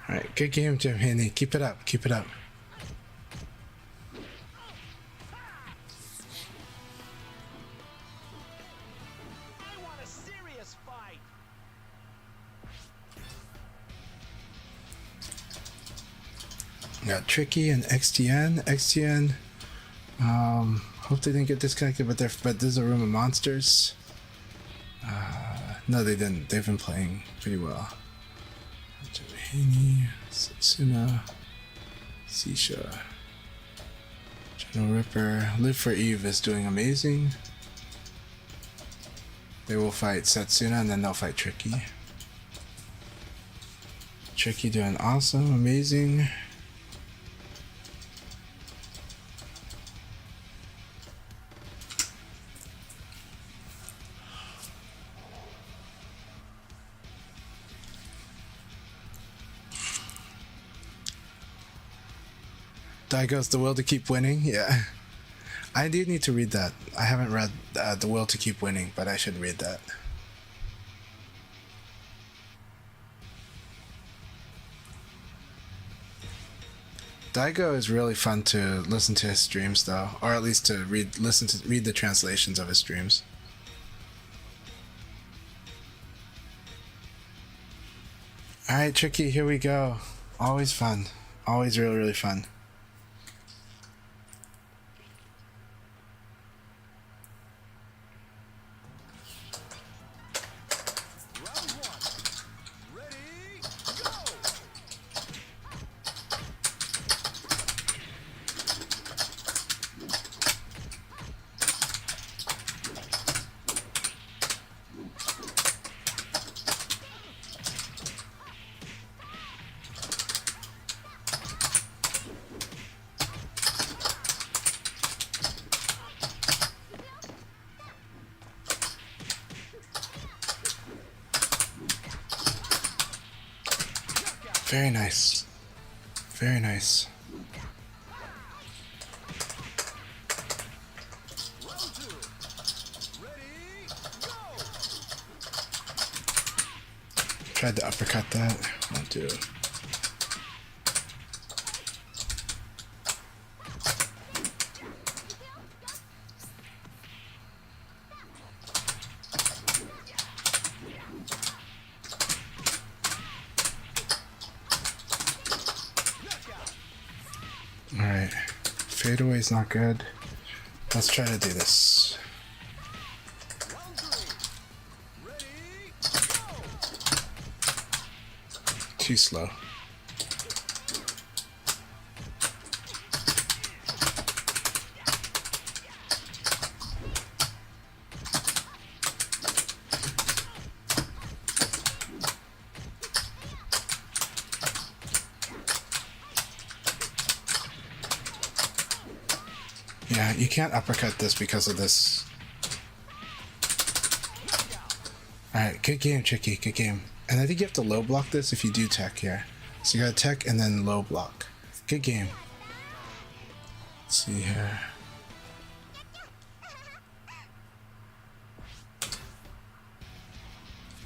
Alright, good game, Jim Haney. Keep it up, keep it up. got Tricky and XTN. XTN. Hope they didn't get disconnected, but this is a room of monsters. No, they didn't. They've been playing pretty well. Haney, Satsuna, Sisha, General Ripper. Live for Eve is doing amazing. They will fight Satsuna and then they'll fight Tricky. Tricky doing awesome, amazing. Daigo's The Will to Keep Winning. Yeah. I do need to read that. I haven't read The Will to Keep Winning, but I should read that. Daigo is really fun to listen to his streams though, or at least to read the translations of his streams. Alright, Tricky, here we go. Always fun. Always really, really fun. Round one. Ready, go! Very nice. Very nice. Round two. Ready, go! Tried to uppercut that. Won't do. Alright. Fadeaway's not good. Let's try to do this. Round three. Ready, go! Too slow. Yeah, you can't uppercut this because of this. Alright, good game, Tricky, good game. And I think you have to low block this if you do tech here. So you gotta tech and then low block. Good game. Let's see here.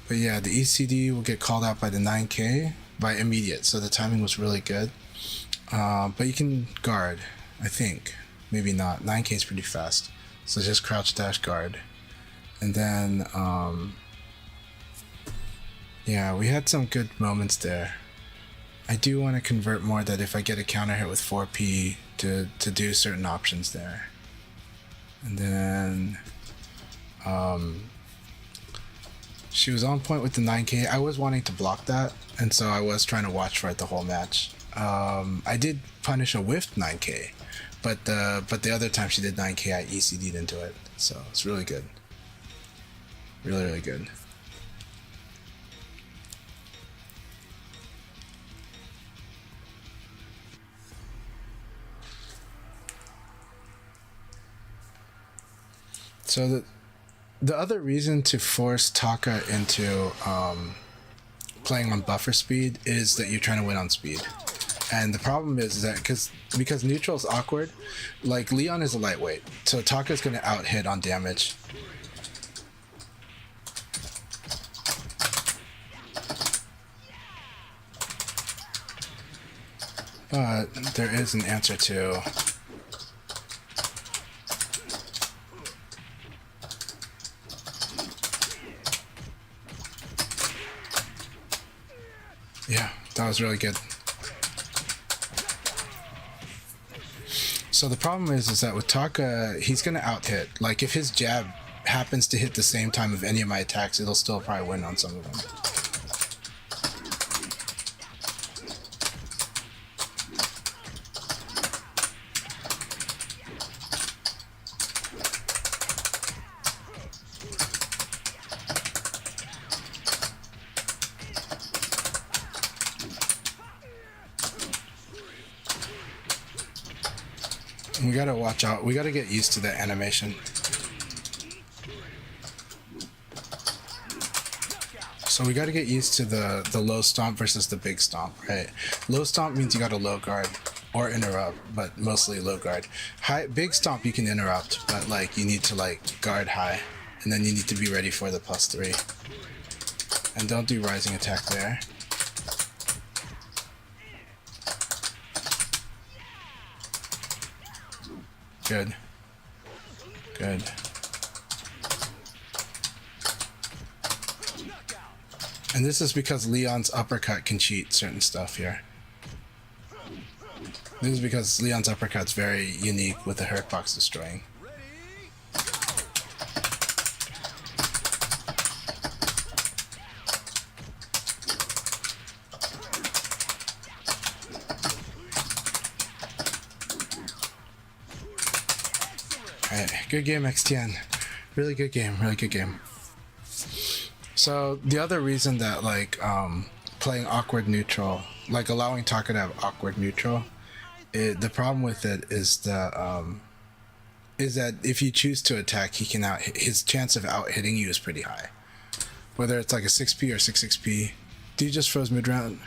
But yeah, the ECD will get called out by the 9K by immediate, so the timing was really good. But you can guard, I think. Maybe not. 9K is pretty fast. So just crouch dash guard. And then, yeah, we had some good moments there. I do want to convert more that if I get a counter hit with 4P to do certain options there. And then, she was on point with the 9K. I was wanting to block that, and so I was trying to watch for it the whole match. I did punish a whiffed 9K, but the other time she did 9K, I ECD'd into it. So it's really good. Really, really good. So the other reason to force Taka into playing on buffer speed is that you're trying to win on speed. And the problem is that because neutral is awkward, like Leon is a lightweight, so Taka's gonna out hit on damage. But there is an answer to. Yeah, that was really good. So the problem is that with Taka, he's gonna out hit. Like if his jab happens to hit the same time of any of my attacks, it'll still probably win on some of them. We gotta watch out. We gotta get used to that animation. So we gotta get used to the low stomp versus the big stomp, right? Low stomp means you gotta low guard or interrupt, but mostly low guard. Big stomp you can interrupt, but like you need to like guard high, and then you need to be ready for the +3. And don't do rising attack there. Good. Good. And this is because Leon's uppercut can cheat certain stuff here. This is because Leon's uppercut's very unique with the hurtbox destroying. Alright, good game XTN. Really good game, really good game. So the other reason that like playing awkward neutral, like allowing Taka to have awkward neutral, the problem with it is that if you choose to attack, his chance of out hitting you is pretty high. Whether it's like a 6p or 6xp. Do you just froze mid round?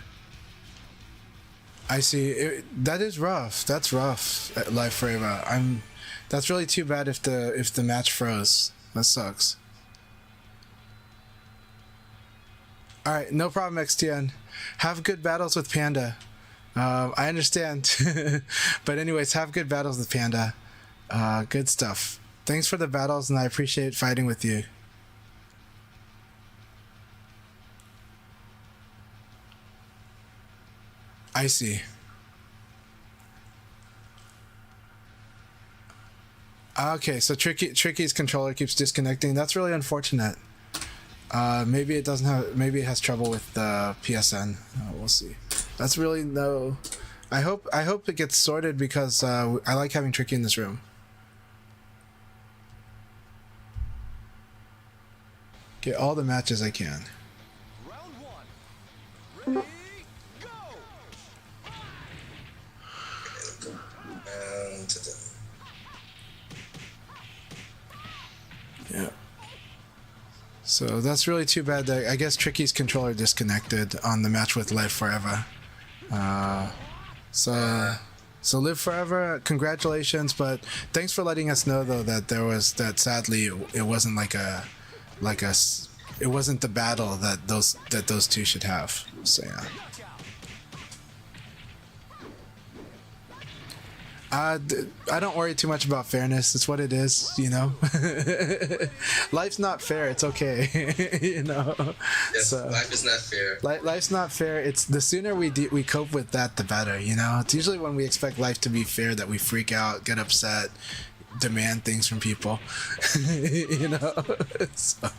I see. That is rough. That's rough. Live forever. That's really too bad if the match froze. That sucks. Alright, no problem XTN. Have good battles with Panda. I understand. But anyways, have good battles with Panda. Good stuff. Thanks for the battles and I appreciate fighting with you. I see. Okay, so Tricky's controller keeps disconnecting. That's really unfortunate. Maybe it doesn't have. Maybe it has trouble with the PSN. We'll see. That's really no. I hope it gets sorted because I like having Tricky in this room. Get all the matches I can. Round one. Ready, go! Yeah. So that's really too bad that I guess Tricky's controller disconnected on the match with Live Forever. So Live Forever, congratulations, but thanks for letting us know though that sadly it wasn't it wasn't the battle that those two should have. So yeah. I don't worry too much about fairness. It's what it is, you know. Life's not fair. It's okay, you know. Yes, so, life is not fair. Life's not fair. It's the sooner we cope with that, the better. You know. It's usually when we expect life to be fair that we freak out, get upset, demand things from people. You know. So.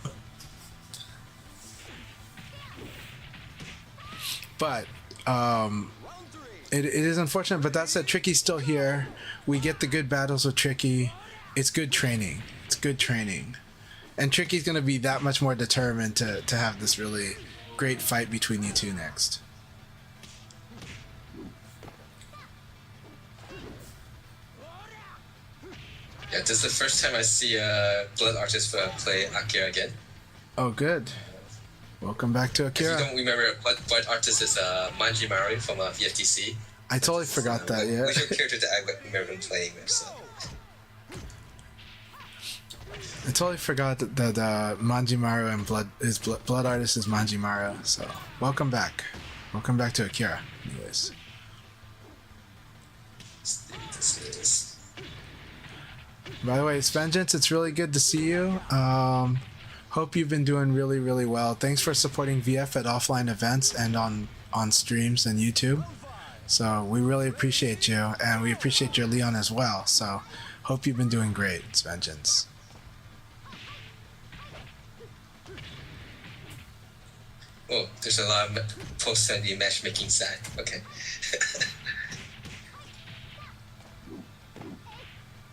But It is unfortunate, but that said, Tricky's still here. We get the good battles with Tricky. It's good training. It's good training. And Tricky's going to be that much more determined to have this really great fight between you two next. Yeah, this is the first time I see Blood Artist play Akira again. Oh, good. Welcome back to Akira. If you don't remember, Blood Artist is Manji Maru from VFTC. I totally forgot that, yeah. Which character that I remember him playing with, so. I totally forgot that Manjimaru and Blood Artist is Manjimaru, so welcome back. Welcome back to Akira, anyways. By the way, it's Vengeance, it's really good to see you. Hope you've been doing really, really well. Thanks for supporting VF at offline events and on streams and YouTube. So we really appreciate you, and we appreciate your Leon as well. So hope you've been doing great, Vengeance. Oh, there's a lot of posts on the matchmaking side. Okay.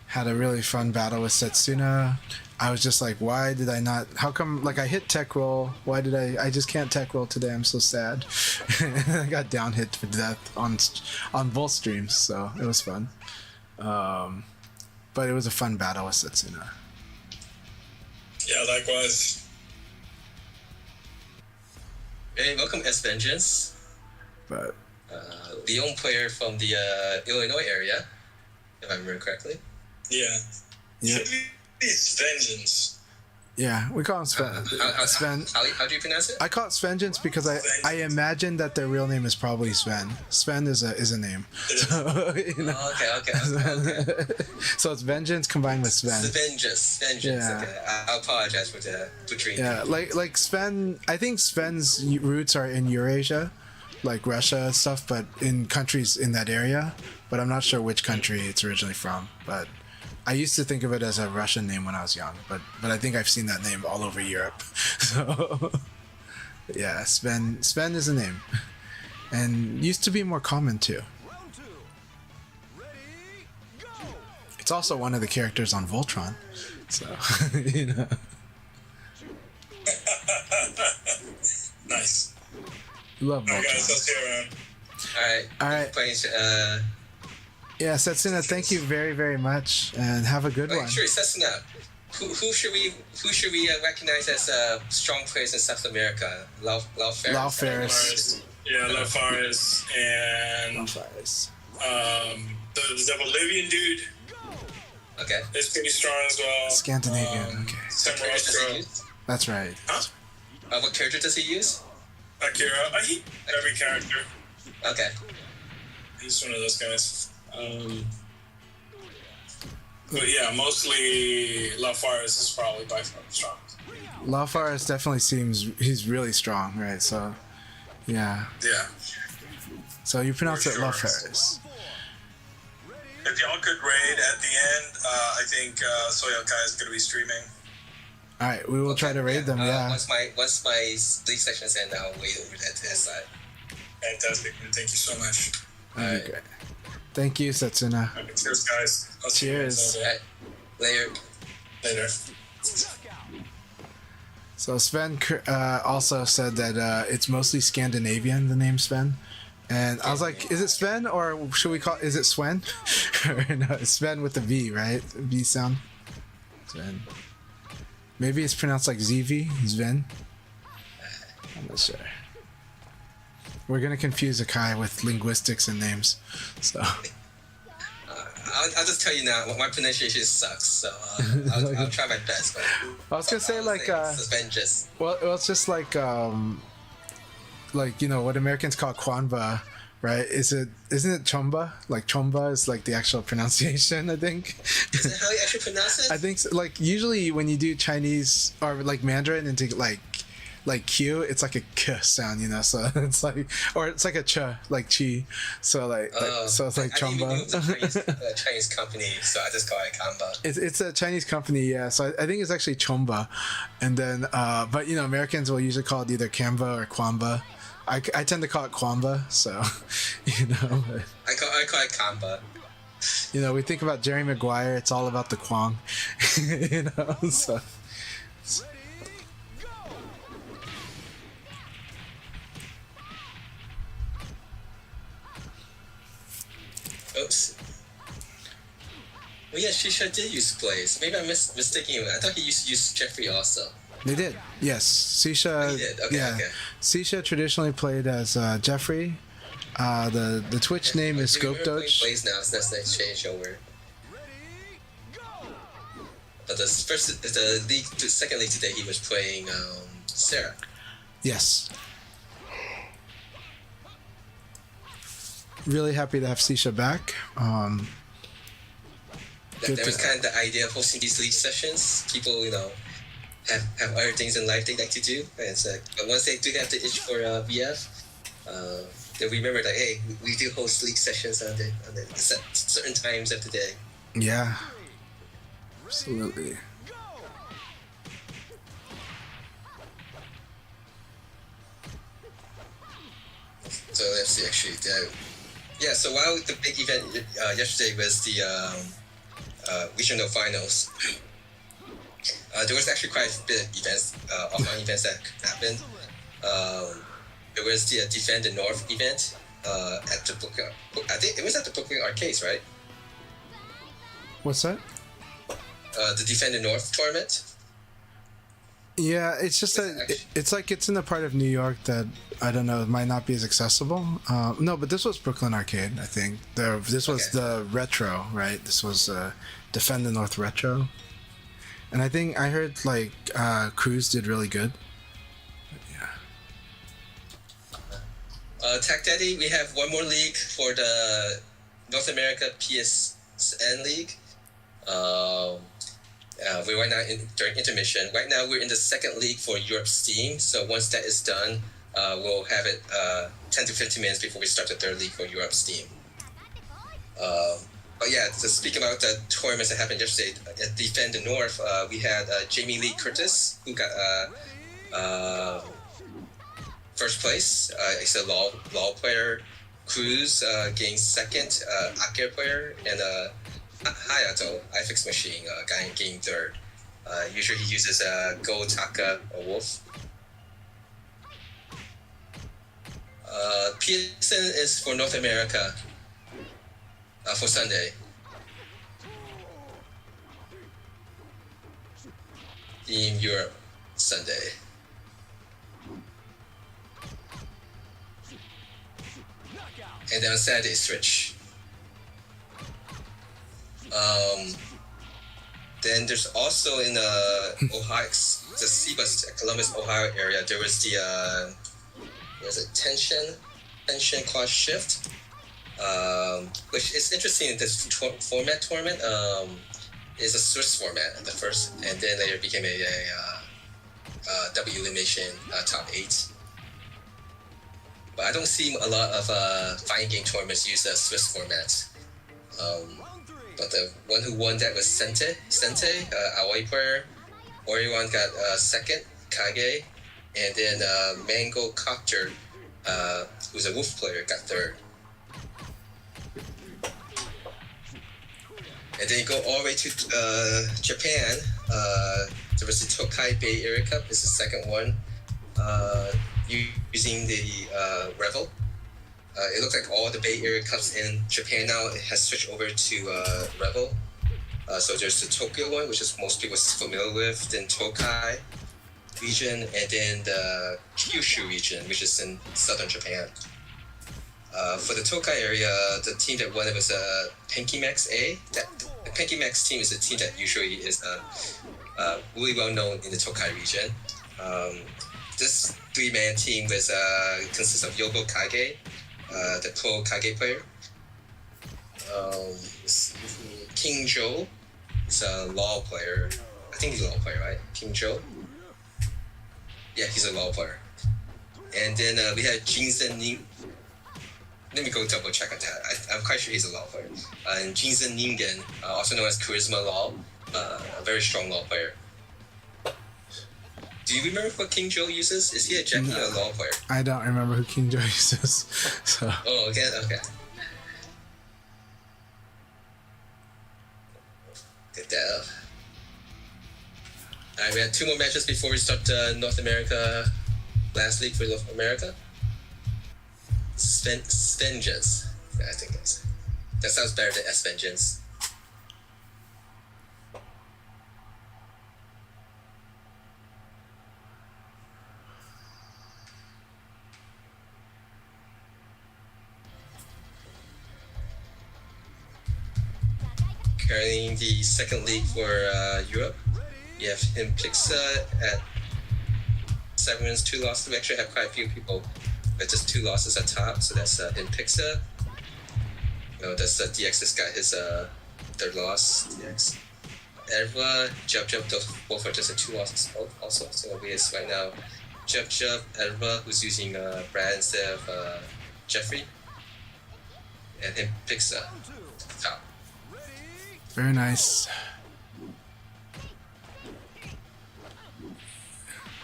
Had a really fun battle with Setsuna. I was just like, why did I not? How come? Like, I hit tech roll. Why did I just can't tech roll today. I'm so sad. I got down hit for death on both streams, so it was fun. But it was a fun battle with Setsuna. Yeah, likewise. Hey, welcome, S Vengeance. But Leon player from the Illinois area, if I remember correctly. Yeah. yeah, It's Vengeance. yeah, we call him Sven. Sven. How do you pronounce it? I call it Svengeance because I imagine that their real name is probably Sven. Sven is a name. So, you know. Oh, okay. So it's Vengeance combined with Sven. Vengeance. Yeah. Okay. I apologize for the butchering. Yeah, like Sven. I think Sven's roots are in Eurasia, like Russia and stuff, but in countries in that area. But I'm not sure which country it's originally from. But I used to think of it as a Russian name when I was young. But I think I've seen that name all over Europe. So yeah, Sven is a name, and used to be more common too. Round 2. Ready, go! It's also one of the characters on Voltron. So you know. Nice. Love Alright, guys, Voltron. let's see you around. All right. All right. Playing, Yeah, Setsuna, thank you very, very much, and have a good one. Sure, Setsuna. Who should we recognize as strong players in South America? Lau Ferris. Lau Ferris. Faris. Yeah, Love Faris and the Bolivian dude Okay. is pretty strong as well. Scandinavian, okay. What character does he Samurai use? That's right. Huh? What character does he use? Akira. He every character. Okay. He's one of those guys. But yeah, mostly Love Faris is probably by far the strongest. Lau Ferris definitely seems he's really strong, right? So, yeah. Yeah. So you pronounce For it Lau sure. Ferris. If y'all could raid at the end, I think Soyal Kai is going to be streaming. All right, we will try to raid them. Yeah. Once my league section's end, I'll wait over that to that side. Fantastic, man. Thank you so much. That'd be great. Thank you, Setsuna. Okay, cheers, guys. I'll see you guys Cheers. Alright. Later. later. So Sven also said that it's mostly Scandinavian, the name Sven. And I was like, is it Sven or should we call is it Sven? Or no, it's Sven with the V, right? V sound. Sven. Maybe it's pronounced like ZV, Sven. I'm not sure. We're gonna confuse Akai with linguistics and names. So I'll just tell you now, my pronunciation sucks, so I'll try my best. But I was gonna say like Vengeance. well it's just like you know what Americans call Kwanba, right? Isn't it Chomba? Like Chomba is like the actual pronunciation, I think. Is that how you actually pronounce it? I think so, like usually when you do Chinese or like Mandarin into like Q, it's like a K sound, you know. So it's like, or it's like a Ch, like Chi. So like so it's like I didn't even know it Chomba. was a Chinese company, so I just call it Kamba. It's a Chinese company, yeah. So I think it's actually Chomba, and then but you know Americans will usually call it either Kamba or Kwamba. I tend to call it Kwamba, so you know. But, I call it Kamba. you know, we think about Jerry Maguire. It's all about the Kwong, you know. So Oops. Oh yeah, Shisha did use Blaze. Maybe I'm mistaking him. I thought he used to use Jeffrey also. they did, yes. Sisha, He did? Okay, yeah. okay. Sisha traditionally played as Jeffrey. The Twitch name is Scope Doge. Blaze now, so that's the change over. But the second league today, he was playing Sarah. Yes. Really happy to have Sisha back. Good There was to- kind of the idea of hosting these league sessions. People, you know, have other things in life they like to do, and it's like, but once they do have the itch for VF, Then we remember like, hey, we do host league sessions on the certain times of the day. Yeah. Absolutely. So let's see, actually. Yeah, so while the big event yesterday was the regional finals, there was actually quite a bit of events, offline events that happened. There was the Defend the North event at the Brooklyn. I think it was at the Brooklyn Arcades, right? What's that? The Defend the North tournament. Yeah, it's just that it's like it's in the part of New York that I don't know, it might not be as accessible. No, but this was Brooklyn Arcade, I think. This was the retro, right? This was Defend the North retro, and I think I heard like Cruz did really good. But yeah. Tech Daddy, we have one more league for the North America PSN League. We're right now during intermission. Right now, we're in the second league for Europe's team. So once that is done, we'll have it 10 to 15 minutes before we start the third league for Europe's team. But yeah, to speak about the tournaments that happened yesterday, at Defend the North, we had Jamie Lee Curtis, who got first place. He's a law player. Cruz gained second. Akir player and Hayato, iFix Machine, guy gained third. Usually he uses Go Taka or Wolf. PSN is for North America for Sunday. Team Europe Sunday. And then on Saturday, Switch. Then there's also in Ohio, the Cebus, Columbus, Ohio area, there was the there's a tension class shift, which is interesting. This tournament is a Swiss format at the first, and then later became a W elimination top 8. But I don't see a lot of fighting game tournaments use a Swiss format. But the one who won that was Sente, Aoi player. Orion got second, Kage, and then Mango Copter, who's a Wolf player, got third. And then you go all the way to Japan. There was the Tokai Bay Area Cup. It's the second one, using the Revel. It looks like all the Bay Area Cups in Japan now it has switched over to Revel. So there's the Tokyo one, which is most people familiar with, then Tokai region, and then the Kyushu region, which is in southern Japan. For the Tokai area, the team that won it was Pinky Max A. The Pinky Max team is a team that usually is really well known in the Tokai region. This 3-man team consists of Yogo Kage, the pro Kage player. King Joe is a law player. I think he's a law player, right? King Joe? Yeah, he's a law player. And then we have Jinsen Ning. Let me go double check on that. I'm quite sure he's a law player. And Jinsen Ningen, also known as Charisma Law, a very strong law player. Do you remember what King Joe uses? Is he a Jackie or a law player? I don't remember who King Joe uses. So. Oh, okay. Get that up. Alright, we had 2 more matches before we start North America last league for North America. Svengeance. I think that sounds better than S-Vengeance. Carrying the second league for Europe, you have Himplixa at 7 wins, 2 losses. We actually have quite a few people with just 2 losses at top, so that's Himplixa. That's DX has got his third loss. DX. Erva, Jub, both are just 2 losses also. So we have right now Jub, Erva, who's using Brad instead of Jeffrey, and him picks top. Very nice.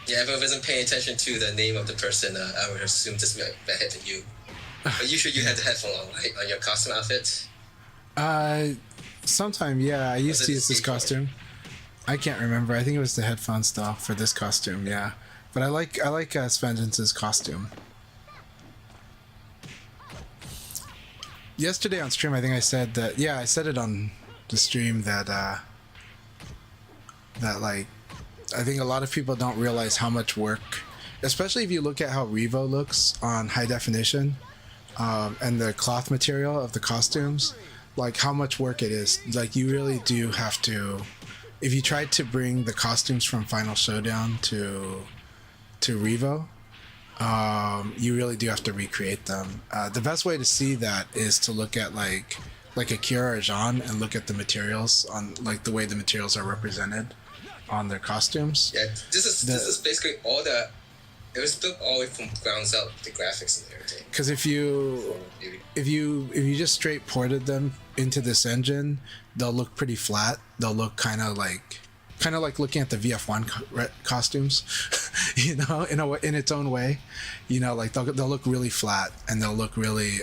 Yeah, if I wasn't paying attention to the name of the person, I would assume this might have been you. But usually you had the headphone on, right, on your costume outfit. Sometime, yeah. I used Was to it use this the skateboard? costume. I can't remember. I think it was the headphone stuff for this costume, yeah. But I like Svengence's costume. Yesterday on stream, I think I said that. Yeah, I said it on the stream that like, I think a lot of people don't realize how much work, especially if you look at how Revo looks on high definition, and the cloth material of the costumes, like how much work it is. Like you really do have to, if you tried to bring the costumes from Final Showdown to Revo, you really do have to recreate them. The best way to see that is to look at like a Kira or Jean and look at the materials on like the way the materials are represented on their costumes. Yeah, this is basically all the. It was built all the way from grounds up, the graphics and everything. Because if you just straight ported them into this engine, they'll look pretty flat. They'll look kind of like looking at the VF1 costumes, you know, in its own way, you know, like they'll look really flat and they'll look really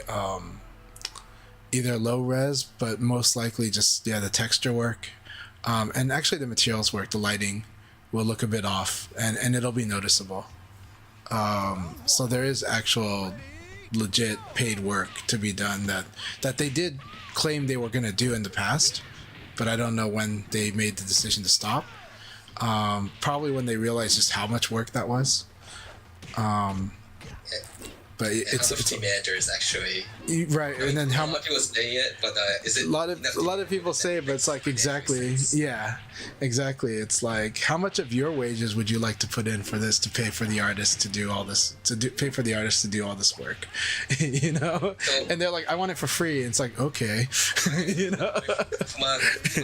either low res, but most likely just the texture work, and actually the materials work, the lighting will look a bit off, and it'll be noticeable. So there is actual legit paid work to be done that they did claim they were going to do in the past, but I don't know when they made the decision to stop. Probably when they realized just how much work that was. But it's how much demand there is actually. Right, and then how much people saying it, but is it a lot of people say it, but it's like exactly, yeah, exactly. It's like, how much of your wages would you like to put in for this to pay for the artist to do all this, pay for the artist to do all this work, you know? So, and they're like, I want it for free. And it's like, okay, you know. From a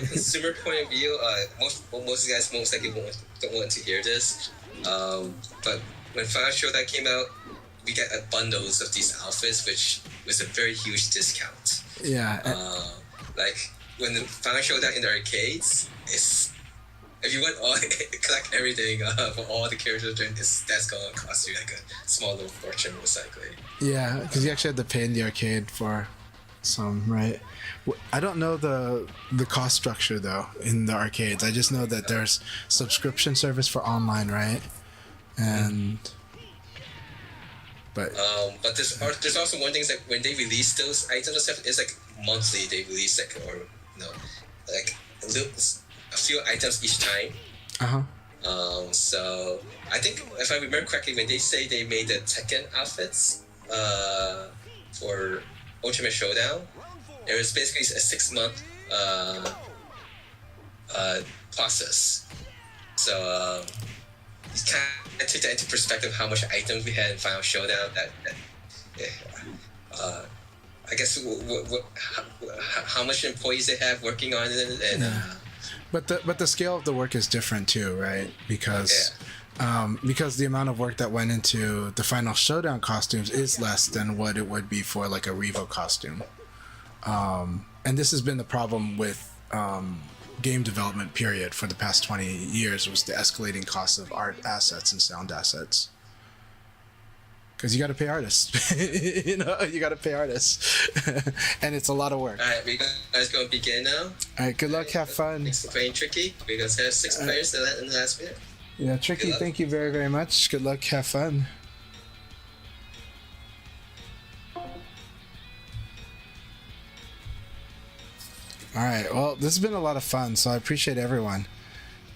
consumer point of view, most guys most likely don't want to hear this, but when Final Showdown came out, we get bundles of these outfits, which was a very huge discount. Yeah. Like when the Final Showdown in the arcades, if you want collect everything for all the characters, that's gonna cost you like a small little fortune, most likely. Yeah, because you actually had to pay in the arcade for some, right? I don't know the cost structure though in the arcades. I just know that there's subscription service for online, right? And but there's also one thing is like when they release those items and stuff, it's like monthly they release like, or like a few items each time. So I think if I remember correctly, when they say they made the Tekken outfits for Ultimate Showdown, it was basically a 6-month process. So you kind of take that into perspective how much items we had in Final Showdown. I guess how much employees they have working on it, and but the scale of the work is different too, right? Because the amount of work that went into the Final Showdown costumes is less than what it would be for like a Revo costume, and this has been the problem with game development period for the past 20 years, was the escalating costs of art assets and sound assets. Because you got to pay artists, you know, you got to pay artists, and it's a lot of work. All right, we guys going to begin now. All right, good luck, have fun. Thanks for playing Tricky. We're going to have 6 players in the last minute. Yeah, Tricky, thank you very, very much. Good luck, have fun. All right, well, this has been a lot of fun, so I appreciate everyone.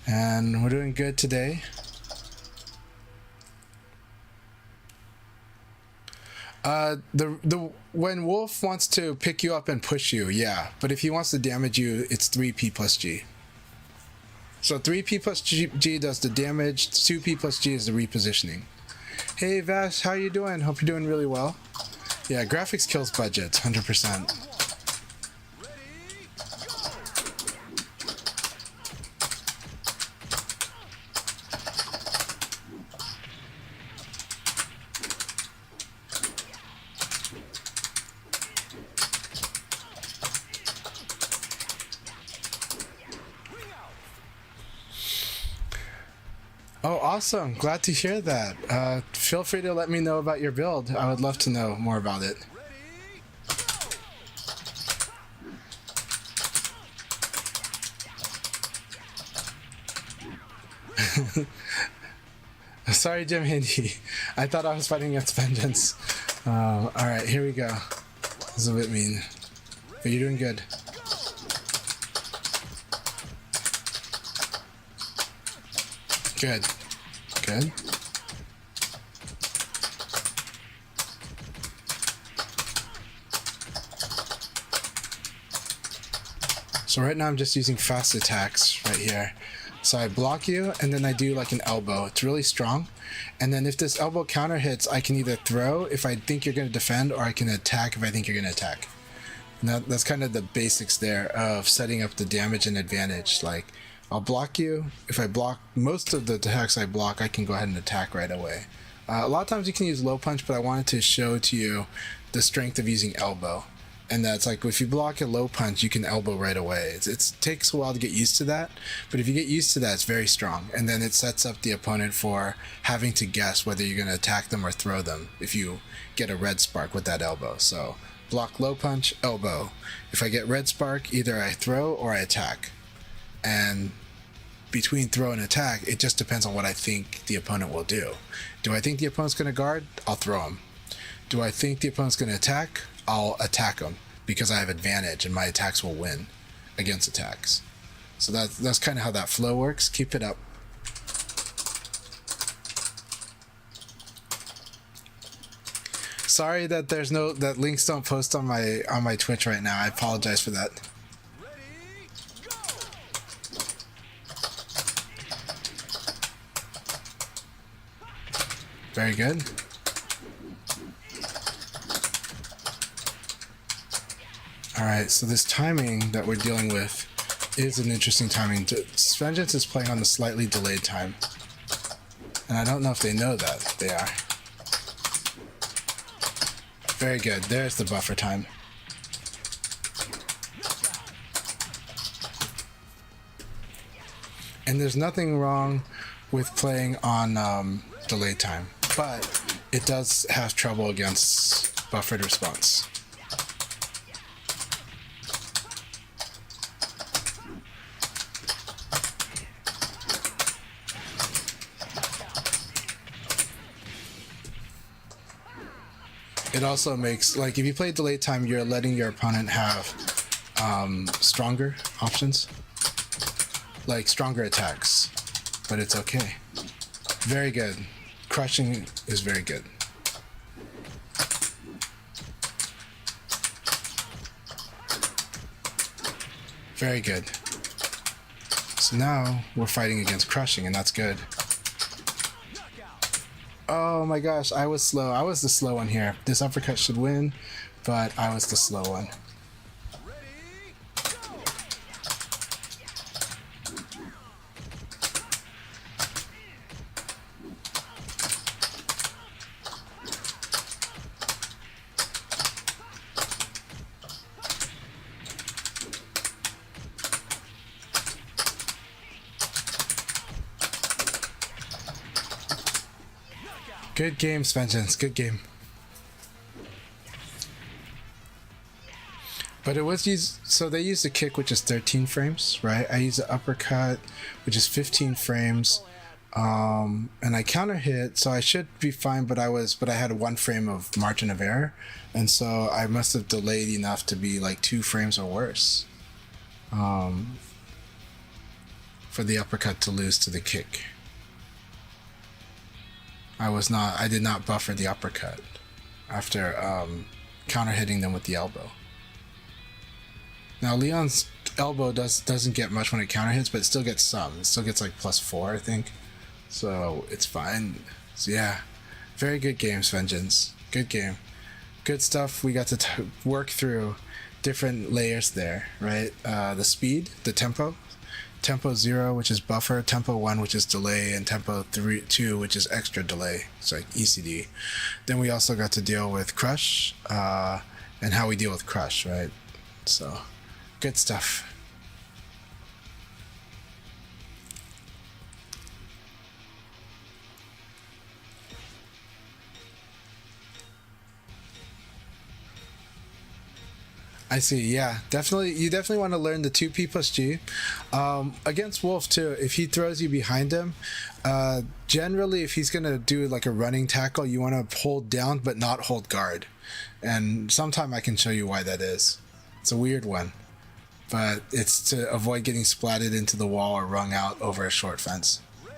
And we're doing good today. When Wolf wants to pick you up and push you, yeah. But if he wants to damage you, it's 3P plus G. So 3P plus G does the damage, 2P plus G is the repositioning. Hey Vash, how you doing? Hope you're doing really well. Yeah, graphics kills budgets, 100%. Oh, awesome. Glad to hear that. Feel free to let me know about your build. I would love to know more about it. Sorry, Jim Handy. I thought I was fighting against Vengeance. Alright, here we go. This is a bit mean. But you're doing good. Good. Good. So right now I'm just using fast attacks right here. So I block you, and then I do like an elbow. It's really strong. And then if this elbow counter hits, I can either throw if I think you're going to defend, or I can attack if I think you're going to attack. Now, that's kind of the basics there of setting up the damage and advantage. Like, I'll block you. If I block most of the attacks I block, I can go ahead and attack right away. A lot of times you can use low punch, but I wanted to show to you the strength of using elbow. And that's like, if you block a low punch, you can elbow right away. It takes a while to get used to that, but if you get used to that, it's very strong. And then it sets up the opponent for having to guess whether you're going to attack them or throw them if you get a red spark with that elbow. So block low punch, elbow. If I get red spark, either I throw or I attack. And between throw and attack, it just depends on what I think the opponent will do. Do I think the opponent's going to guard? I'll throw him. Do I think the opponent's going to attack? I'll attack them because I have advantage and my attacks will win against attacks. So that's kind of how that flow works. Keep it up. Sorry that that links don't post on my Twitch right now. I apologize for that. Ready, go! Very good. Alright, so this timing that we're dealing with is an interesting timing. Vengeance is playing on the slightly delayed time. And I don't know if they know that. They are. Very good. There's the buffer time. And there's nothing wrong with playing on delayed time, but it does have trouble against buffered response. It also makes, like, if you play delayed time, you're letting your opponent have stronger options, like stronger attacks, but it's okay. Very good. Crushing is very good. Very good. So now we're fighting against crushing, and that's good. Oh my gosh, I was slow. I was the slow one here. This uppercut should win, but I was the slow one. Ready, go! Good game, Vengeance. Good game. But it was used, so they used a kick which is 13 frames, right? I used an uppercut which is 15 frames, and I counter hit, so I should be fine. But I had 1 frame of margin of error, and so I must have delayed enough to be like 2 frames or worse, for the uppercut to lose to the kick. I did not buffer the uppercut after counter hitting them with the elbow. Now Leon's elbow doesn't get much when it counter hits, but it still gets some. It still gets like +4, I think. So it's fine. So yeah, very good games, Vengeance. Good game. Good stuff. We got to work through different layers there, right? The speed, the tempo. Tempo 0, which is buffer, tempo 1, which is delay, and tempo 2, which is extra delay. It's like ECD. Then we also got to deal with crush, and how we deal with crush, right? So, good stuff. I see. Yeah, definitely. You definitely want to learn the 2P plus G. Against Wolf too, if he throws you behind him, generally if he's gonna do like a running tackle, you want to hold down but not hold guard. And sometime I can show you why that is. It's a weird one, but it's to avoid getting splatted into the wall or wrung out over a short fence. Ready,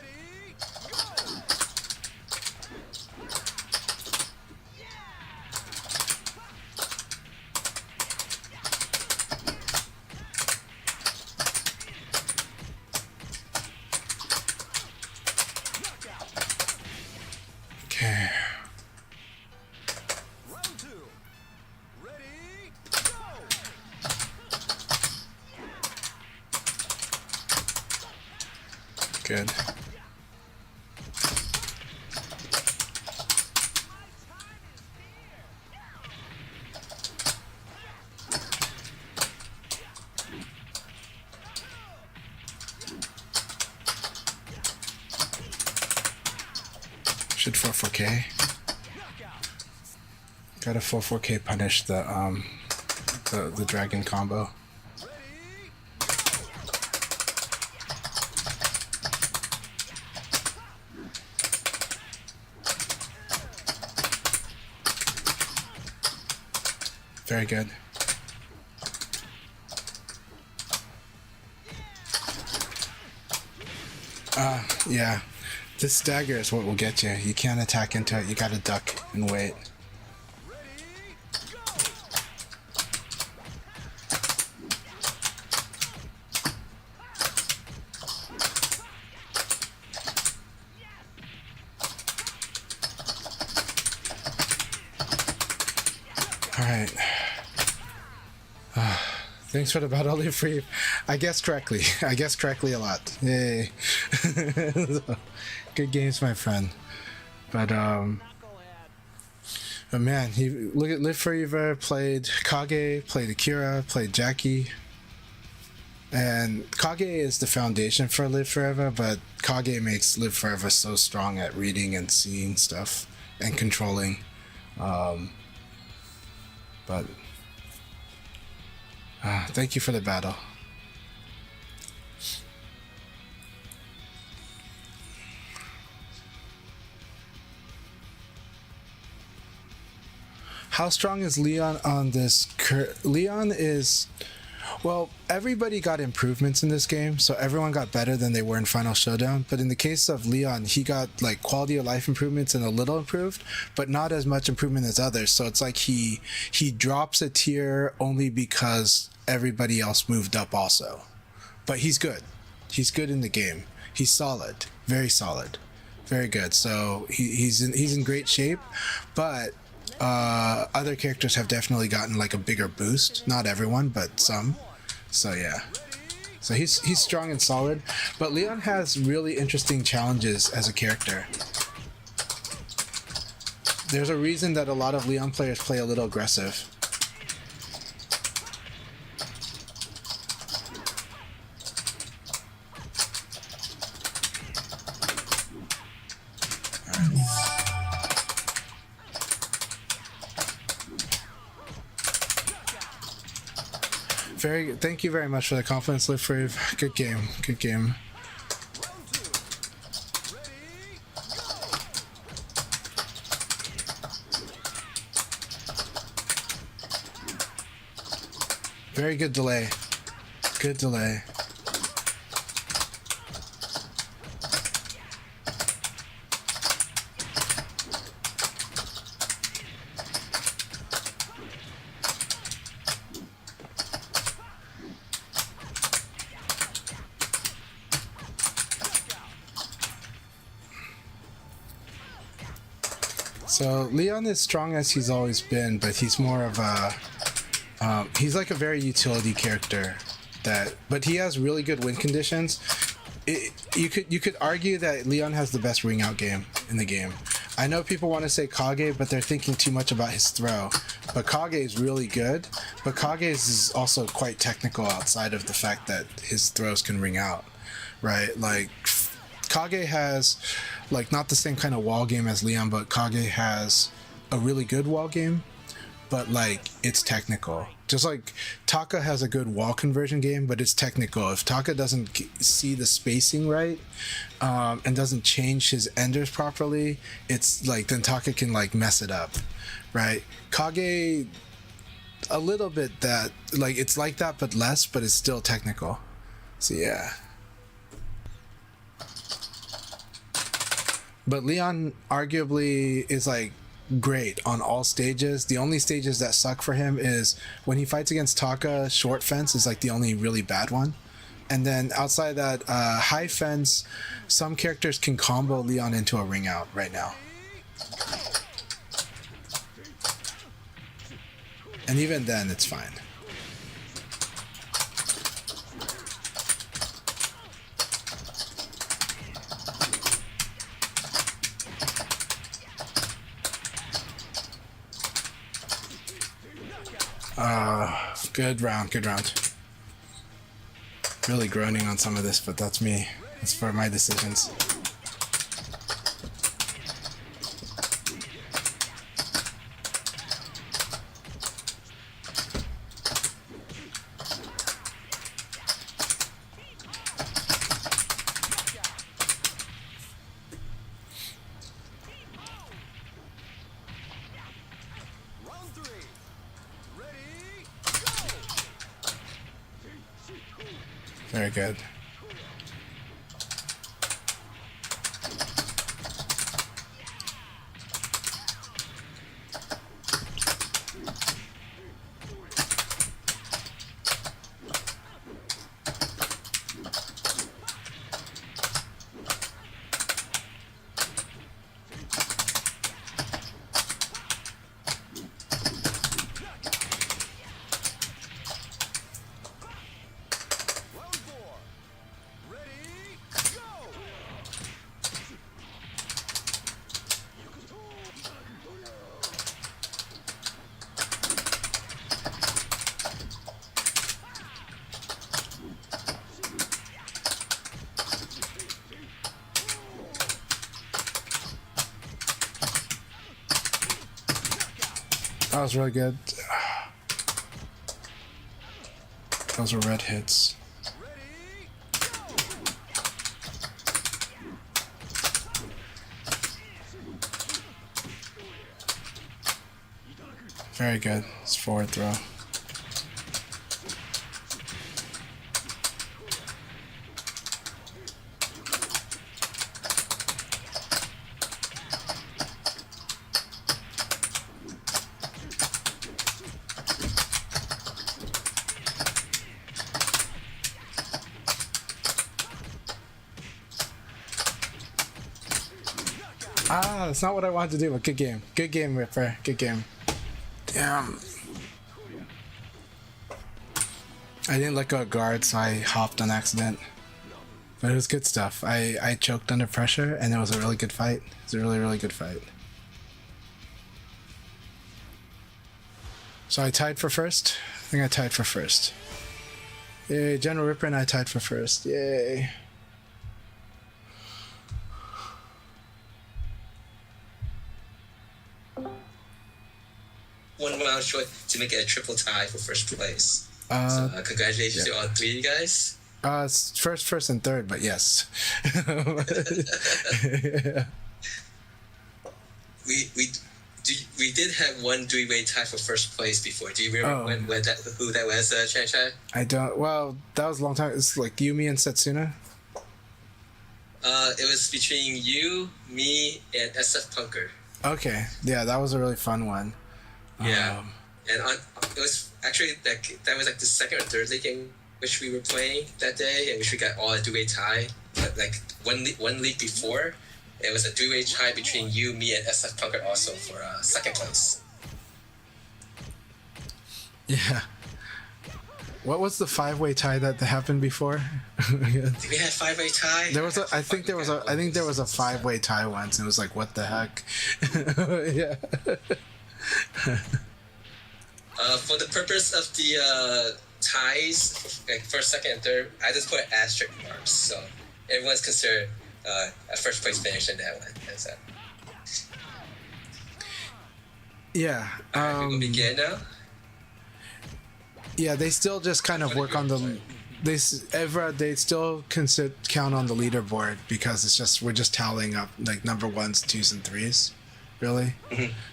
go! Okay. Round 2. Ready, go! Good. Should 4-4K. Got a 4-4K punish the dragon combo. Ready, Very good. Yeah. This stagger is what will get you. You can't attack into it. You gotta duck and wait. ready, go! Alright. Thanks for the battle, Live Free. I guessed correctly. I guessed correctly a lot. Yay. Good games, my friend. But man, he look at Live Forever, played Kage, played Akira, played Jackie. And Kage is the foundation for Live Forever, but Kage makes Live Forever so strong at reading and seeing stuff and controlling. But thank you for the battle. How strong is Leon on this? Leon is, well, everybody got improvements in this game, so everyone got better than they were in Final Showdown. But in the case of Leon, he got like quality of life improvements and a little improved, but not as much improvement as others. So it's like he drops a tier only because everybody else moved up also. But he's good. He's good in the game. He's solid, very solid, very good. So he's in great shape, but other characters have definitely gotten like a bigger boost. Not everyone, but some. So yeah. So he's strong and solid. But Leon has really interesting challenges as a character. There's a reason that a lot of Leon players play a little aggressive. Very good. Thank you very much for the confidence, Live Free. Good game. Good game. Round 2. Ready, go! Very good delay. Good delay. So Leon is strong as he's always been, but he's more of a he's like a very utility character but he has really good win conditions. You could argue that Leon has the best ring out game in the game. I know people want to say Kage, but they're thinking too much about his throw. But Kage is really good, but Kage's is also quite technical outside of the fact that his throws can ring out, right? Like Kage has like not the same kind of wall game as Leon, but Kage has a really good wall game. but like it's technical. Just like Taka has a good wall conversion game, but it's technical. If Taka doesn't see the spacing right, and doesn't change his enders properly, it's like then Taka can like mess it up, right? Kage, a little bit that like it's like that, but less, but it's still technical. So yeah. But Leon arguably is like great on all stages. The only stages that suck for him is when he fights against Taka, short fence is like the only really bad one. And then outside that, high fence, some characters can combo Leon into a ring out right now. And even then, it's fine. Good round, good round. Really groaning on some of this, but that's me. It's for my decisions. Round 3. Ready, go! Very good. Round 4. Ready, go! That was really good. Those were red hits. Ready, go! Very good. It's forward throw. Ah, that's not what I wanted to do, but good game. Good game, Ripper. Good game. Damn. I didn't let go of guard, so I hopped on accident. But it was good stuff. I choked under pressure, and it was a really good fight. It was a really, really good fight. So I tied for first? I think I tied for first. Yay, General Ripper and I tied for first. Yay. One round short to make it a triple tie for first place. Congratulations to all three of you guys. It's first, and third, but yes. Yeah. We did have one three-way tie for first place before. Do you remember who that was, Chan Chan? I don't. Well, that was a long time. It's like Yumi and Setsuna. It was between you, me, and SF Punker. Okay, yeah, that was a really fun one. Yeah, and it was actually that was like the second or third league in which we were playing that day, in which we got all a three-way tie. But like one league before, it was a three-way tie between you, me, and SF Punker also for second place. Yeah. What was the five-way tie that happened before? Did we have five-way tie? There was I think there was a five-way tie once. And it was like, what the heck? Yeah. For the purpose of the ties, like first, second, and third, I just put asterisk marks, so everyone's considered a first place finish in that one. Yeah. Alright, we will begin now. Yeah, they still just kind of work on the. They still count on the leaderboard because it's just we're just tallying up like number ones, twos, and threes, really.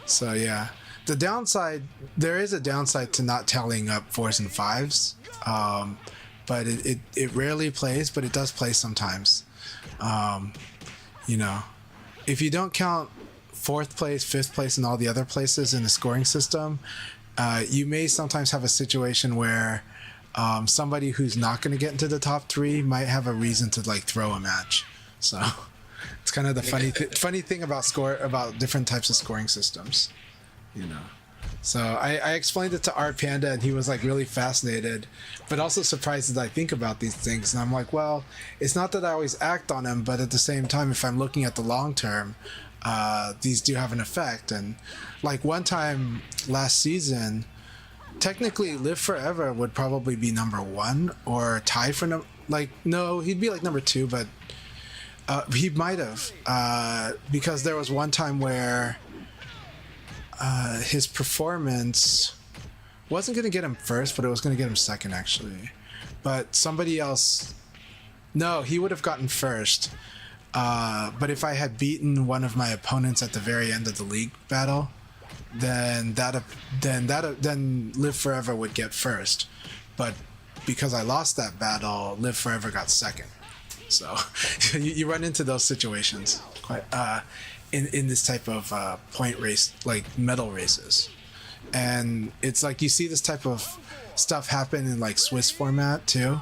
So yeah, there is a downside to not tallying up fours and fives, but it rarely plays, but it does play sometimes. You know, if you don't count fourth place, fifth place, and all the other places in the scoring system, you may sometimes have a situation where somebody who's not going to get into the top three might have a reason to like throw a match. So it's kind of the funny thing about different types of scoring systems, you know. So I explained it to Art Panda, and he was like really fascinated, but also surprised that I think about these things. And I'm like, well, it's not that I always act on them, but at the same time, if I'm looking at the long term, these do have an effect. And like one time last season, technically Live Forever would probably be number one or tie for no, he'd be like number two, but he might have because there was one time where his performance wasn't going to get him first, but it was going to get him second actually. But somebody else, no, he would have gotten first. But if I had beaten one of my opponents at the very end of the league battle, then Live Forever would get first. But because I lost that battle, Live Forever got second. So you run into those situations quite in this type of point race, like medal races. And it's like you see this type of stuff happen in like Swiss format too,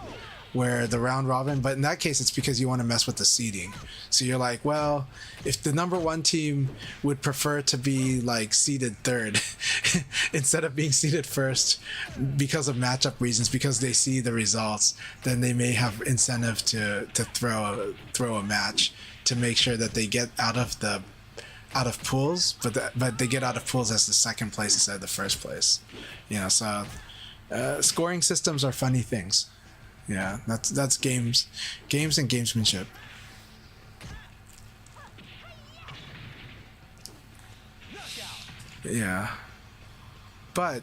where the round robin, but in that case it's because you want to mess with the seeding. So you're like, well, if the number one team would prefer to be like seeded third instead of being seeded first because of matchup reasons, because they see the results, then they may have incentive to throw a match to make sure that they get out of pools, but they get out of pools as the second place instead of the first place. You know, so scoring systems are funny things. Yeah, that's games and gamesmanship. Yeah, but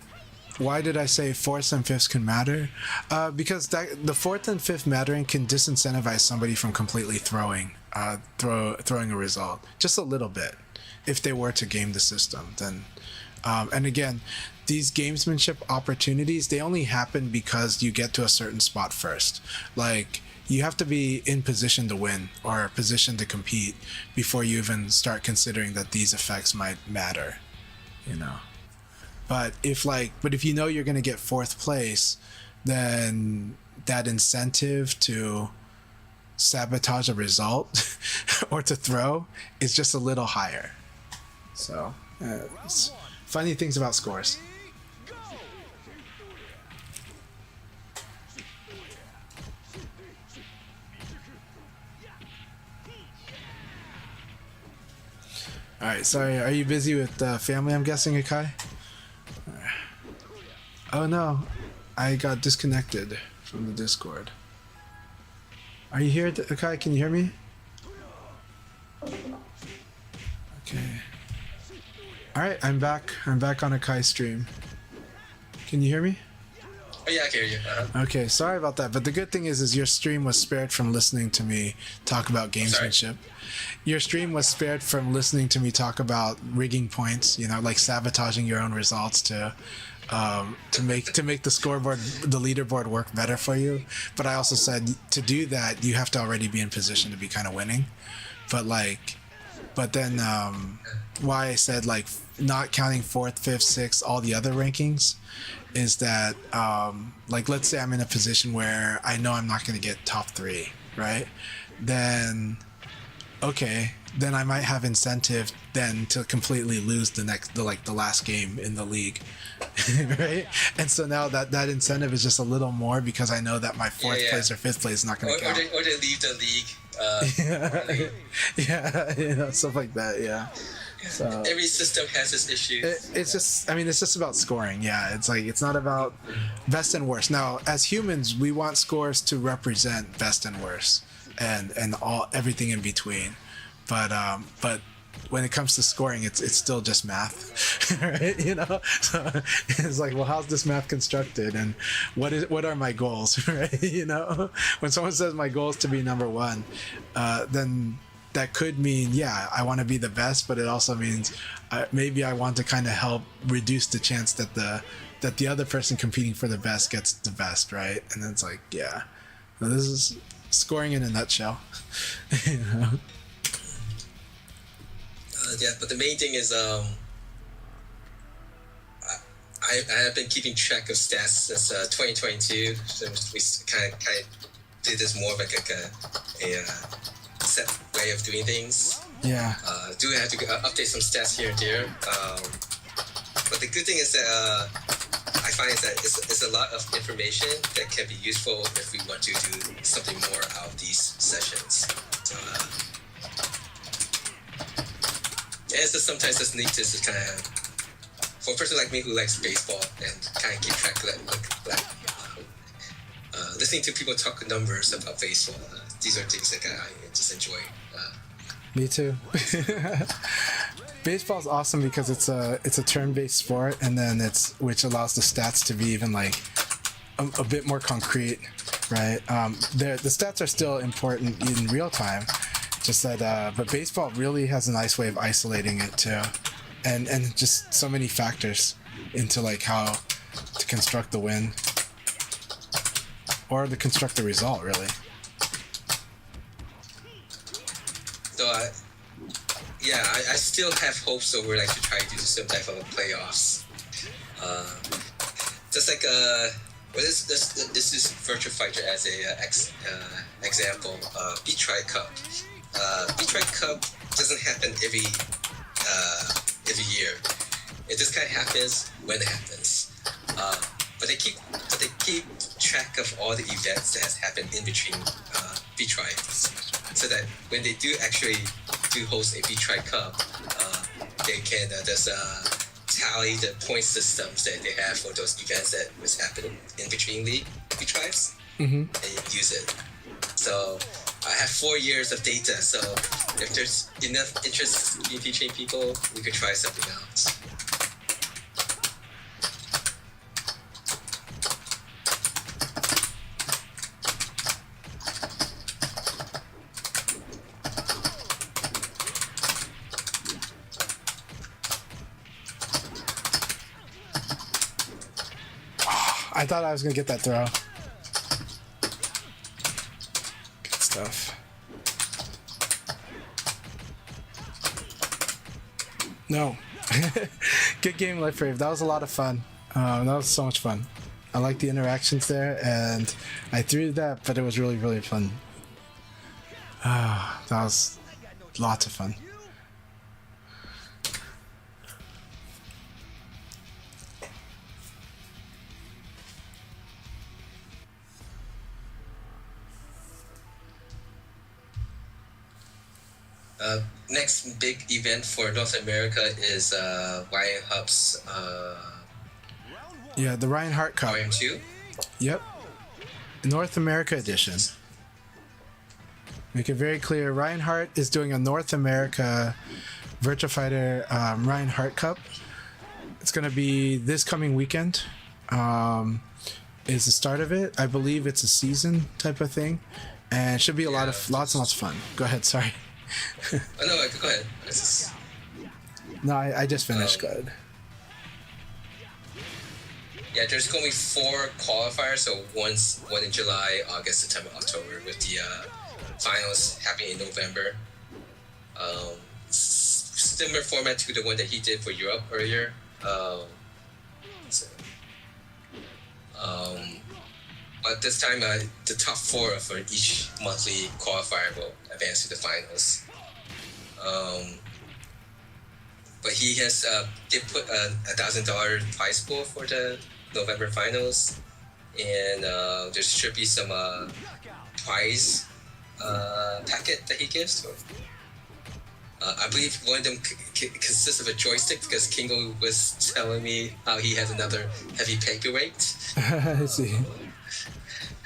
why did I say fourths and fifths can matter? Because the fourth and fifth mattering can disincentivize somebody from completely throwing a result just a little bit if they were to game the system. Then, and again, these gamesmanship opportunities, they only happen because you get to a certain spot first. Like, you have to be in position to win or position to compete before you even start considering that these effects might matter, you know. But if you know you're going to get fourth place, then that incentive to sabotage a result or to throw is just a little higher. So, it's funny things about scores. All right, sorry. Are you busy with family? I'm guessing, Akai. Oh no, I got disconnected from the Discord. Are you here, Akai? Can you hear me? Okay. All right, I'm back. I'm back on Akai's stream. Can you hear me? Oh yeah, I can hear you. Okay, sorry about that. But the good thing is your stream was spared from listening to me talk about gamesmanship. Your stream was spared from listening to me talk about rigging points. You know, like sabotaging your own results to make the scoreboard, the leaderboard work better for you. But I also said to do that, you have to already be in position to be kind of winning. But then why I said like not counting fourth, fifth, sixth, all the other rankings is that like let's say I'm in a position where I know I'm not going to get top three, right? Then I might have incentive then to completely lose the last game in the league, right? And so now that incentive is just a little more because I know that my fourth place or fifth place is not going to count. Or they leave the league. Yeah, you know, stuff like that. Yeah. So every system has its issues. It's just about scoring. Yeah, it's like it's not about best and worst. Now, as humans, we want scores to represent best and worst, and everything in between. But when it comes to scoring, it's still just math, right? You know, so it's like, well, how's this math constructed, and what are my goals, right? You know, when someone says my goal is to be number one, then that could mean, yeah, I want to be the best, but it also means maybe I want to kind of help reduce the chance that the other person competing for the best gets the best, right? And then it's like, yeah, well, this is scoring in a nutshell. You know? Yeah, but the main thing is I have been keeping track of stats since 2022. So we kind of did this more of like a set way of doing things. Yeah. Do have to update some stats here and there. But the good thing is that I find is that it's a lot of information that can be useful if we want to do something more out of these sessions. So, it's just sometimes it's neat to just kind of, for a person like me who likes baseball and kind of keep track of that, listening to people talk numbers about baseball, these are things that I just enjoy. Me too. Baseball's awesome because it's a turn-based sport, and then which allows the stats to be even like a bit more concrete, right? The stats are still important in real time, just that. But baseball really has a nice way of isolating it too, and just so many factors into like how to construct the win or to construct the result, really. So I still have hopes over like to try to do some type of playoffs. Just like this is Virtua Fighter as a example. B-Try Cup. B-Try Cup doesn't happen every year. It just kind of happens when it happens. But they keep track of all the events that has happened in between B-Try, so that when they do actually host a B-Try Cup, they can just tally the point systems that they have for those events that was happening in between the B-Tries, and use it. So I have 4 years of data, so if there's enough interest in teaching people, we could try something else. I thought I was gonna get that throw. Good stuff. No. Good game, Life Rave. That was a lot of fun. That was so much fun. I like the interactions there, and I threw that, but it was really, really fun. That was lots of fun. Next big event for North America is Ryan Hup's Yeah, the Reinhardt Cup. RM2. Yep. North America edition. Make it very clear, Reinhardt is doing a North America Virtua Fighter Reinhardt Cup. It's going to be this coming weekend. Is the start of it. I believe it's a season type of thing, and it should be lots and lots of fun. Go ahead, sorry. Oh, no, go ahead. No, I just finished. Go ahead. Yeah, there's going to be 4 qualifiers, so one in July, August, September, October, with the finals happening in November. Similar format to the one that he did for Europe earlier. But this time, the top 4 for each monthly qualifier will advance to the finals. But he has did put a $1,000 prize pool for the November finals, and there should be some prize packet that he gives. So, I believe one of them consists of a joystick, because Kingo was telling me how he has another heavy paperweight. I see.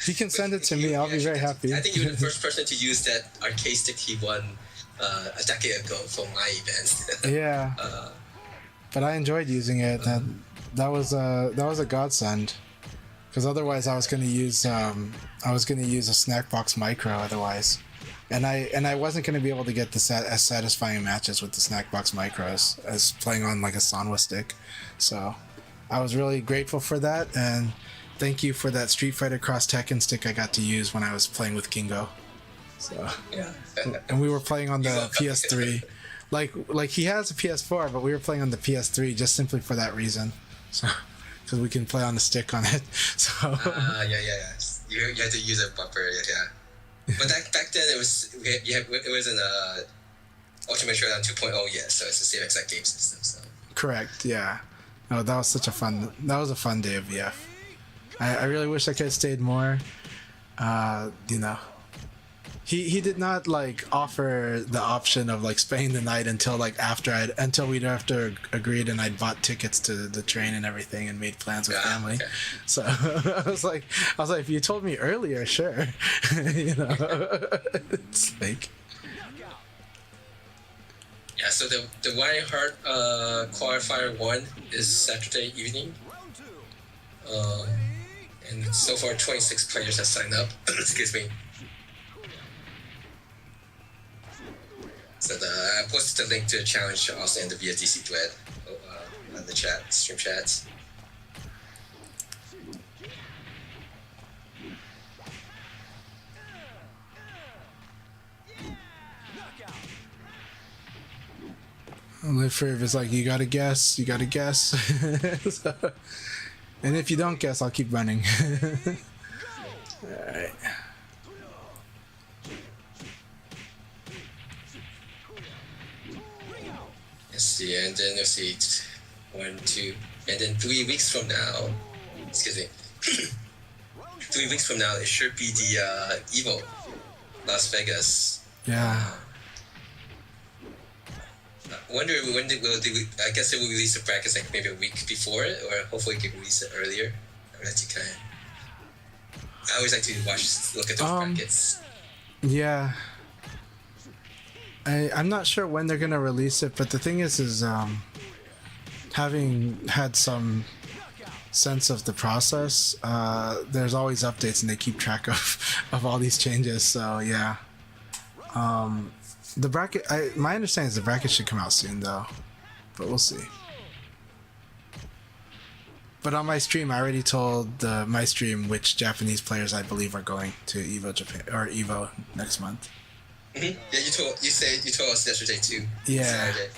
He can send it to me. I'll be very happy. I think you were the first person to use that arcade stick he won a decade ago for my events. Yeah, but I enjoyed using it. That was a godsend. Because otherwise, I was gonna use a snack box micro otherwise, and I wasn't gonna be able to get as satisfying matches with the snack box micros as playing on like a Sanwa stick. So I was really grateful for that, and thank you for that Street Fighter Cross Tekken stick I got to use when I was playing with Kingo. So Yeah. and we were playing on the PS3, like he has a PS4, but we were playing on the PS3 just simply for that reason. So. Because we can play on the stick on it, so. Yeah. You had to use a bumper, yeah. But back then it was it wasn't Ultimate Showdown 2.0 yet, so it's the same exact game system. So. Correct. Yeah. Oh, that was a fun day of VF. I really wish I could have stayed more. You know. He did not like offer the option of like spending the night until we'd agreed and I'd bought tickets to the train and everything and made plans with family. Okay. So I was like, if you told me earlier, sure. You know, it's like. Yeah, so the Wild Heart qualifier 1 is Saturday evening. And so far 26 players have signed up. Excuse me. So I posted the link to the challenge also in the VSDC thread on the stream chat. Live Forever is like, you gotta guess. So, and if you don't guess, I'll keep running. Alright. Let's see, and then let's see, 1, 2, and then 3 weeks from now, excuse me, 3 weeks from now, it should be the EVO, Las Vegas. Yeah. I wonder when I guess they will release the brackets like maybe a week before it, or hopefully they can release it earlier. I always like to look at those brackets. Yeah. I'm not sure when they're gonna release it, but the thing is having had some sense of the process, there's always updates and they keep track of all these changes. So yeah. The bracket, my understanding is the bracket should come out soon though, but we'll see. But on my stream, I already told my stream which Japanese players I believe are going to EVO Japan or EVO next month. Mm-hmm. Yeah, you told us yesterday too. Yeah, Saturday.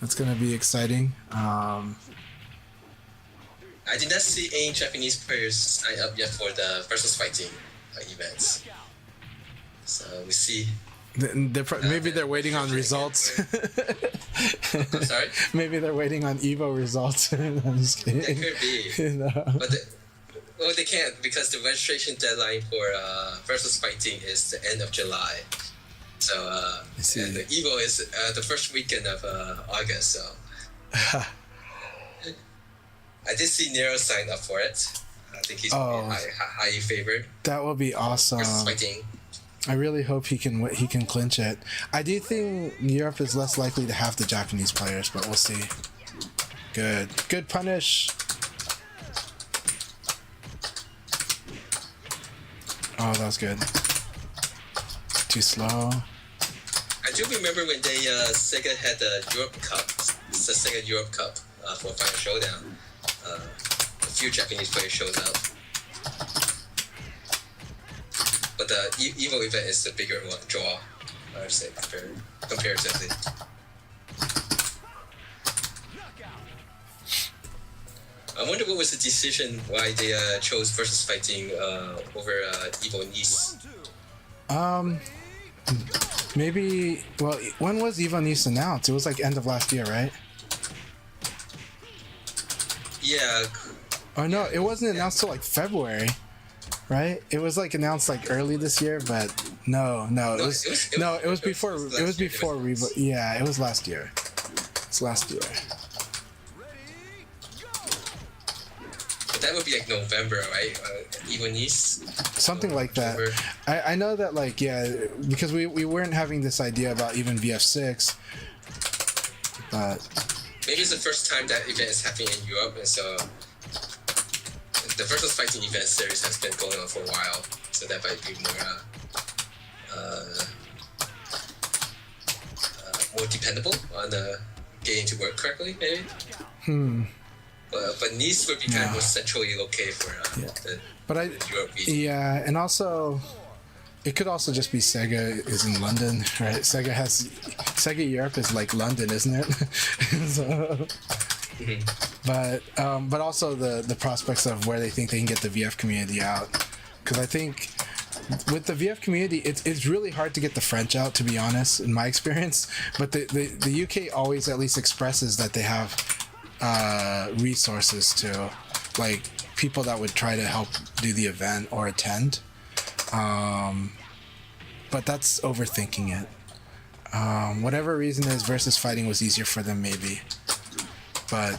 that's gonna be exciting. I did not see any Japanese players sign up yet for the versus fighting events. So we see. Maybe they're waiting on results. I'm sorry? Maybe they're waiting on EVO results. I'm just kidding. It could be. You know? But they can't because the registration deadline for versus fighting is the end of July. So and the EVO is the first weekend of August. So I did see Nero sign up for it. I think he's highly favored. That will be awesome. Versus fighting. I really hope he can clinch it. I do think Europe is less likely to have the Japanese players, but we'll see. Good punish. Oh, that was good. Too slow. I do remember when they Sega had the Europe Cup, the Sega Europe Cup for Final Showdown. A few Japanese players showed up. But the EVO event is the bigger draw, I would say, comparatively. I wonder what was the decision why they chose versus fighting over EVO Nice. Maybe. Well, when was EVO Nice announced? It was like end of last year, right? Yeah. Oh no, it wasn't announced till like February. Right? It was like announced like early this year, but no, it was before Revo. Yeah, it was last year. It's last year. But that that would be like November, right? Even East. Something like that. October. I know that, like, yeah, because we weren't having this idea about even VF6, but Maybe it's the first time that event is happening in Europe, and so the Versus Fighting event series has been going on for a while, so that might be more dependable on getting to work correctly, maybe. But Nice would be kind of more centrally located for the but I Europe region. yeah, and also it could also just be Sega is in London, right? Sega Europe is like London, isn't it? So, but also the prospects of where they think they can get the VF community out, because I think with the VF community, it's really hard to get the French out, to be honest, in my experience. But the UK always at least expresses that they have resources to, like, people that would try to help do the event or attend. But that's overthinking it. Whatever reason is, versus fighting was easier for them, maybe. But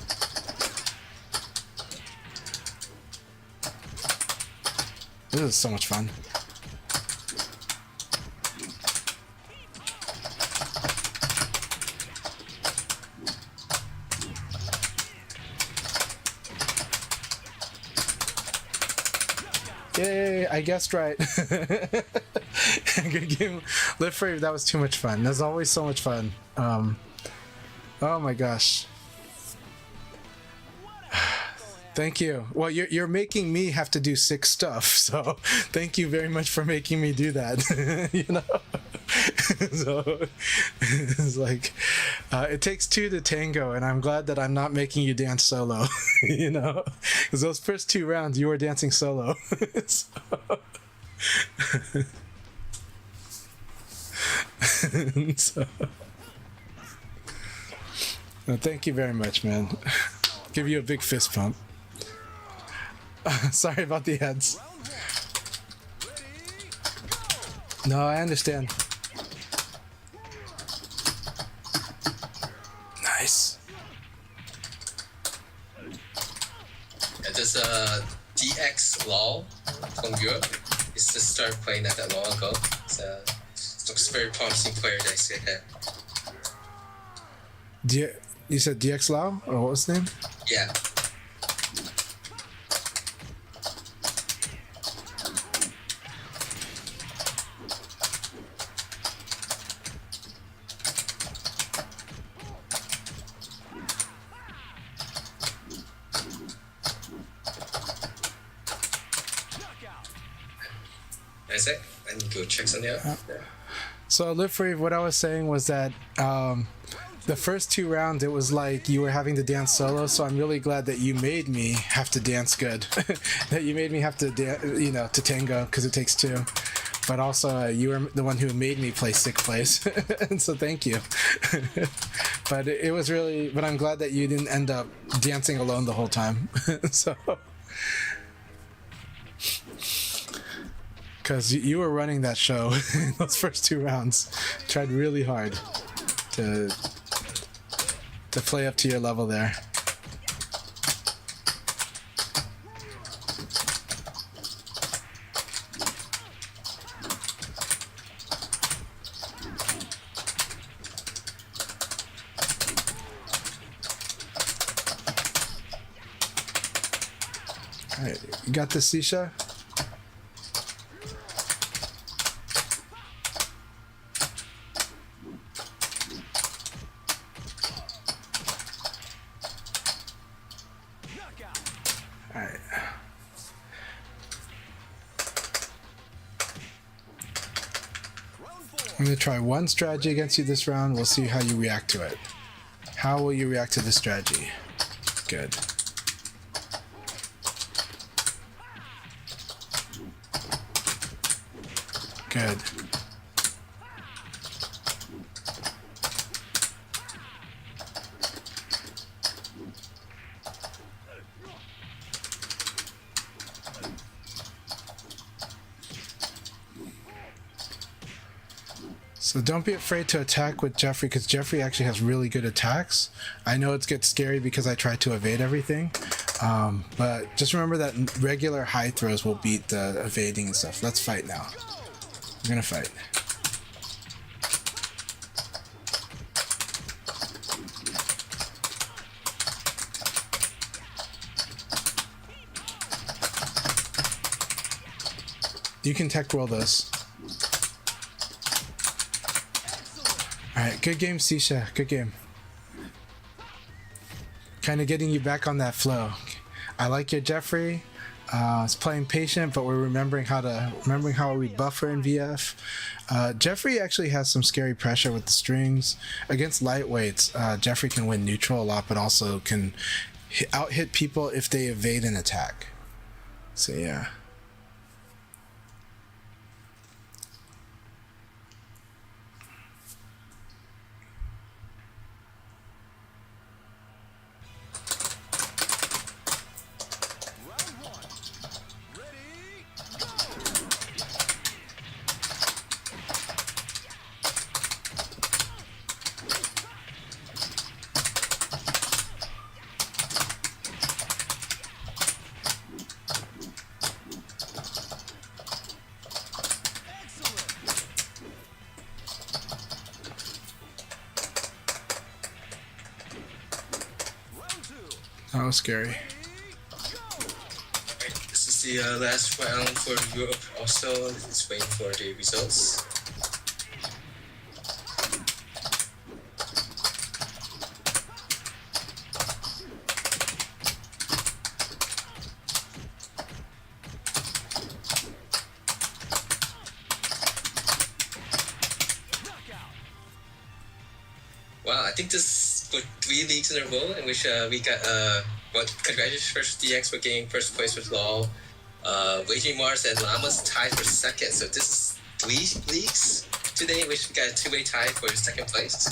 this is so much fun. Yay, I guessed right. Good game. Live Free, that was too much fun. There's always so much fun. Oh my gosh. Thank you. Well, you're making me have to do 6 stuff, so thank you very much for making me do that. You know? So it's like it takes 2 to tango, and I'm glad that I'm not making you dance solo. You know, because those first 2 rounds you were dancing solo. So, no, thank you very much, man. Give you a big fist pump. Sorry about the ads. No, I understand. Nice. Yeah, there's a DX Law from Europe. It's just started playing that long ago. It looks very promising player that I said that. You said DX Lau, or what was his name? Yeah. Isaac, I need to go check something out. Yeah. So, Live Free, what I was saying was that the first 2 rounds, it was like you were having to dance solo, so I'm really glad that you made me have to dance good. That you made me have to, to tango, because it takes 2. But also, you were the one who made me play sick plays, and so thank you. But it was really, but I'm glad that you didn't end up dancing alone the whole time. So, because you were running that show in those first 2 rounds, tried really hard to play up to your level there. All right, you got the Sisha? Alright. I'm going to try one strategy against you this round. We'll see how you react to it. How will you react to this strategy? Good. Good. So don't be afraid to attack with Jeffrey, because Jeffrey actually has really good attacks. I know it gets scary because I try to evade everything, But just remember that regular high throws will beat the evading and stuff. Let's fight now. We're gonna fight. You can tech roll this. Alright, good game, Sisha. Good game. Kind of getting you back on that flow. I like your Jeffrey. It's playing patient, but we're remembering how we buffer in VF. Jeffrey actually has some scary pressure with the strings. Against lightweights, Jeffrey can win neutral a lot, but also can out-hit people if they evade an attack. So yeah. That was scary. This is the last round for Europe. Also, it's waiting for the results. Wow, I think this for 3 leagues in a row in which we got congratulations first DX for getting first place with LOL. Raging Mars and Llamas tied for second. So this is 3 leagues today in which we got a 2-way tie for second place.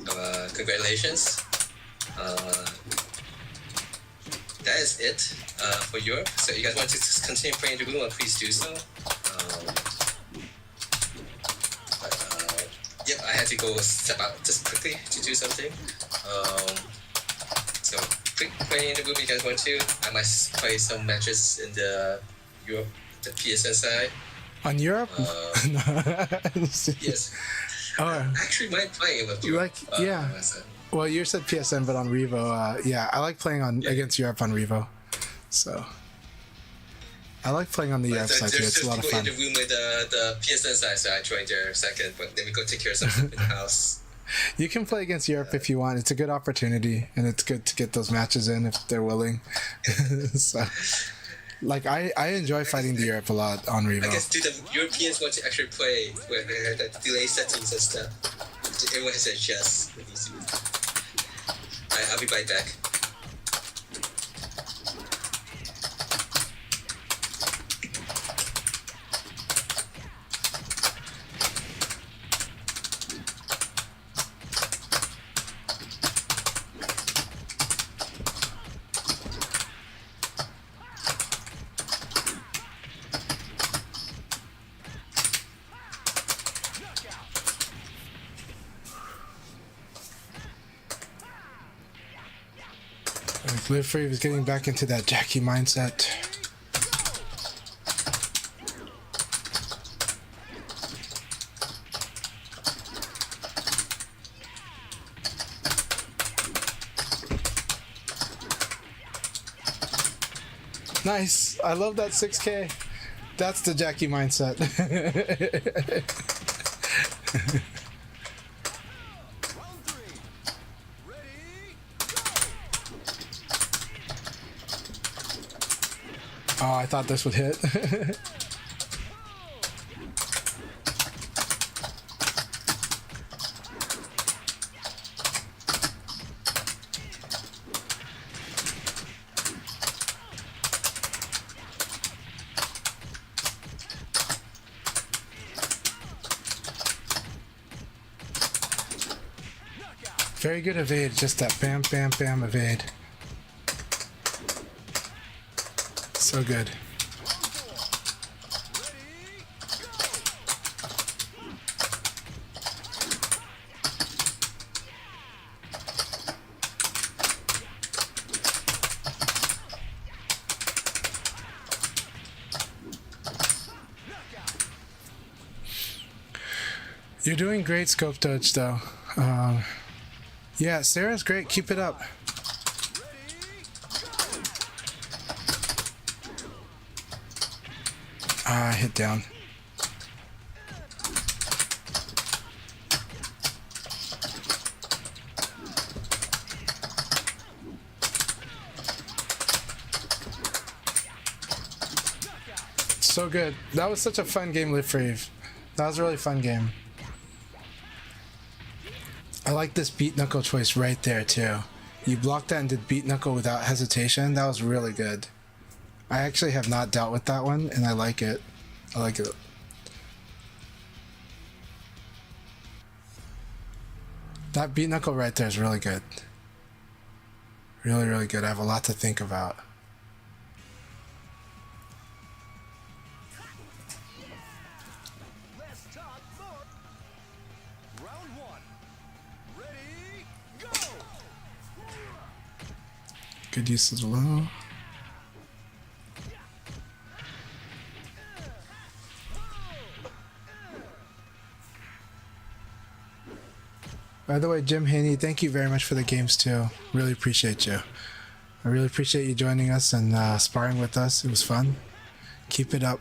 So congratulations. That is it for Europe. So you guys want to continue playing the room, please do so. Yep, I had to go step out just quickly to do something. So quick play in the room you guys want to. I might play some matches in the Europe, the PSN side. On Europe? Yes. Oh, I actually might play with you Europe. like? Yeah. Well, you said PSN, but on Revo, yeah, I like playing against Europe on Revo. So I like playing on the Europe side too. It's a lot of fun. There's people in the room with the PSN side, so I joined there second. But then we go take care of something in the house. You can play against Europe if you want. It's a good opportunity, and it's good to get those matches in if they're willing. So, like, I enjoy fighting the Europe a lot on Revo. I guess do the Europeans want to actually play where they have the delay settings and stuff? Everyone has said yes. Alright, I'll be right back. Live Free was getting back into that Jackie mindset. Nice. I love that 6K. That's the Jackie mindset. Oh, I thought this would hit. Very good evade, just that bam, bam, bam evade. So good. You're doing great, Scope Dodge, though. Yeah, Sarah's great. Keep it up. Ah, hit down. So good. That was such a fun game, Live for Eve. That was a really fun game. I like this beat knuckle choice right there too. You blocked that and did beat knuckle without hesitation. That was really good. I actually have not dealt with that one and I like it. I like it. That beat knuckle right there is really good. Really, really good. I have a lot to think about. Let's talk more. Round one. Ready, go! Good use of the low. By the way, Jim Haney, thank you very much for the games too. Really appreciate you. I really appreciate you joining us and sparring with us. It was fun. Keep it up.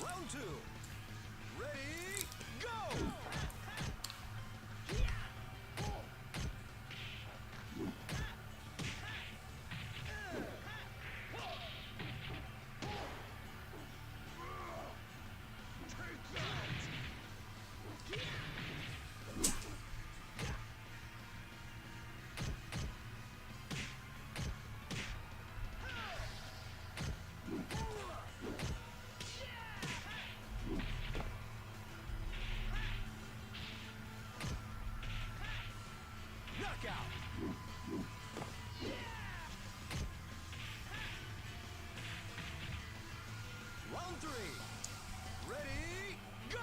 Round two. Ready, go! Knockout. Round three. Ready, go!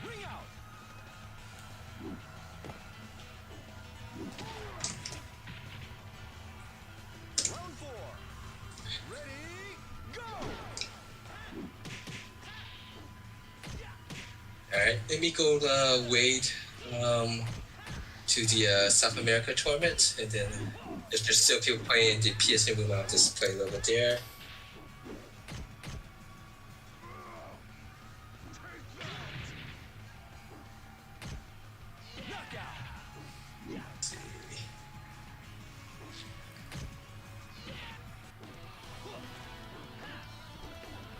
Ring out. Round four. Ready, go! Alright, let me go wait to the South America tournament, and then if there's still people playing the PSN room, I'll just play a little bit there. Knockout. Let's see.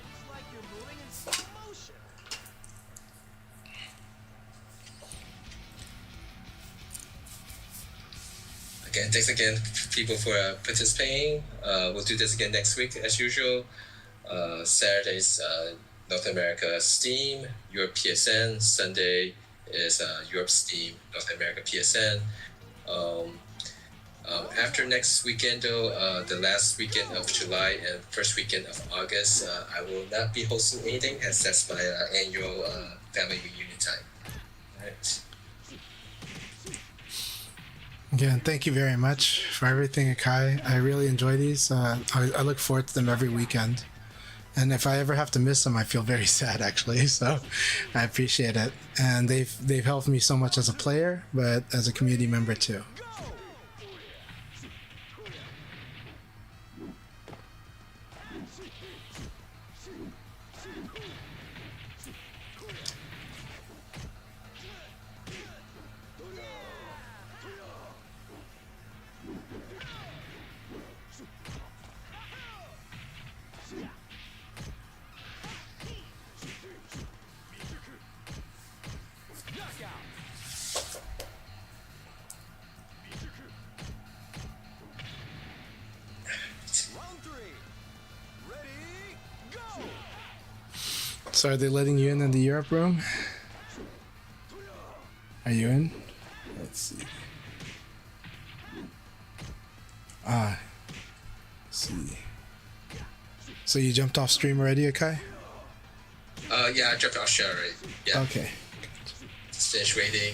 It's like you're moving in slow motion. Again, thanks again, people, for participating. We'll do this again next week as usual. Saturday's North America Steam, Europe PSN. Sunday is Europe Steam, North America PSN. After next weekend, though, the last weekend of July and first weekend of August, I will not be hosting anything, as that's my annual family reunion time. All right. Again, thank you very much for everything, Akai. I really enjoy these. I look forward to them every weekend. And if I ever have to miss them, I feel very sad, actually. So I appreciate it. And they've helped me so much as a player, but as a community member too. Round three. Ready, go! So are they letting you in the Europe room? Are you in? Let's see. Ah, So you jumped off stream already, Akai? Yeah, I dropped off share already. Yeah. Okay. Just finished waiting.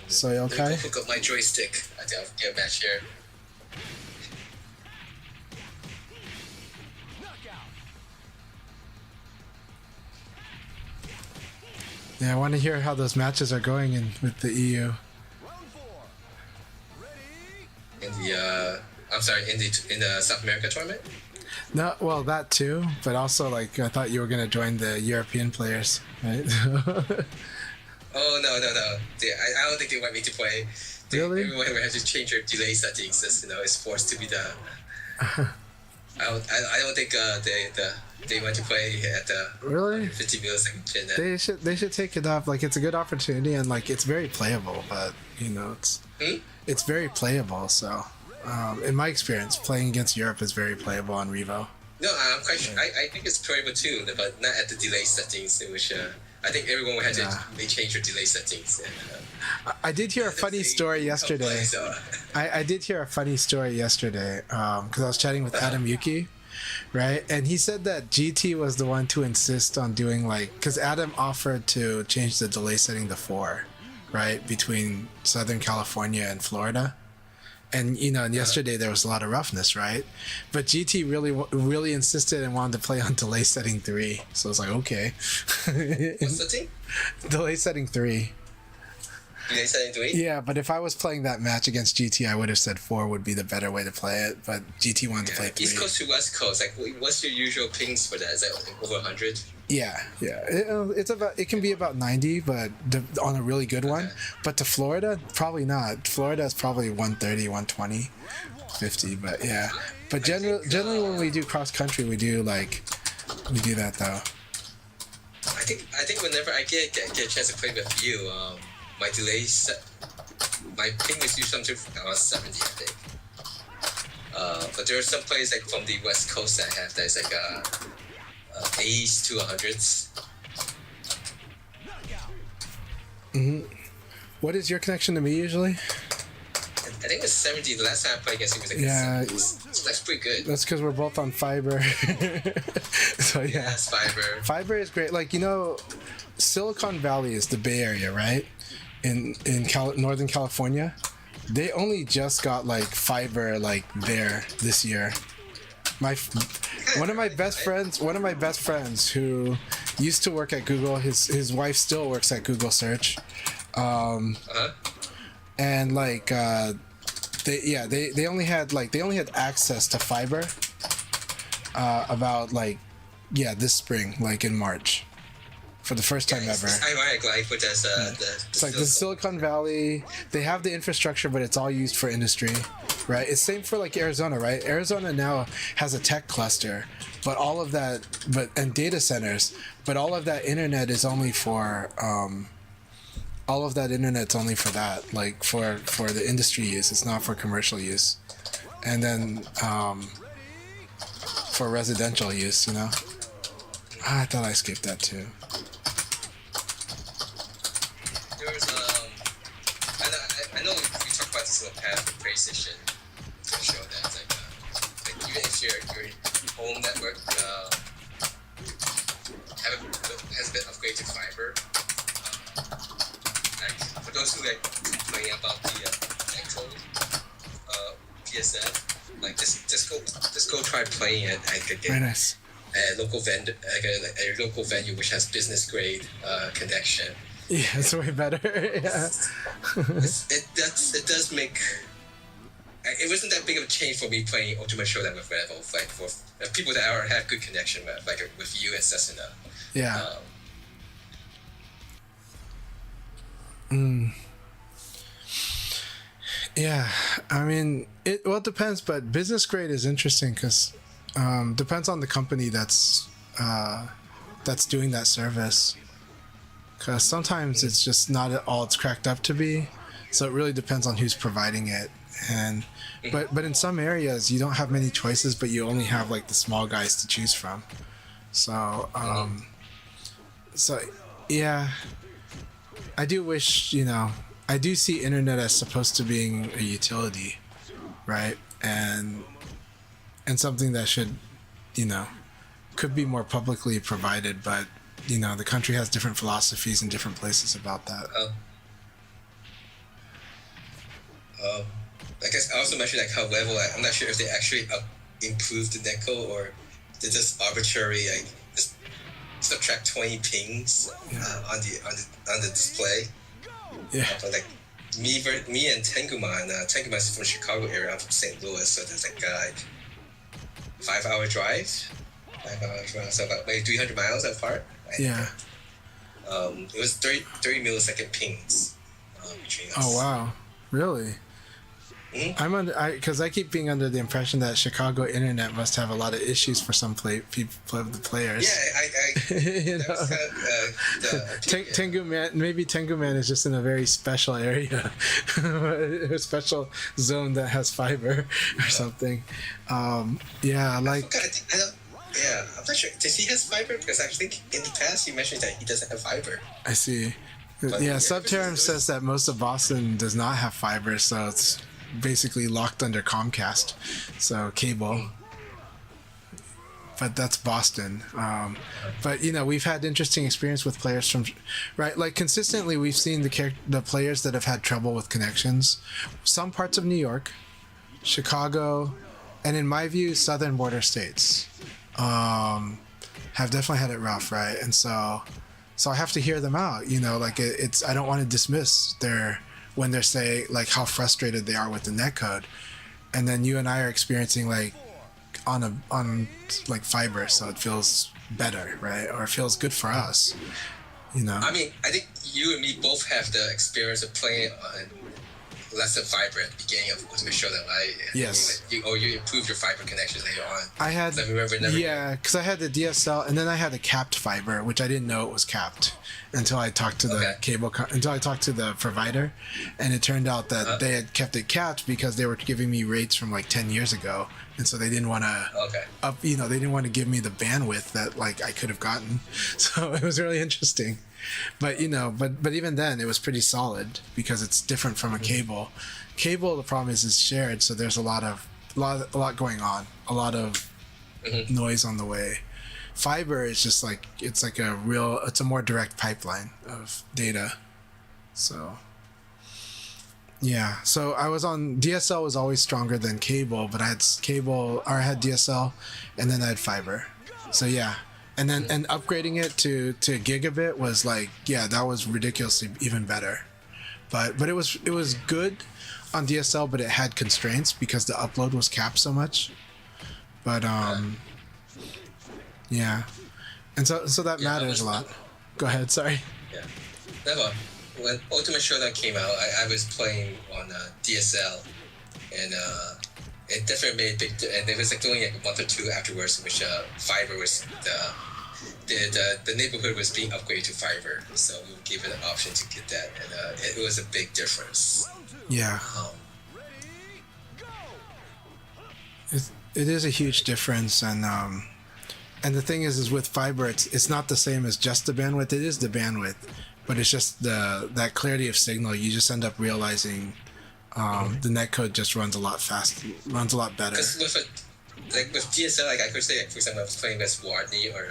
So you Let me okay? go hook up my joystick. I think I'll get a match here. Knockout. Yeah, I want to hear how those matches are going in with the EU. Round 4. Ready, In the in the South America tournament. No, well, that too, but also like I thought you were gonna join the European players, right? Oh no. I don't think they want me to play. Really? Everyone will have to change their delay settings. As it's forced to be done. I don't think they want to play at the Really? 50 millisecond pin. They should take it off. Like it's a good opportunity and like it's very playable, but it's very playable. So in my experience, playing against Europe is very playable on Revo. No, I'm quite sure. I think it's playable too, but not at the delay settings. Which I think everyone will have to change their delay settings. And, I did hear a funny story yesterday. Play, so. I did hear a funny story yesterday because I was chatting with Adam Yuki, right? And he said that GT was the one to insist on doing because Adam offered to change the delay setting to 4, right, between Southern California and Florida. And and yesterday there was a lot of roughness, right? But GT really insisted and wanted to play on delay setting 3. So I was like, okay. What's the thing? Delay setting 3. Delay setting 3? Yeah, but if I was playing that match against GT, I would have said 4 would be the better way to play it. But GT wanted to play 3. East Coast to West Coast, like what's your usual pings for that? Is that like over 100? Yeah. It can be about 90, but on a really good one. But to Florida, probably not. Florida is probably 130, 120, 50. But yeah. But generally when we do cross country, we do that though. I think whenever I get a chance to play with you, my delay set, my ping is usually something around 70, I think. But there are some players like from the West Coast that have that is like 80s to 100s. What is your connection to me usually? I think it was 70. The last time I played against him was like Yeah. 70s. So that's pretty good. That's because we're both on fiber. So yeah. Yes, fiber. Fiber is great. Silicon Valley is the Bay Area, right? In Northern California, they only just got fiber there this year. One of my best friends who used to work at Google, his wife still works at Google Search, and they only had access to fiber about this spring, in March. For the first time ever. It's ironic, with this, it's like the Silicon Valley, they have the infrastructure, but it's all used for industry, right? It's same for Arizona, right? Arizona now has a tech cluster, but all of that, and data centers, but all of that internet is only for, for the industry use. It's not for commercial use. And then, for residential use, I thought I skipped that too. I know we talked about this in the past with PlayStation to show that even if your home network has been upgraded to fiber, for those who complain about the encode PSN, just go try playing it Very nice. at a local vendor, a local venue which has business grade connection. Yeah, it's way better. Yeah. It does make. It wasn't that big of a change for me playing Ultimate Showdown with Red Wolf, for people that I have good connection with, with you and Cessna. Yeah. Yeah, I mean, it depends, but business grade is interesting because depends on the company that's doing that service. Because sometimes it's just not all it's cracked up to be, so it really depends on who's providing it. And but in some areas you don't have many choices, but you only have the small guys to choose from. So yeah, I do wish I do see internet as supposed to being a utility, right? And something that should could be more publicly provided, but you know, the country has different philosophies in different places about that. I guess I also mentioned like how level. I'm not sure if they actually improved the netcode or they just arbitrary like just subtract 20 pings on the display. Yeah. But like me and Tenguman. Tenguman is from the Chicago area. I'm from St. Louis, so there's like a 5-hour drive. 5 hours drive, so about maybe 300 miles apart. Yeah. It was 30 millisecond pings between us. Oh wow, really? Mm-hmm. I'm under because I keep being under the impression that Chicago internet must have a lot of issues for some the players. Yeah, you know, Tengu Man is just in a very special area, a special zone that has fiber or something. Yeah, like. Yeah, I'm not sure. Does he has fiber? Because I think in the past you mentioned that he doesn't have fiber. I see. But yeah, Subterm says that most of Boston does not have fiber, so it's basically locked under Comcast, so cable. But that's Boston. But you know, we've had interesting experience with players from, right? Like consistently, we've seen the players that have had trouble with connections. Some parts of New York, Chicago, and in my view, southern border states. Have definitely had it rough, right? And so I have to hear them out, you know, like it's I don't want to dismiss when they're saying like how frustrated they are with the netcode, and then you and I are experiencing like on like fiber, so it feels better, right? Or it feels good for us, you know. I mean, I think you and me both have the experience of playing on less than fiber at the beginning of Ultimate Showdown, right? Yes. You improved your fiber connections later on. I had, because I had the DSL, and then I had the capped fiber, which I didn't know it was capped until I talked to the until I talked to the provider, and it turned out that they had kept it capped because they were giving me rates from like 10 years ago, and so they didn't want to they didn't want to give me the bandwidth that like I could have gotten. So it was really interesting. But you know, but even then, it was pretty solid because it's different from a cable. Cable, the problem is shared, so there's a lot going on, a lot of noise on the way. Fiber is just like it's a more direct pipeline of data. So yeah, so I was on DSL was always stronger than cable, but I had DSL, and then I had fiber. So yeah. And then upgrading it to gigabit was like, yeah, that was ridiculously even better. But it was good on DSL, but it had constraints because the upload was capped so much. But yeah, and so that matters a lot. Go ahead, sorry. Yeah, never. When Ultimate Showdown came out, I was playing on DSL, and it definitely made a big. And it was like only like a month or two afterwards, in which fiber was the neighborhood was being upgraded to fiber, so we would give it an option to get that, and it was a big difference. Yeah. It is a huge difference, and the thing is with fiber, it's not the same as just the bandwidth. It is the bandwidth, but it's just that clarity of signal. You just end up realizing the netcode just runs a lot better. With DSL, like I could say, like, for example, I was playing with Warney or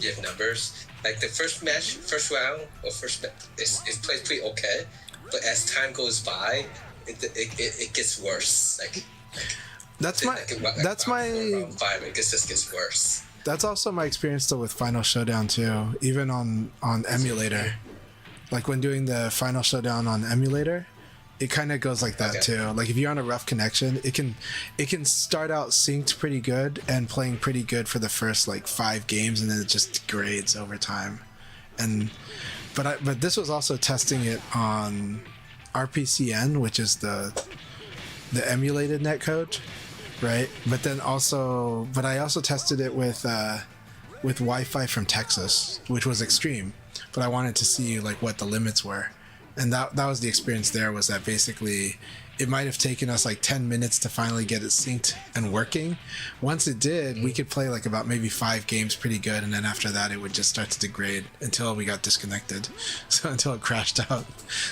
Give Numbers. Like the first round, it plays pretty okay, but as time goes by, it gets worse. It just gets worse. That's also my experience though with Final Showdown too. Even on emulator, like when doing the Final Showdown on emulator, it kind of goes like that too. Like if you're on a rough connection, it can start out synced pretty good and playing pretty good for the first like 5 games, and then it just degrades over time. But this was also testing it on RPCN, which is the emulated netcode, right? But I also tested it with Wi-Fi from Texas, which was extreme. But I wanted to see like what the limits were. And that was the experience there, was that basically it might have taken us like 10 minutes to finally get it synced and working. Once it did, we could play like about maybe 5 games pretty good, and then after that it would just start to degrade until we got disconnected. So until it crashed out.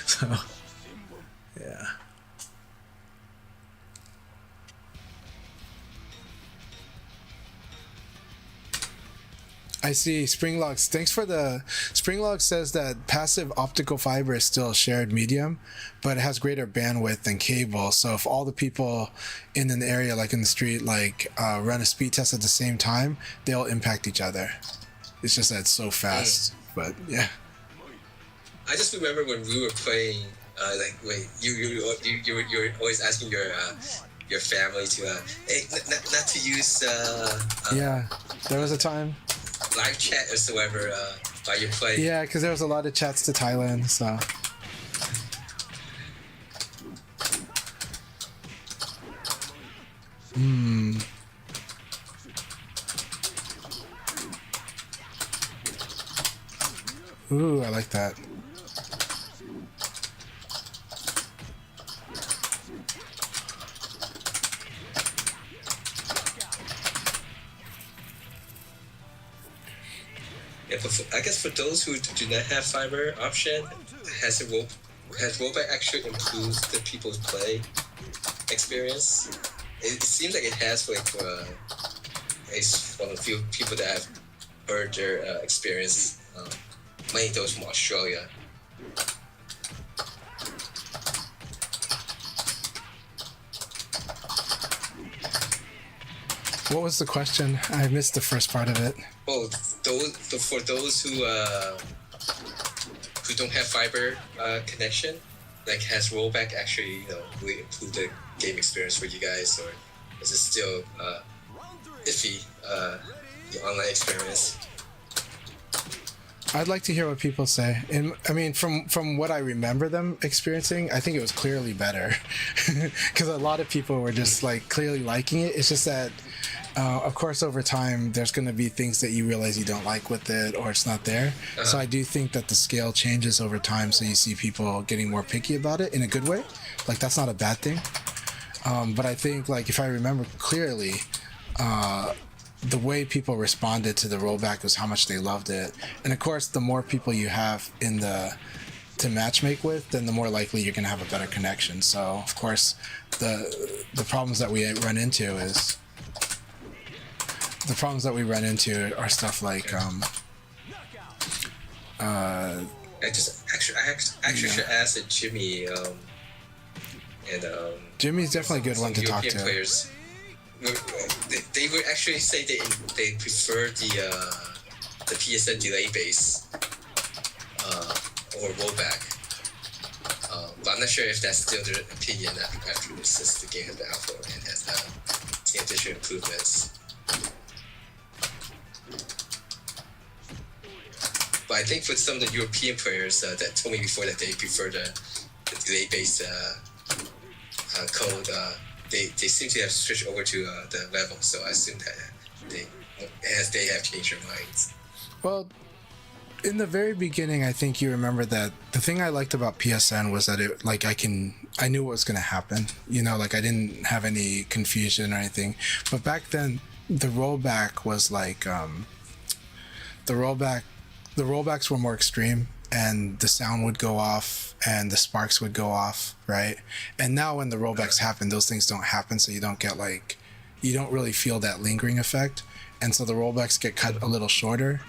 So yeah. I see. Springlogs. Thanks for the. Springlog says that passive optical fiber is still a shared medium, but it has greater bandwidth than cable. So if all the people in an area, like in the street, like run a speed test at the same time, they'll impact each other. It's just that it's so fast. But yeah. I just remember when we were playing. Like wait, you were always asking your family to hey, not to use Yeah, there was a time. live chat or so ever while you play. Yeah, because there was a lot of chats to Thailand, so. Ooh, I like that. Yeah, but I guess for those who do not have fiber option, has rollback actually improved the people's play experience? It seems like it has for a few people that have heard their experience. Mainly those from Australia. What was the question? I missed the first part of it. Well, for those who don't have fiber connection, like has rollback actually really improved the game experience for you guys, or is it still iffy the online experience? I'd like to hear what people say. And I mean, from what I remember them experiencing, I think it was clearly better, because a lot of people were just like clearly liking it. It's just that, of course, over time, there's going to be things that you realize you don't like with it, or it's not there. So I do think that the scale changes over time. So you see people getting more picky about it in a good way. Like, that's not a bad thing. But I think, like, if I remember clearly, the way people responded to the rollback was how much they loved it. And of course, the more people you have to matchmake with, then the more likely you're going to have a better connection. So of course, the problems that we run into are stuff like I should ask Jimmy and Jimmy's definitely a good one to talk European to. players. They would actually say they prefer the PSN delay base or rollback. But I'm not sure if that's still their opinion after since the game has been out for and has seen additional improvements. But I think for some of the European players that told me before that they prefer the delay based code. They seem to have switched over to the level, so I assume that they have changed their minds. Well, in the very beginning, I think you remember that the thing I liked about PSN was that it, like, I knew what was going to happen. Like, I didn't have any confusion or anything. But back then, the rollback was like, the rollbacks were more extreme, and the sound would go off and the sparks would go off, right? And now when the rollbacks happen, those things don't happen, so you don't get you don't really feel that lingering effect. And so the rollbacks get cut a little shorter.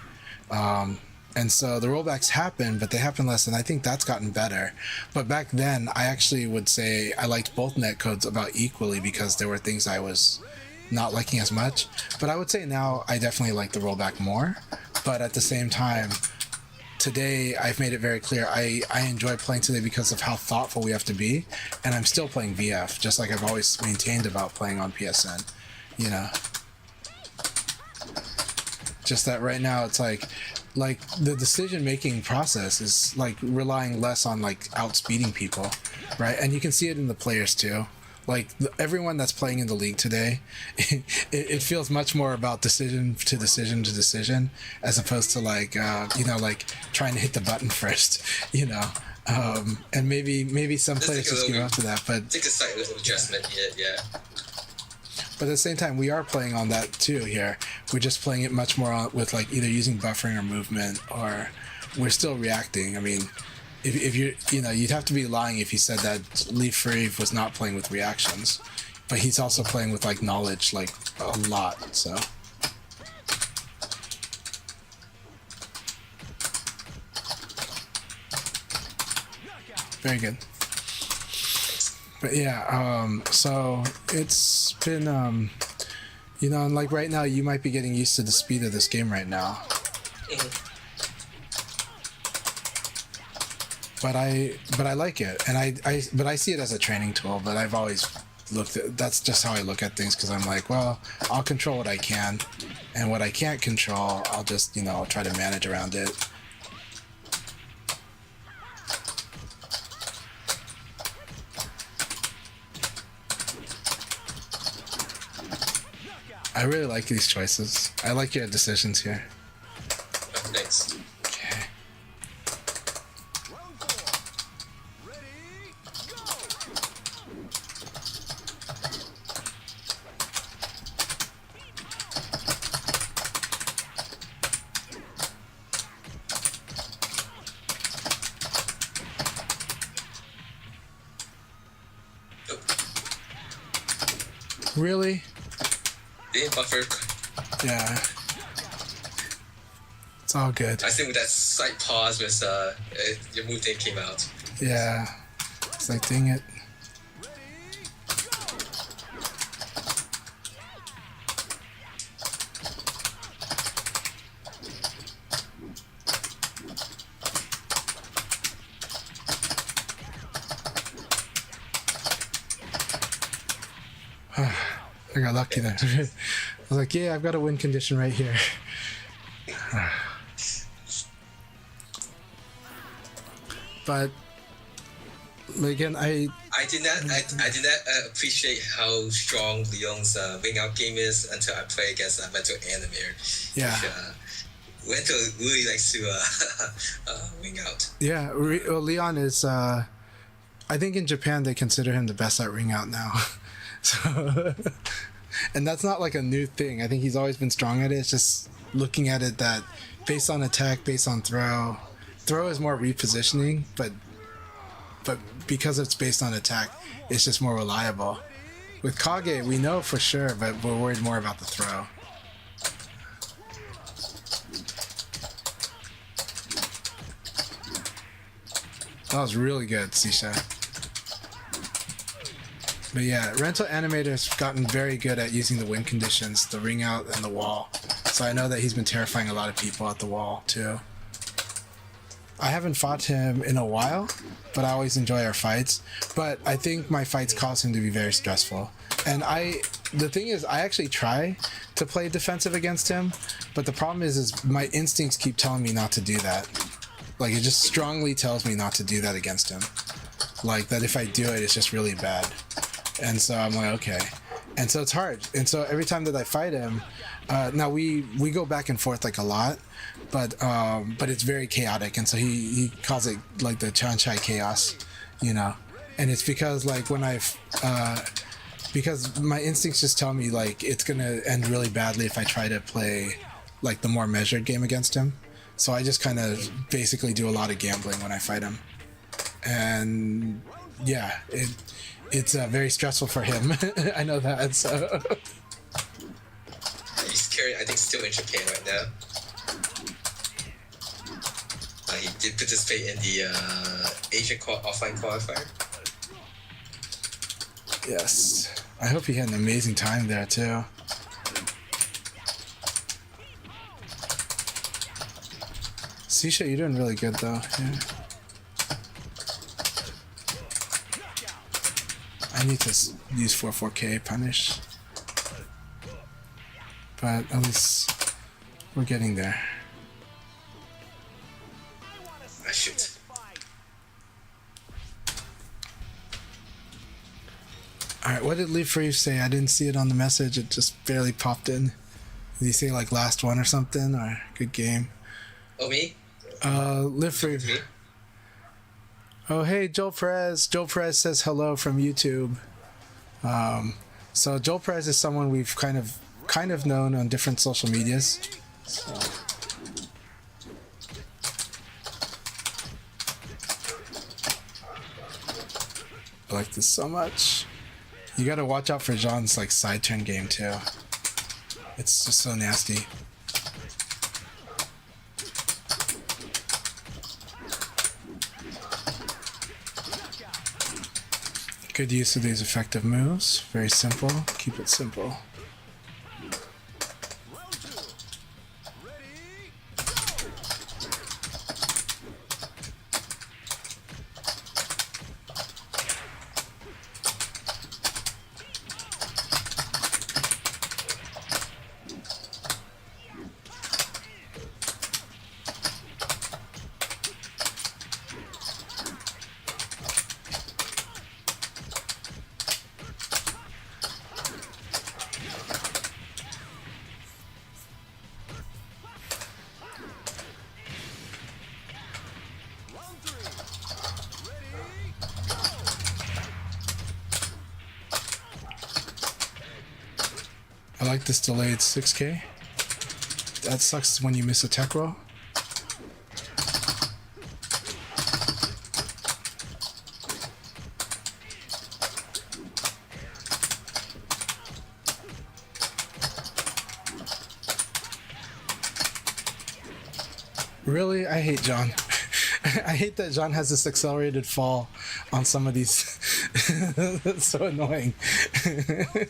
And so the rollbacks happen, but they happen less, and I think that's gotten better. But back then, I actually would say I liked both netcodes about equally, because there were things I was not liking as much. But I would say now I definitely like the rollback more. But at the same time, today I've made it very clear I enjoy playing today because of how thoughtful we have to be, and I'm still playing VF, just like I've always maintained about playing on PSN. Just that right now it's like the decision-making process is like relying less on like outspeeding people, right? And you can see it in the players too. Like everyone that's playing in the league today, it feels much more about decision to decision to decision, as opposed to like trying to hit the button first, and maybe some players just give up to that, but take a slight little adjustment, yeah. But at the same time, we are playing on that too here. We're just playing it much more with like either using buffering or movement, or we're still reacting. I mean, if you'd have to be lying if you said that Leaf Free was not playing with reactions, but he's also playing with like knowledge, like a lot. So Very good. Thanks. But yeah, so it's been, you know, and like right now, you might be getting used to the speed of this game right now. Mhm. But I like it, and I see it as a training tool. But I've always looked at, that's just how I look at things, because I'm like, well, I'll control what I can, and what I can't control, I'll just, you know, try to manage around it. I really like these choices. I like your decisions here. Oh, thanks. Okay. Round 4. Ready, go! Oh, Really? the buffer. Yeah. It's all good. I think that slight pause was your move thing came out. Yeah. It's like, dang it. I got lucky there. I was like, yeah, I've got a win condition right here. But again, I did not appreciate how strong Leon's wing out game is until I play against Mental Animator. Yeah. Which, Mental really likes to wing out. yeah, well, Leon is. I think in Japan they consider him the best at ring out now. So, and that's not like a new thing. I think he's always been strong at it. It's just looking at it that based on attack, based on throw. Throw is more repositioning, but because it's based on attack, it's just more reliable. With Kage, we know for sure, but we're worried more about the throw. That was really good, Sisha. But yeah, Rental Animator's gotten very good at using the win conditions, the ring out, and the wall. So I know that he's been terrifying a lot of people at the wall, too. I haven't fought him in a while, but I always enjoy our fights. But I think my fights cause him to be very stressful. And the thing is, I actually try to play defensive against him, but the problem is my instincts keep telling me not to do that. Like, it just strongly tells me not to do that against him. Like, that if I do it, it's just really bad. And so I'm like, okay. And so it's hard. And so every time that I fight him, now we go back and forth like a lot, but it's very chaotic. And so he calls it like the Chanchai chaos, you know. And it's because like when because my instincts just tell me like it's gonna end really badly if I try to play like the more measured game against him. So I just kind of basically do a lot of gambling when I fight him. And yeah, it's very stressful for him. I know that. So He's carrying, I think, still in Japan right now. He did participate in the Asian offline qualifier. yes, I hope he had an amazing time there too. Sisha, you're doing really good though. Yeah. I need to use 4K punish, but at least we're getting there. Ah, shoot. All right, what did Leave For You say? I didn't see it on the message. It just barely popped in. Did he say like last one or something, or good game? Oh, me? Live For You. Me? Oh, hey, Joel Perez. Joel Perez says hello from YouTube. So Joel Perez is someone we've kind of known on different social medias. So. I like this so much. You gotta watch out for Jean's like side turn game too. It's just so nasty. Good use of these effective moves. Very simple. Keep it simple. Round two. Ready, round three. Ready, I like this delayed 6K. That sucks when you miss a tech roll. Really? I hate John. I hate that John has this accelerated fall on some of these. That's so annoying. ready,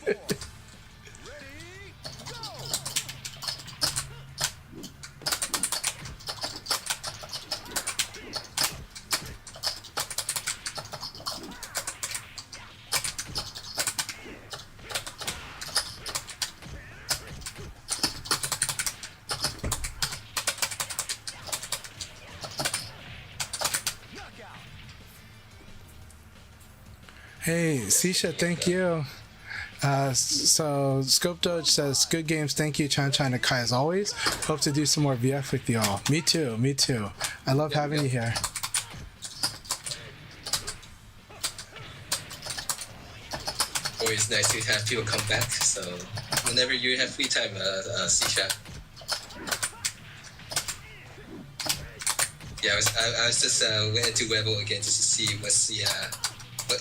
go. Knockout. Hey, Sisha, thank you. So Scope Doge says, good games, thank you, Chan Chan and Kai as always. Hope to do some more VF with y'all. Me too, me too. I love having you here. Always nice to have people come back. So whenever you have free time, C-Chat. Yeah, I was just went into Rebel again just to see what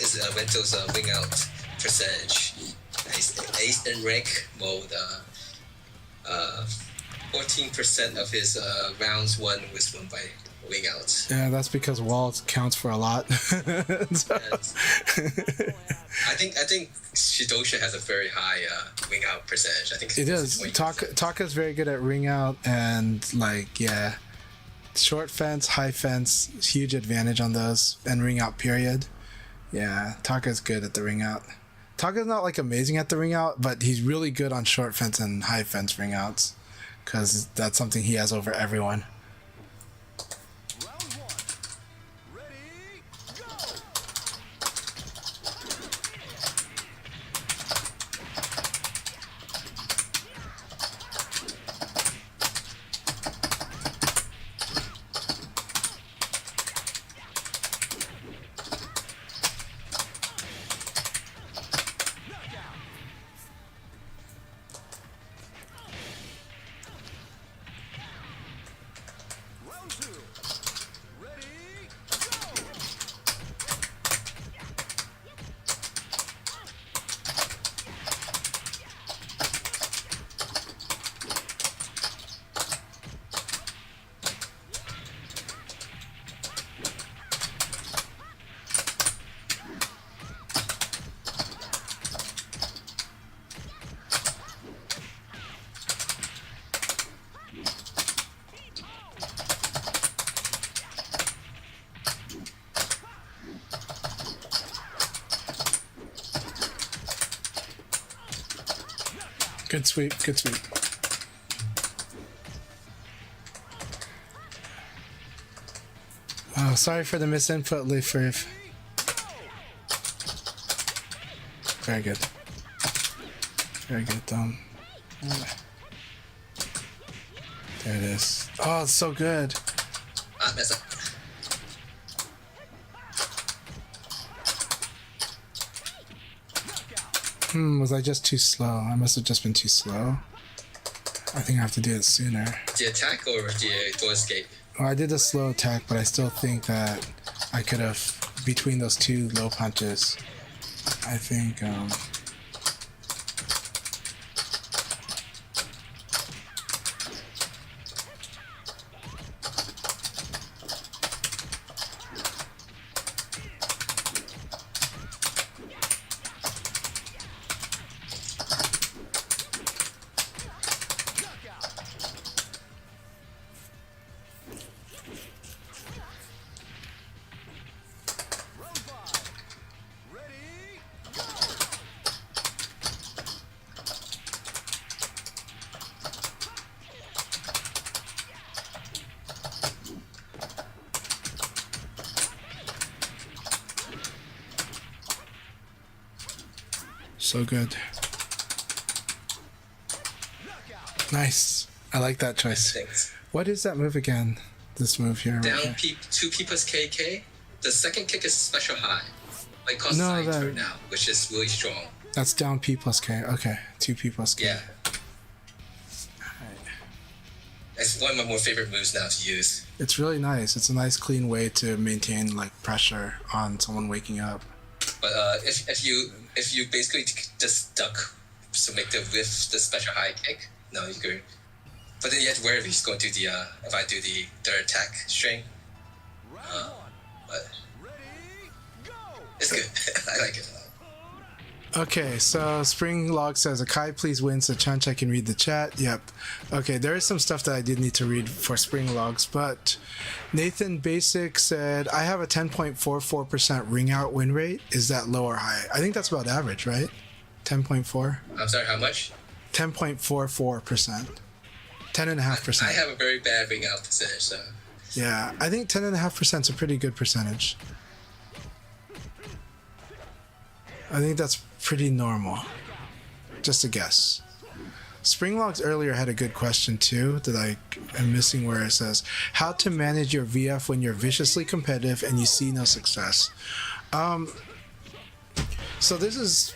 is Rento's wing out percentage. Ace in rank mode. 14% of his rounds won was won by wing out. Yeah, that's because Walls counts for a lot. So- I think Shidosha has a very high wing out percentage. I think it is. 20%. Taka's very good at ring out and like, yeah. Short fence, high fence, huge advantage on those, and ring out period. Yeah, Taka's good at the ring out. Taka's not like amazing at the ring out, but he's really good on short fence and high fence ring outs, because that's something he has over everyone. Round one. Ready, go. Knockout. Round two. Ready, go. Good sweep, good sweep. Oh, sorry for the misinput, Leaf. Very good. Very good, There it is. Oh, it's so good. Mess up. Was I just too slow? I must have just been too slow. I think I have to do it sooner. The attack or the door escape? Well, I did a slow attack, but I still think that I could have, between those two low punches, I think, So good. Knockout. Nice. I like that choice. Thanks. What is that move again? This move here. right Down here. P 2P plus KK. The second kick is special high. Like called No, side that- turn now, which is really strong. That's down P plus K. Okay. 2P plus K. Yeah. It's one of my more favorite moves now to use. It's really nice. It's a nice, clean way to maintain like pressure on someone waking up. But if you basically just duck to make the whiff the special high kick, no, you could. But then you have to worry if he's going to the if I do the third attack string. Round one. But Ready, go. it's good. I like it a lot. Okay, so Spring Log says, Akai, please win so Chanchai can read the chat. Yep. Okay, there is some stuff that I did need to read for Spring Logs, but Nathan Basic said, I have a 10.44% ring out win rate. Is that low or high? I think that's about average, right? 10.4? I'm sorry, how much? 10.44%. 10.5%. I have a very bad ring out percentage, so Yeah, I think 10.5% is a pretty good percentage. I think that's pretty normal. Just a guess. Springlogs earlier had a good question too that I am missing, where it says how to manage your VF when you're viciously competitive and you see no success. So this is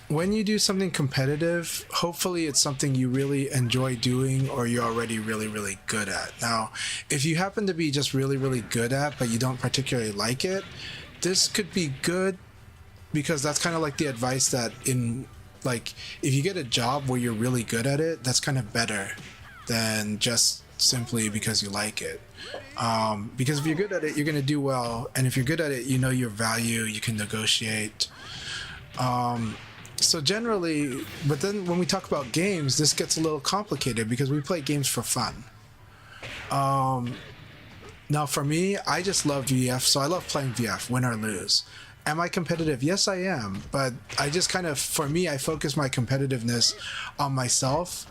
when you do something competitive, hopefully it's something you really enjoy doing or you're already really, really good at. Now, if you happen to be just really, really good at, but you don't particularly like it, this could be good because that's kind of like the advice that like if you get a job where you're really good at it, that's kind of better than just simply because you like it. Because if you're good at it, you're going to do well. And if you're good at it, you know your value, you can negotiate. So generally, but then when we talk about games, this gets a little complicated because we play games for fun. Now for me, I just love VF, so I love playing VF, win or lose. Am I competitive? Yes, I am. But I just kind of, for me, I focus my competitiveness on myself.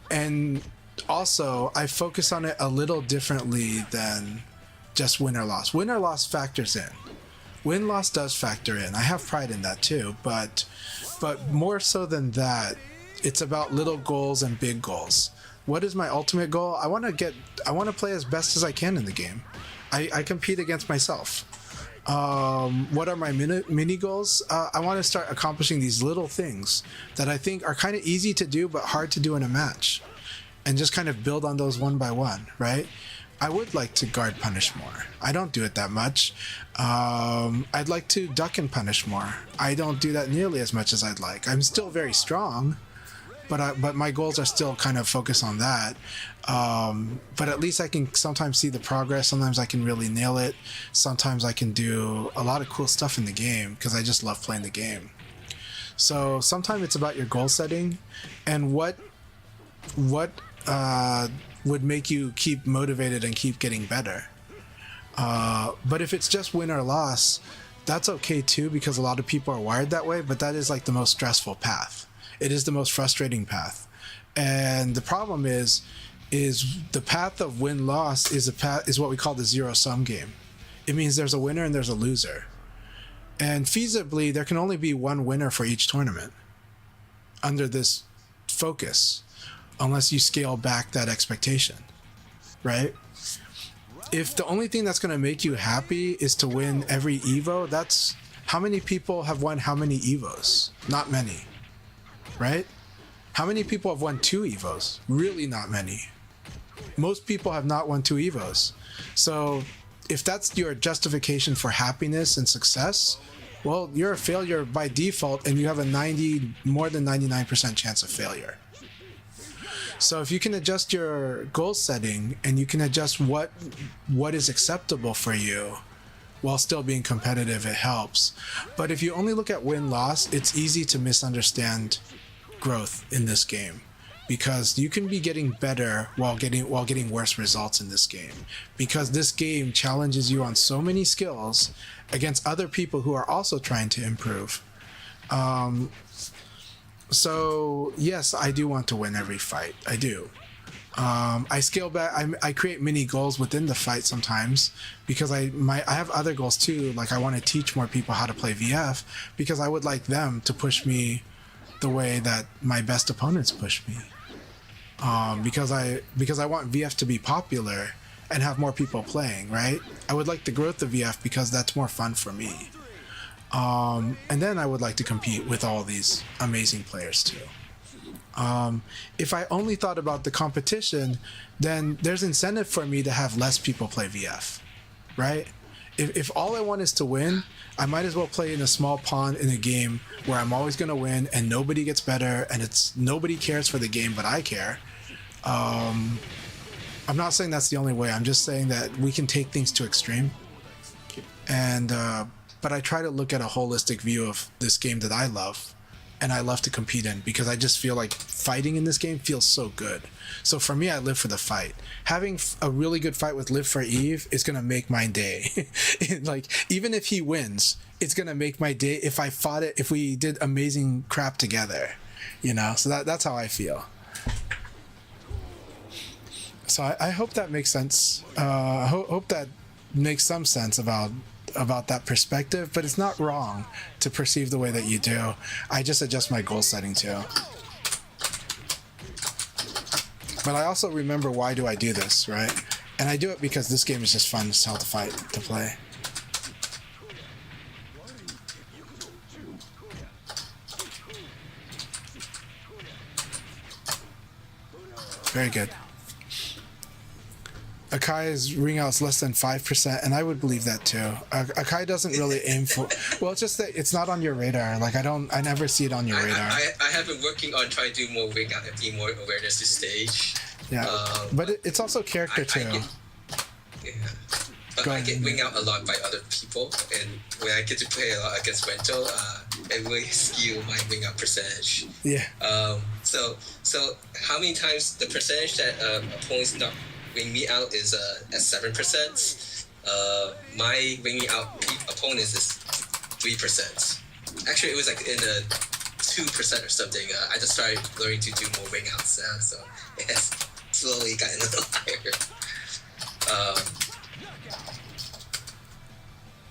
And also, I focus on it a little differently than just win or loss. Win or loss factors in. Win-loss does factor in. I have pride in that too, but more so than that, it's about little goals and big goals. What is my ultimate goal? I want to play as best as I can in the game. I compete against myself. What are my mini goals? I want to start accomplishing these little things that I think are kind of easy to do but hard to do in a match, and just kind of build on those one by one, right? I would like to guard punish more. I don't do it that much. I'd like to duck and punish more. I don't do that nearly as much as I'd like. I'm still very strong, but my goals are still kind of focused on that. But at least I can sometimes see the progress. Sometimes I can really nail it. Sometimes I can do a lot of cool stuff in the game because I just love playing the game. So sometimes it's about your goal setting and what would make you keep motivated and keep getting better. But if it's just win or loss, that's okay too, because a lot of people are wired that way, but that is like the most stressful path. It is the most frustrating path. And the problem is the path of win-loss is what we call the zero-sum game. It means there's a winner and there's a loser. And feasibly, there can only be one winner for each tournament under this focus, unless you scale back that expectation, right? If the only thing that's going to make you happy is to win every Evo, that's how many people have won how many Evos? Not many, right? How many people have won 2 Evos? Really not many. Most people have not won 2 Evos. So if that's your justification for happiness and success, well, you're a failure by default and you have a more than 99% chance of failure. So if you can adjust your goal setting and you can adjust what is acceptable for you while still being competitive, it helps. But if you only look at win-loss, it's easy to misunderstand growth in this game, because you can be getting better while getting worse results in this game, because this game challenges you on so many skills against other people who are also trying to improve. So yes, I do want to win every fight. I do. I scale back. I create mini goals within the fight sometimes because I have other goals too. Like I want to teach more people how to play VF because I would like them to push me the way that my best opponents push me. Because I want VF to be popular and have more people playing. Right. I would like the growth of VF because that's more fun for me. And then I would like to compete with all these amazing players too. If I only thought about the competition, then there's incentive for me to have less people play VF, right? If all I want is to win, I might as well play in a small pond in a game where I'm always going to win and nobody gets better and nobody cares for the game, but I care. I'm not saying that's the only way. I'm just saying that we can take things to extreme. And, but I try to look at a holistic view of this game that I love. And I love to compete in because I just feel like fighting in this game feels so good. So for me, I live for the fight. Having a really good fight with Live for Eve is gonna make my day. Like even if he wins, it's gonna make my day. If I fought it, if we did amazing crap together, you know. So that's how I feel. So I hope that makes sense. I hope that makes some sense about that perspective, but it's not wrong to perceive the way that you do. I just adjust my goal setting too. But I also remember why do I do this, right? And I do it because this game is just fun to play. Very good. AKAI'S ring out's less than 5%, and I would believe that too. AKAI doesn't really aim for. Well, it's just that it's not on your radar. Like I never see it on your radar. I have been working on trying to do more ring out and be more awareness to stage. Yeah, but it's also character too. But I get wing out a lot by other people, and when I get to play a lot against Rento, it really skew my wing out percentage. Yeah. So how many times the percentage that opponents not wing me out is at 7%. My winging out opponents is 3%. Actually, it was like in the 2% or something. I just started learning to do more wing outs now, so it has slowly gotten a little higher.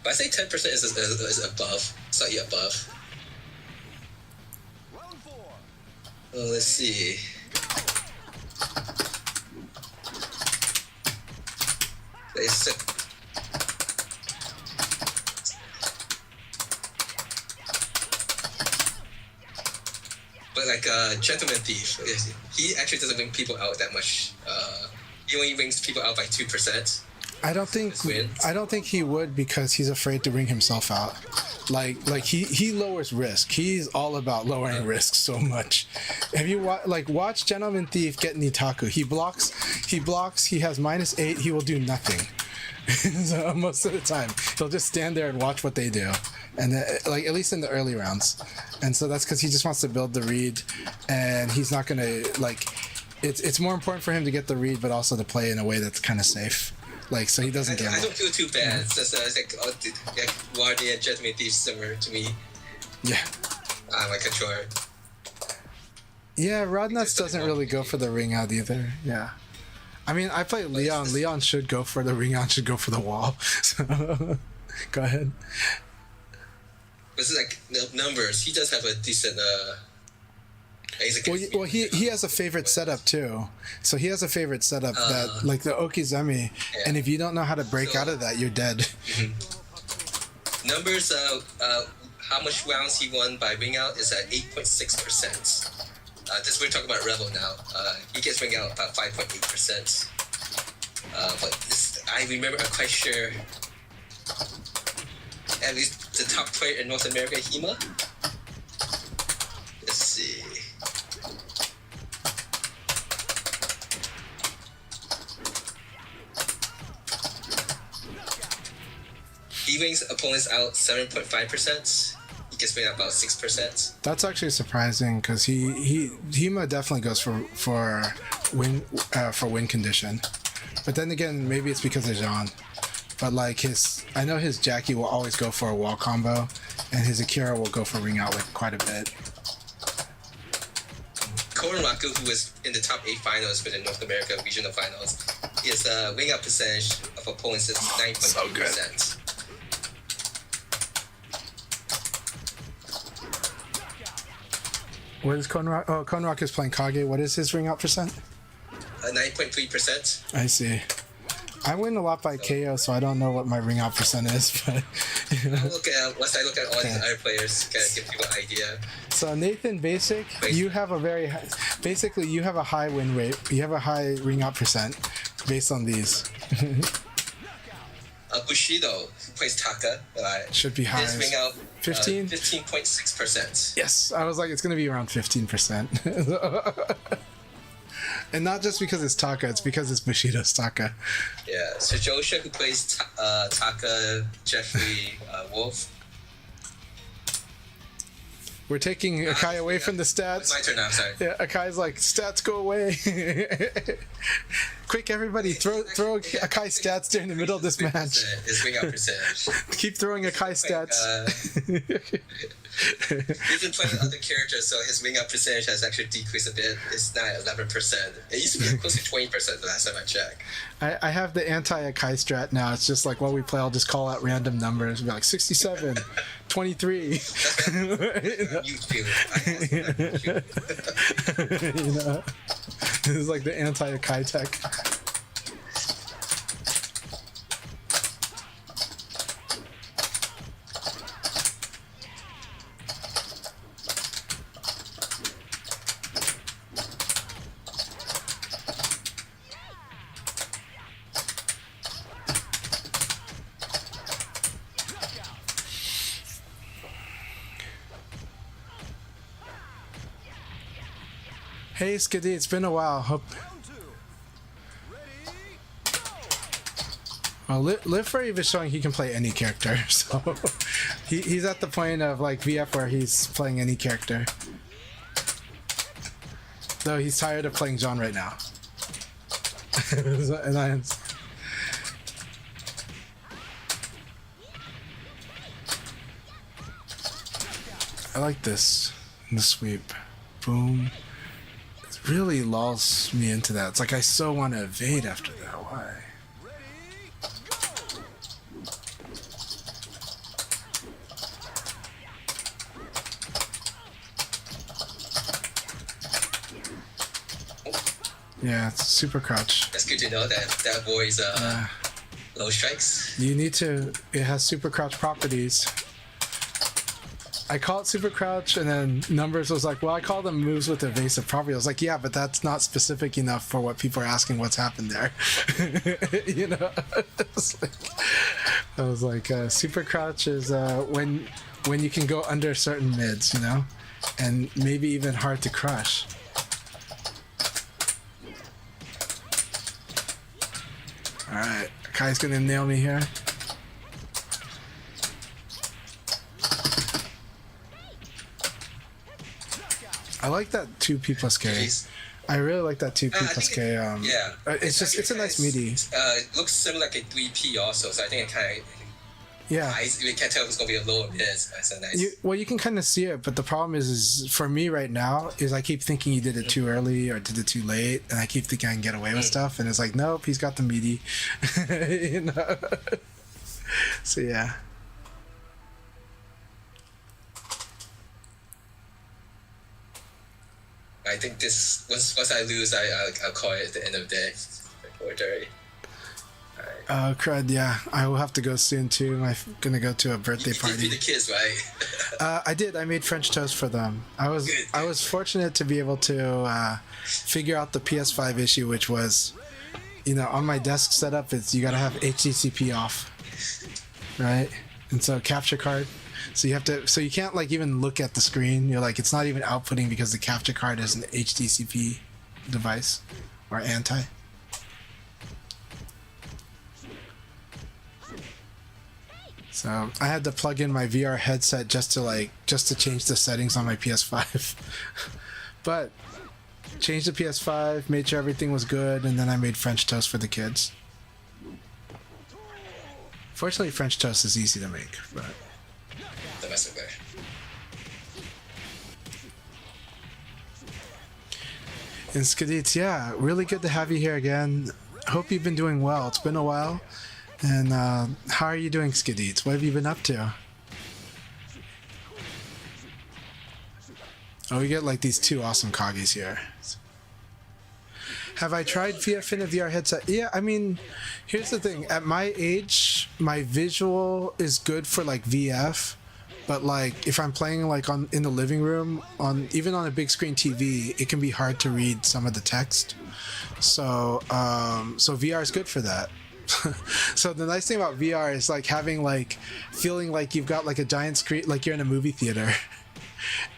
But I say 10% is above, slightly above. Let's see. But like Gentleman Thief, he actually doesn't wing people out that much. He only wings people out by 2%. I don't think he would because he's afraid to bring himself out. Like he lowers risk. He's all about lowering risk so much. Have you watch Gentleman Thief get Nitaku? He blocks. He has -8. He will do nothing. So most of the time, he'll just stand there and watch what they do, and like at least in the early rounds. And so that's because he just wants to build the read, and he's not gonna like. It's more important for him to get the read, but also to play in a way that's kind of safe. Like so he doesn't get. I don't feel too bad. It's like Wardy and Gentleman Thief similar to me. Yeah. My controller. Yeah, Rodnuts doesn't really go for the ring out either. Yeah. I mean, I play Leon. Leon should go for the ring out, should go for the wall. So, go ahead. This is like numbers. He does have a decent. Well, he has a favorite setup too. So he has a favorite setup that like the Okizeme, and if you don't know how to break out of that, you're dead. Numbers. How much rounds he won by ring out is at 8.6%. This we're talking about Rebel now. He gets ring out about 5.8%. But I remember, I'm quite sure, at least the top player in North America, Hema. Let's see. He wings opponents out 7.5%. He gets ring out about 6%. That's actually surprising because Hema definitely goes for win condition, but then again maybe it's because of Jean. But like I know his Jackie will always go for a wall combo, and his Akira will go for ring out like quite a bit. Koronraku, who was in the top 8 finals for the North America regional finals, his wing out percentage of opponents is 9.3%. What is Konrock? Oh, Konrock is playing Kage. What is his ring out percent? 9.3%. I see. I win a lot by KO, so I don't know what my ring out percent is, but Once I look at all these other players, kind of give people an idea. So Nathan, you have a very high, basically you have a high win rate. You have a high ring out percent based on these. Bushido, who plays Taka, Should be high. his ring out 15? 15.6%. Yes, I was like, it's gonna be around 15%. And not just because it's Taka, it's because it's Bushido's Taka. Yeah, so Josha, who plays Taka, Jeffrey, Wolf. We're taking Akai away from the It's stats. my turn now, sorry. Yeah, Akai's like, stats go away. Quick, everybody, throw Akai stats during the middle of this match. His ring out percentage. Keep throwing Akai stats. He's been playing other characters, so his wing out percentage has actually decreased a bit. It's now at 11%. It used to be close to 20% the last time I checked. I have the anti-Akai strat now. It's just like while we play, I'll just call out random numbers. Be like 67, 23. You too. You know, this is like the anti-Akai tech. Hey Skiddy, it's been a while. Hope. Well, Live Furry is showing he can play any character, so he's at the point of like VF where he's playing any character. Though he's tired of playing John right now. And I like this in the sweep. Boom. Really lulls me into that. It's like I so want to evade after that. Why? Yeah, it's super crouch. That's good to know that boy's low strikes. You need to. It has super crouch properties. I call it super crouch, and then Numbers was like, well, I call them moves with evasive property. I was like, yeah, but that's not specific enough for what people are asking what's happened there. You know? I was like, super crouch is when you can go under certain mids, you know? And maybe even hard to crush. Alright, Kai's gonna nail me here. I like that 2P plus K. Jeez. I really like that 2P plus K. Yeah. It's a nice meaty. It looks similar like a 3P also, so I think it kind of. Yeah. We can't tell if it's gonna be a low or mid. That's a nice. Well, you can kind of see it, but the problem is for me right now is I keep thinking you did it too early or did it too late, and I keep thinking I can get away with stuff, and it's like, nope, he's got the meaty. You know. So yeah. I think this once I lose, I'll call it at the end of the day. 4:30. Crud, yeah. I will have to go soon too. I'm gonna go to a birthday You party. feed the kids, right? I did. I made French toast for them. I was fortunate to be able to figure out the PS5 issue, which was, you know, on my desk setup, it's you gotta have HDCP off, right? And so capture card. So you have to. So you can't like even look at the screen. You're like, it's not even outputting because the capture card is an HDCP device or anti. So I had to plug in my VR headset just to change the settings on my PS5. But changed the PS5, made sure everything was good, and then I made French toast for the kids. Fortunately, French toast is easy to make, but The best way. And Skadits, yeah, really good to have you here again. Hope you've been doing well. It's been a while. And how are you doing, Skadits? What have you been up to? Oh, we get like these two awesome Kagis here. Have I tried VF in a VR headset? Yeah, I mean, here's the thing. At my age, my visual is good for like VF, but like if I'm playing like in the living room even on a big screen TV, it can be hard to read some of the text. So VR is good for that. So the nice thing about VR is like feeling like you've got like a giant screen, like you're in a movie theater.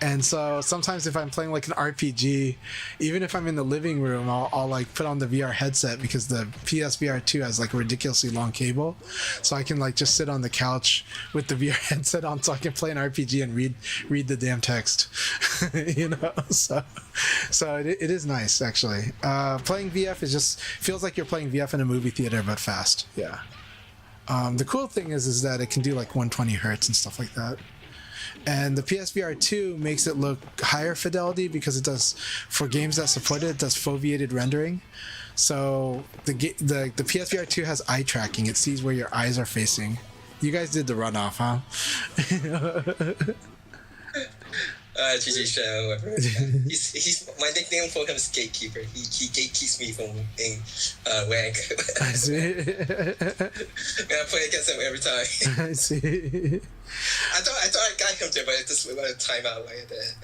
And so sometimes if I'm playing like an RPG, even if I'm in the living room, I'll like put on the VR headset because the PSVR 2 has like a ridiculously long cable. So I can like just sit on the couch with the VR headset on so I can play an RPG and read the damn text. You know, so it is nice actually. Playing VF just feels like you're playing VF in a movie theater but fast. Yeah. The cool thing is that it can do like 120 hertz and stuff like that. And the PSVR 2 makes it look higher fidelity because it does, for games that support it, does foveated rendering. So the PSVR 2 has eye tracking. It sees where your eyes are facing. You guys did the runoff, huh? GG show. He's my nickname for him is Gatekeeper. He gatekeeps me from being rank. I see. Man, I play against him every time. I see. I thought I got him there, but it just went a timeout right there.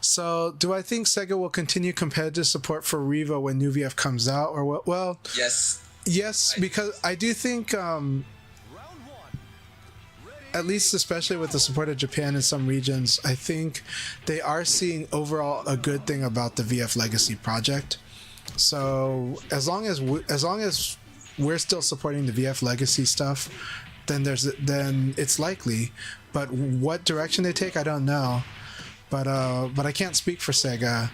So, do I think Sega will continue competitive support for Revo when new VF comes out, or what? Well, yes, because I do think, at least especially with the support of Japan in some regions, I think they are seeing overall a good thing about the VF Legacy project. So, as long as we're still supporting the VF Legacy stuff, then it's likely. But what direction they take, I don't know. But I can't speak for Sega.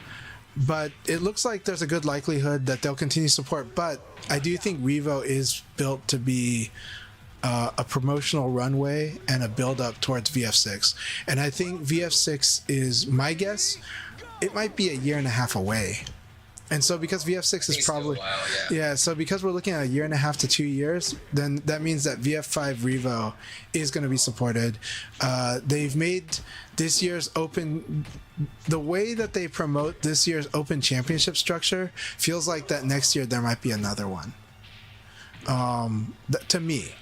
But it looks like there's a good likelihood that they'll continue support. But I do think Revo is built to be a promotional runway and a build up towards VF6. And I think VF6 is, my guess, it might be a year and a half away. And so because VF6 is probably so because we're looking at a year and a half to 2 years, then that means that VF5 Revo is going to be supported. They've made this year's open, the way that they promote this year's open championship structure feels like that next year there might be another one. To me.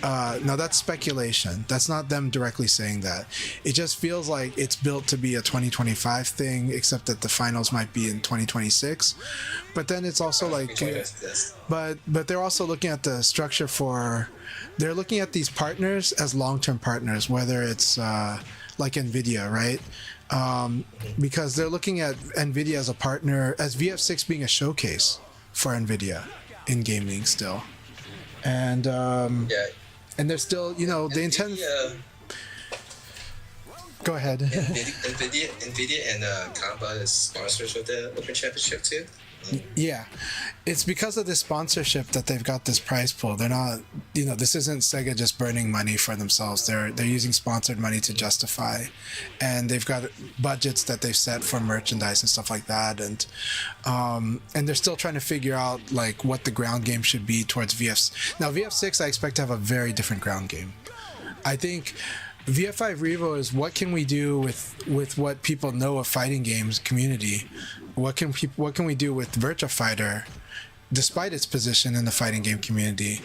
Now that's speculation. That's not them directly saying that. It just feels like it's built to be a 2025 thing, except that the finals might be in 2026. But then it's also like, but they're also looking at the structure they're looking at these partners as long-term partners, whether it's like NVIDIA, right? Because they're looking at NVIDIA as a partner, as VF6 being a showcase for NVIDIA in gaming still. And and they're still, they intend. Go ahead. NVIDIA and Combat is sponsors of the Open Championship too. Yeah, it's because of this sponsorship that they've got this prize pool. They're not, this isn't Sega just burning money for themselves. They're using sponsored money to justify, and they've got budgets that they've set for merchandise and stuff like that. And they're still trying to figure out like what the ground game should be towards VF. Now VF6, I expect to have a very different ground game. I think VF5 Revo is what can we do with what people know of fighting games community. What can we do with Virtua Fighter, despite its position in the fighting game community?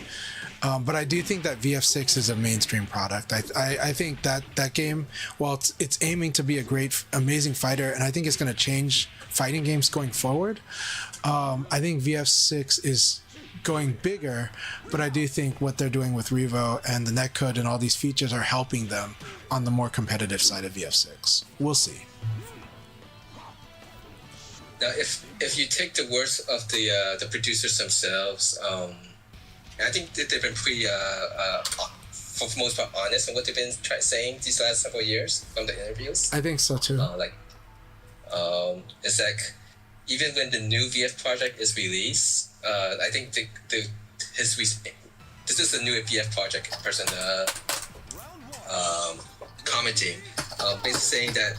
But I do think that VF6 is a mainstream product. I think that game, while it's aiming to be a great, amazing fighter, and I think it's going to change fighting games going forward. I think VF6 is going bigger, but I do think what they're doing with Revo and the netcode and all these features are helping them on the more competitive side of VF6. We'll see. Now, if you take the words of the producers themselves, I think that they've been pretty, for the most part, honest in what they've been saying these last several years from the interviews. I think so too. It's like even when the new VF project is released, I think this is the new VF project person commenting, basically saying that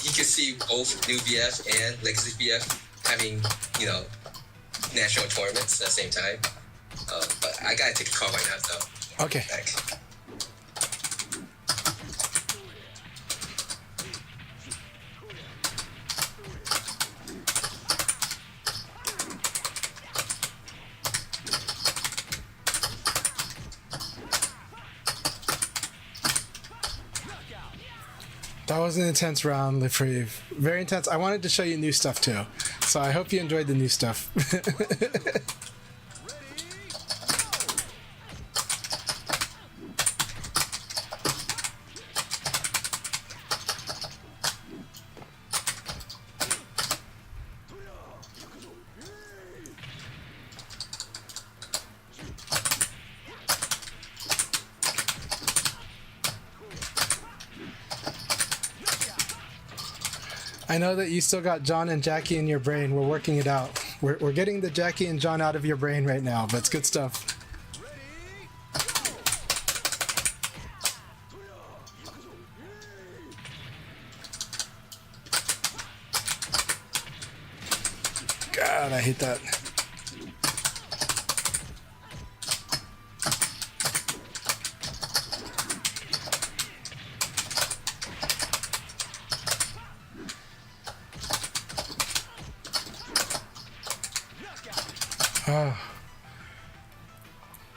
you can see both new VF and legacy VF having, national tournaments at the same time. But I gotta take a call right now, though. Okay. Back. That was an intense round, Lefreve. Very intense. I wanted to show you new stuff too. So I hope you enjoyed the new stuff. I know that you still got John and Jackie in your brain. We're working it out. We're getting the Jackie and John out of your brain right now, but it's good stuff. God, I hate that. Oh.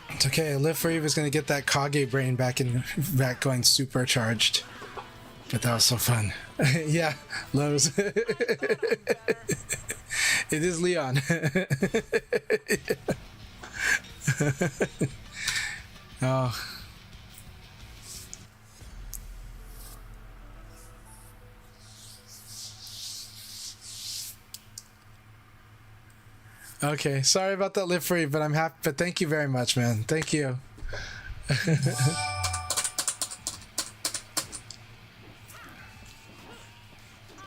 It's okay. Live for Eve is gonna get that Kage brain back going supercharged. But that was so fun. Yeah, Lowe's. It is Leon. Oh. Okay, sorry about that, Live Free, but I'm happy. But thank you very much, man. Thank you.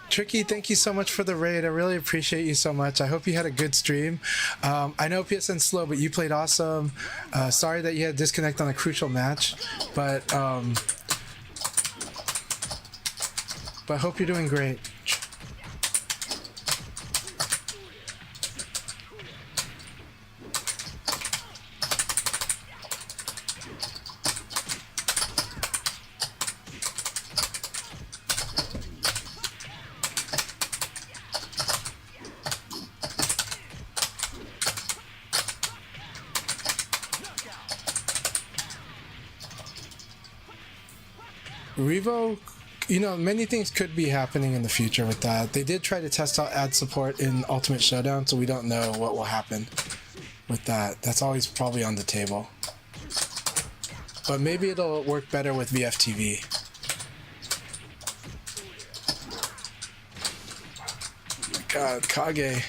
Tricky, thank you so much for the raid. I really appreciate you so much. I hope you had a good stream. I know PSN's slow, but you played awesome. Sorry that you had to disconnect on a crucial match, but hope you're doing great. Revo, many things could be happening in the future with that. They did try to test out ad support in Ultimate Showdown, so we don't know what will happen with that. That's always probably on the table. But maybe it'll work better with VFTV. God, Kage.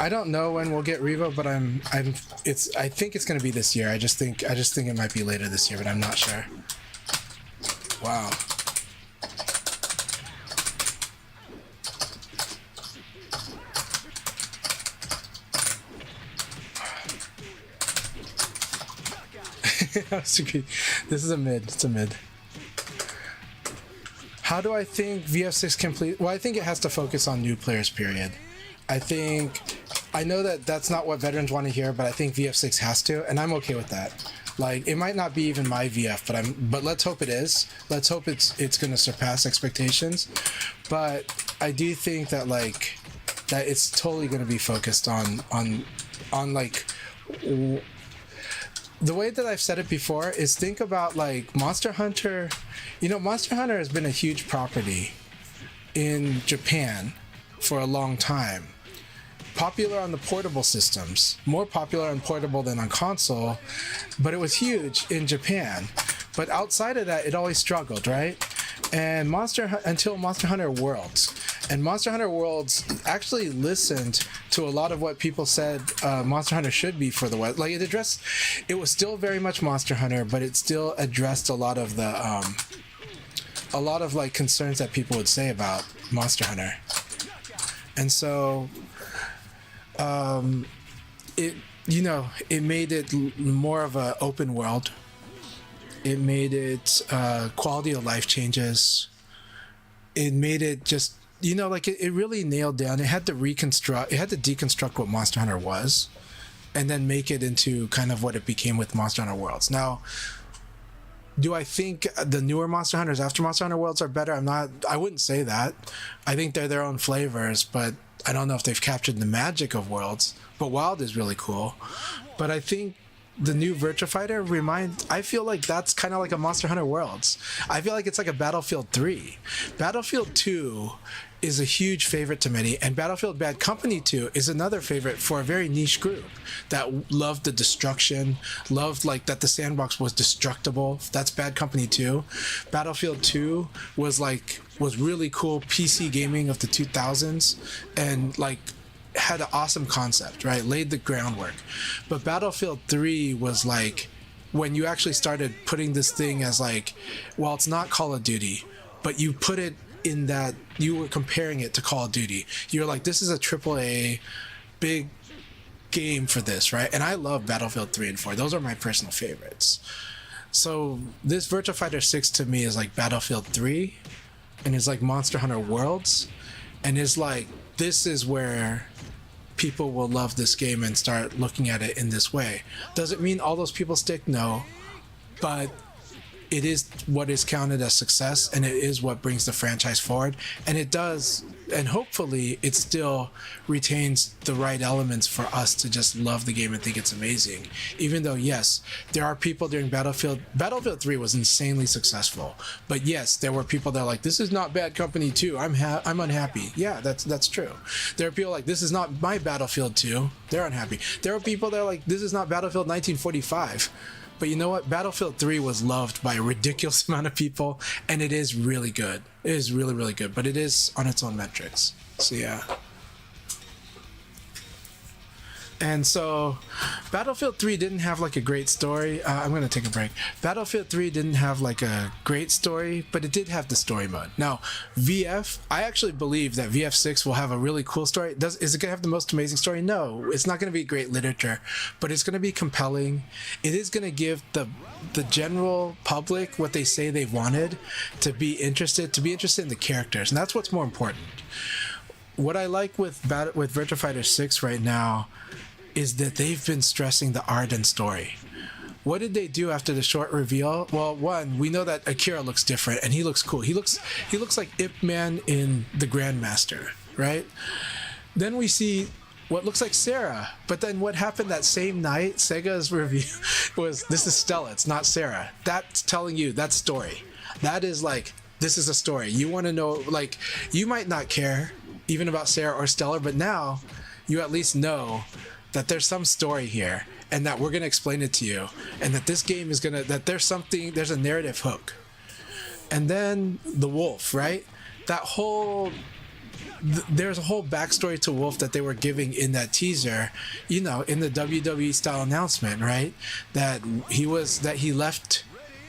I don't know when we'll get Revo, but I think it's gonna be this year. I just think it might be later this year, but I'm not sure. Wow. This is a mid. It's a mid. How do I think VF6 complete? Well, I think it has to focus on new players, period. I know that that's not what veterans want to hear, but I think VF6 has to, and I'm okay with that. Like, it might not be even my VF, but let's hope it is. Let's hope it's going to surpass expectations. But I do think that that it's totally going to be focused on the way that I've said it before is think about Monster Hunter. Monster Hunter has been a huge property in Japan for a long time. Popular on the portable systems, more popular on portable than on console, but it was huge in Japan. But outside of that, it always struggled, right? And until Monster Hunter Worlds. And Monster Hunter Worlds actually listened to a lot of what people said Monster Hunter should be for the West. Like it was still very much Monster Hunter, but it still addressed a lot of like concerns that people would say about Monster Hunter. And so it made it more of an open world. It made it quality of life changes. It made it just, it really nailed down. It had to deconstruct what Monster Hunter was and then make it into kind of what it became with Monster Hunter Worlds. Now, do I think the newer Monster Hunters after Monster Hunter Worlds are better? I wouldn't say that. I think they're their own flavors, but I don't know if they've captured the magic of Worlds. But Wild is really cool. But I think the new Virtua Fighter I feel like that's kind of like a Monster Hunter Worlds. I feel like it's like a Battlefield 3. Battlefield 2 is a huge favorite to many, and Battlefield Bad Company 2 is another favorite for a very niche group that loved the destruction, loved like that the sandbox was destructible. That's Bad Company 2. Battlefield 2 was really cool PC gaming of the 2000s, and like had an awesome concept, right? Laid the groundwork. But Battlefield 3 was like when you actually started putting this thing as like, well, it's not Call of Duty, but you put it in that you were comparing it to Call of Duty. You're like, this is a AAA big game for this, right? And I love Battlefield 3 and 4. Those are my personal favorites. So this Virtua Fighter 6 to me is like Battlefield 3 and is like Monster Hunter Worlds, and is like, this is where people will love this game and start looking at it in this way. Does it mean all those people stick? No. But it is what is counted as success, and it is what brings the franchise forward. And it does, and hopefully it still retains the right elements for us to just love the game and think it's amazing. Even though, yes, there are people during Battlefield 3 was insanely successful. But yes, there were people that are like, this is not Bad Company 2. I'm unhappy. Yeah, that's true. There are people like, this is not my Battlefield 2. They're unhappy. There are people that are like, this is not Battlefield 1945. But you know what? Battlefield 3 was loved by a ridiculous amount of people, and it is really good. It is really, really good, but it is on its own metrics. So yeah. And so Battlefield 3 didn't have like a great story. I'm going to take a break. Battlefield 3 didn't have like a great story, but it did have the story mode. Now, I actually believe that VF6 will have a really cool story. Is it going to have the most amazing story? No, it's not going to be great literature, but it's going to be compelling. It is going to give the general public what they say they wanted, to be interested in the characters. And that's what's more important. What I like with Virtua Fighter 6 right now is that they've been stressing the art and story. What did they do after the short reveal? Well, one, we know that Akira looks different, and he looks cool. He looks like Ip Man in The Grandmaster, right? Then we see what looks like Sarah, but then what happened that same night? Sega's review was, this is Stella, it's not Sarah. That's telling you, that's story. That is like, this is a story. You want to know, like, you might not care even about Sarah or Stella, but now you at least know that there's some story here, and that we're going to explain it to you, and that this game is that there's a narrative hook. And then the wolf, right? There's a whole backstory to Wolf that they were giving in that teaser, in the WWE style announcement, right? That he left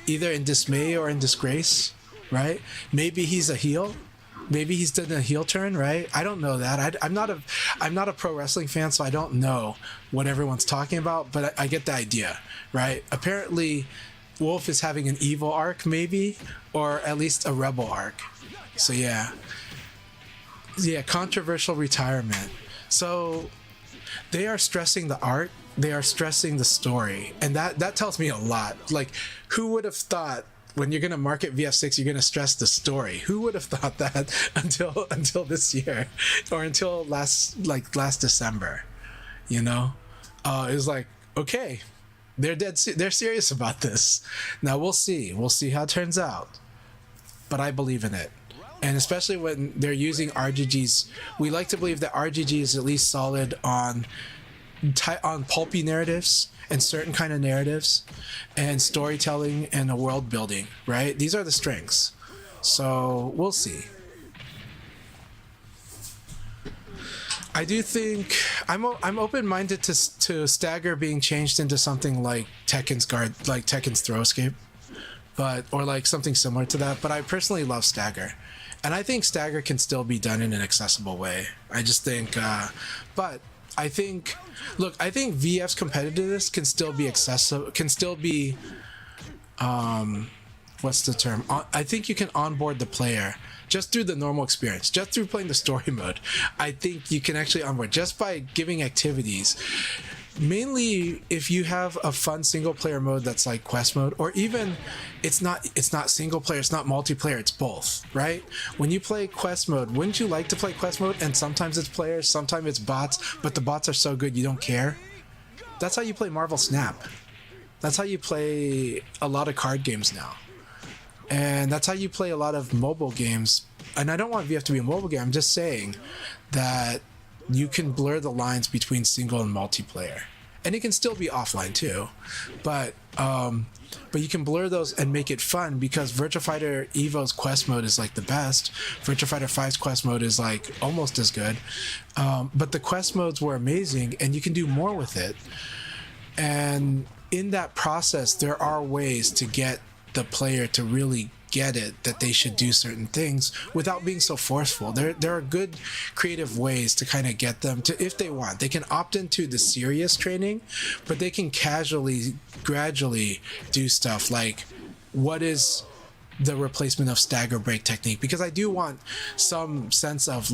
either in dismay or in disgrace, right? Maybe he's a heel. Maybe he's done a heel turn, right? I don't know that. I'm not a pro wrestling fan, so I don't know what everyone's talking about, but I get the idea, right? Apparently, Wolf is having an evil arc, maybe, or at least a rebel arc. So yeah, controversial retirement. So they are stressing the art, they are stressing the story, and that tells me a lot. Like, who would have thought, when you're going to market VF6, you're going to stress the story? Who would have thought that until this year, or until last December? It was like, okay, they're serious about this. Now we'll see how it turns out, but I believe in it. And especially when they're using RGGs, we like to believe that RGG is at least solid on pulpy narratives and certain kind of narratives and storytelling and a world building, right? These are the strengths. So we'll see. I do think I'm open-minded to stagger being changed into something like Tekken's throw escape, but or like something similar to that. But I personally love stagger, and I think stagger can still be done in an accessible way. I just think, but I think, look, I think VF's competitiveness can still be accessible, can still be, what's the term? I think you can onboard the player just through the normal experience, just through playing the story mode. I think you can actually onboard just by giving activities. Mainly if you have a fun single player mode that's like quest mode, or even it's not single player, it's not multiplayer, it's both, right? When you play quest mode, wouldn't you like to play quest mode and sometimes it's players, sometimes it's bots, but the bots are so good you don't care? That's how you play Marvel Snap. That's how you play a lot of card games now. And that's how you play a lot of mobile games. And I don't want VF to be a mobile game. I'm just saying that you can blur the lines between single and multiplayer. And it can still be offline too. But you can blur those and make it fun, because Virtua Fighter Evo's quest mode is like the best. Virtua Fighter 5's quest mode is like almost as good. But the quest modes were amazing and you can do more with it. And in that process, there are ways to get the player to really get it that they should do certain things without being so forceful. There are good creative ways to kind of get them to, if they want, they can opt into the serious training, but they can gradually do stuff like, what is the replacement of stagger break technique? Because I do want some sense of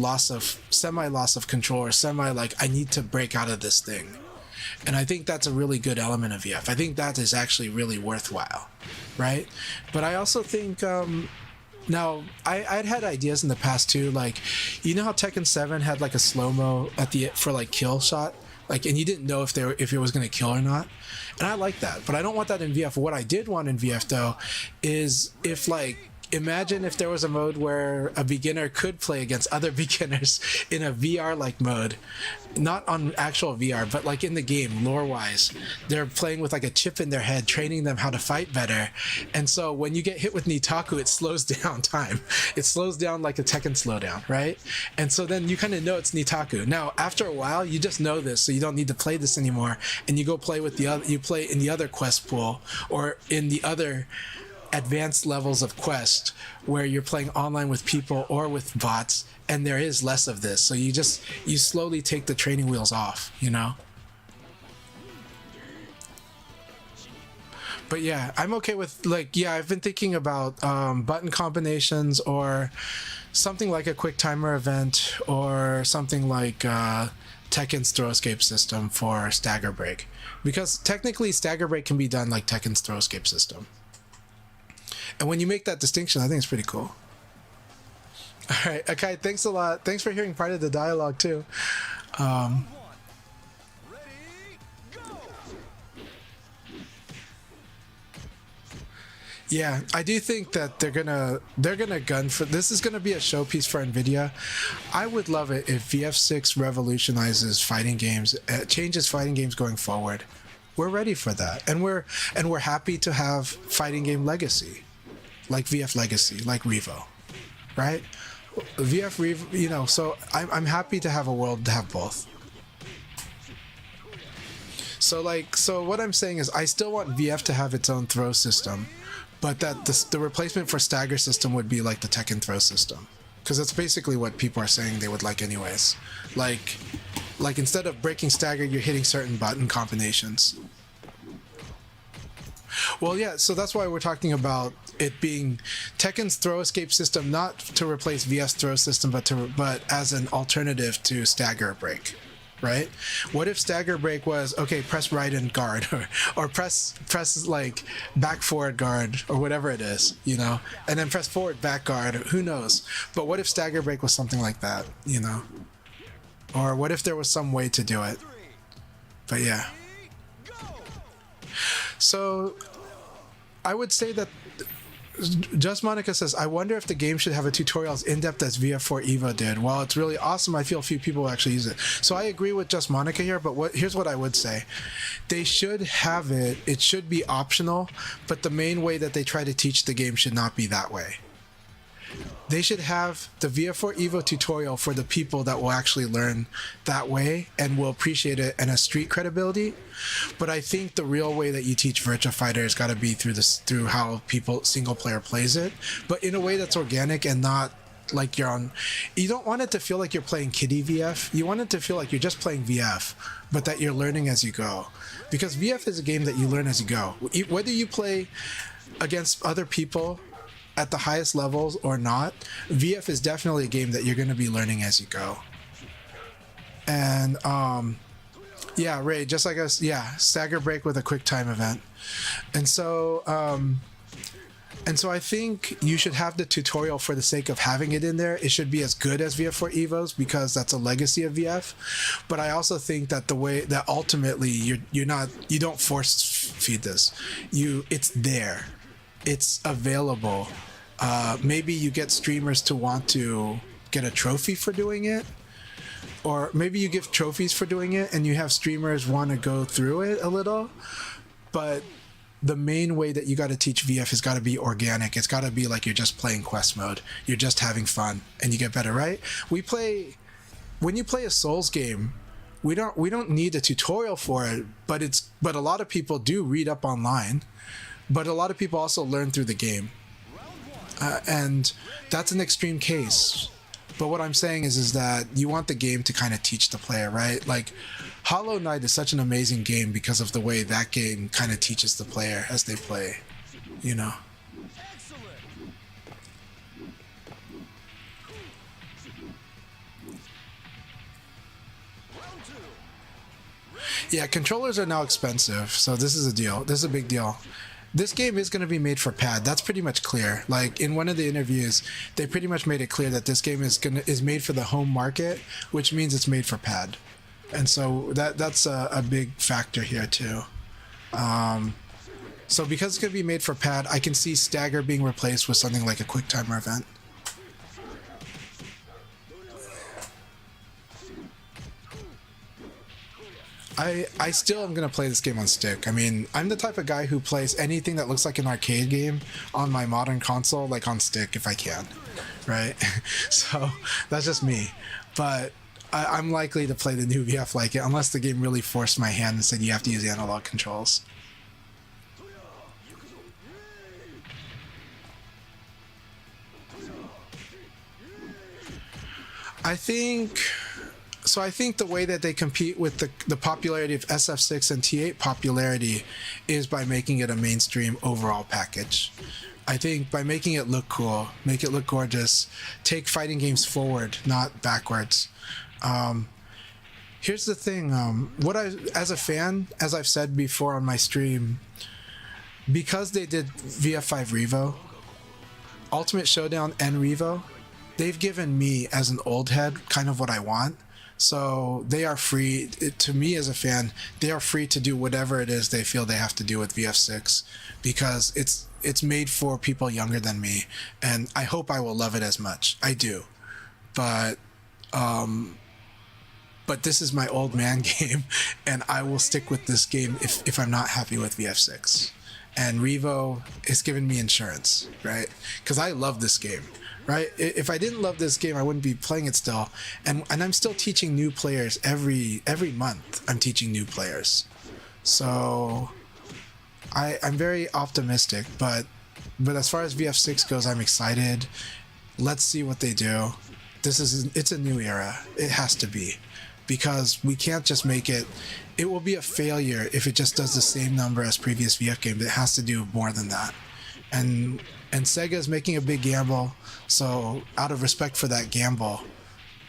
semi loss of control, or semi like, I need to break out of this thing. And I think that's a really good element of VF. I think that is actually really worthwhile, right? But I also think, now, I'd had ideas in the past too, like, you know how Tekken 7 had like a slow-mo for like kill shot? Like, and you didn't know if it was going to kill or not? And I like that, but I don't want that in VF. What I did want in VF though, is if like, imagine if there was a mode where a beginner could play against other beginners in a VR-like mode, not on actual VR, but like in the game, lore-wise. They're playing with like a chip in their head, training them how to fight better. And so when you get hit with Nitaku, it slows down time. It slows down like a Tekken slowdown, right? And so then you kind of know it's Nitaku. Now, after a while, you just know this, so you don't need to play this anymore. And you go play with you play in the other quest pool, or in the other advanced levels of quest where you're playing online with people or with bots, and there is less of this, so you slowly take the training wheels off, you know. But yeah, I'm okay with, like, yeah, I've been thinking about button combinations, or something like a quick timer event, or something like Tekken's throw escape system for stagger break, because technically stagger break can be done like Tekken's throw escape system. And when you make that distinction, I think it's pretty cool. All right, Akai, thanks a lot. Thanks for hearing part of the dialogue too. Ready, go! Yeah, I do think that they're gonna gun for this. Is gonna be a showpiece for Nvidia. I would love it if VF6 revolutionizes fighting games, changes fighting games going forward. We're ready for that, and we're happy to have fighting game legacy, like VF Legacy, like Revo, right? VF Revo, you know. So I'm happy to have a world to have both. So what I'm saying is, I still want VF to have its own throw system, but that the replacement for stagger system would be like the Tekken throw system, because that's basically what people are saying they would like anyways. Like instead of breaking stagger, you're hitting certain button combinations. Well, yeah, so that's why we're talking about it being Tekken's throw escape system, not to replace VF's throw system, but as an alternative to stagger break, right? What if stagger break was, okay, press right and guard, or press like back forward guard, or whatever it is, you know, and then press forward back guard, who knows? But what if stagger break was something like that, you know? Or what if there was some way to do it? But yeah. So I would say that Just Monica says, I wonder if the game should have a tutorial as in-depth as VF4 Evo did. While it's really awesome, I feel few people will actually use it. So I agree with Just Monica here, but here's what I would say. They should have it. It should be optional, but the main way that they try to teach the game should not be that way. they should have the VF4 Evo tutorial for the people that will actually learn that way and will appreciate it and has street credibility. But I think the real way that you teach Virtua Fighter has got to be through how people single player plays it, but in a way that's organic and not like you don't want it to feel like you're playing kiddie VF. You want it to feel like you're just playing VF, but that you're learning as you go. Because VF is a game that you learn as you go. Whether you play against other people at the highest levels or not, VF is definitely a game that you're going to be learning as you go. And yeah, Ray, just like us, yeah, stagger break with a quick time event. And so I think you should have the tutorial for the sake of having it in there. It should be as good as VF4 Evos because that's a legacy of VF. But I also think that the way that ultimately you don't force feed this. It's there. It's available. Maybe you get streamers to want to get a trophy for doing it, or maybe you give trophies for doing it and you have streamers want to go through it a little. But the main way that you got to teach VF has got to be organic. It's got to be like you're just playing quest mode. You're just having fun and you get better, right? When you play a Souls game, we don't need a tutorial for it, but a lot of people do read up online. But a lot of people also learn through the game. And that's an extreme case. But what I'm saying is that you want the game to kind of teach the player, right? Like, Hollow Knight is such an amazing game because of the way that game kind of teaches the player as they play, you know? Yeah, controllers are now expensive, so this is a deal. This is a big deal. This game is going to be made for pad. That's pretty much clear. Like in one of the interviews, they pretty much made it clear that this game is made for the home market, which means it's made for pad, and so that's a big factor here too. So because it's going to be made for pad, I can see stagger being replaced with something like a quick timer event. I still am going to play this game on stick. I mean, I'm the type of guy who plays anything that looks like an arcade game on my modern console, like on stick if I can, right? So that's just me. But I'm likely to play the new VF like it, unless the game really forced my hand and said you have to use analog controls. I think the way that they compete with the popularity of SF6 and T8 popularity is by making it a mainstream overall package. I think by making it look cool, make it look gorgeous, take fighting games forward, not backwards. Here's the thing, as a fan, as I've said before on my stream, because they did VF5 Revo, Ultimate Showdown and Revo, they've given me, as an old head, kind of what I want. So they are free, to me as a fan, they are free to do whatever it is they feel they have to do with VF6 because it's made for people younger than me, and I hope I will love it as much. I do. But this is my old man game, and I will stick with this game if I'm not happy with VF6. And Revo has given me insurance, right? Because I love this game. Right? If I didn't love this game, I wouldn't be playing it still. And I'm still teaching new players every month. I'm teaching new players. So I'm very optimistic, but as far as VF6 goes, I'm excited. Let's see what they do. It's a new era. It has to be. Because we can't just make it. It will be a failure if it just does the same number as previous VF games. It has to do more than that. And Sega is making a big gamble, so out of respect for that gamble,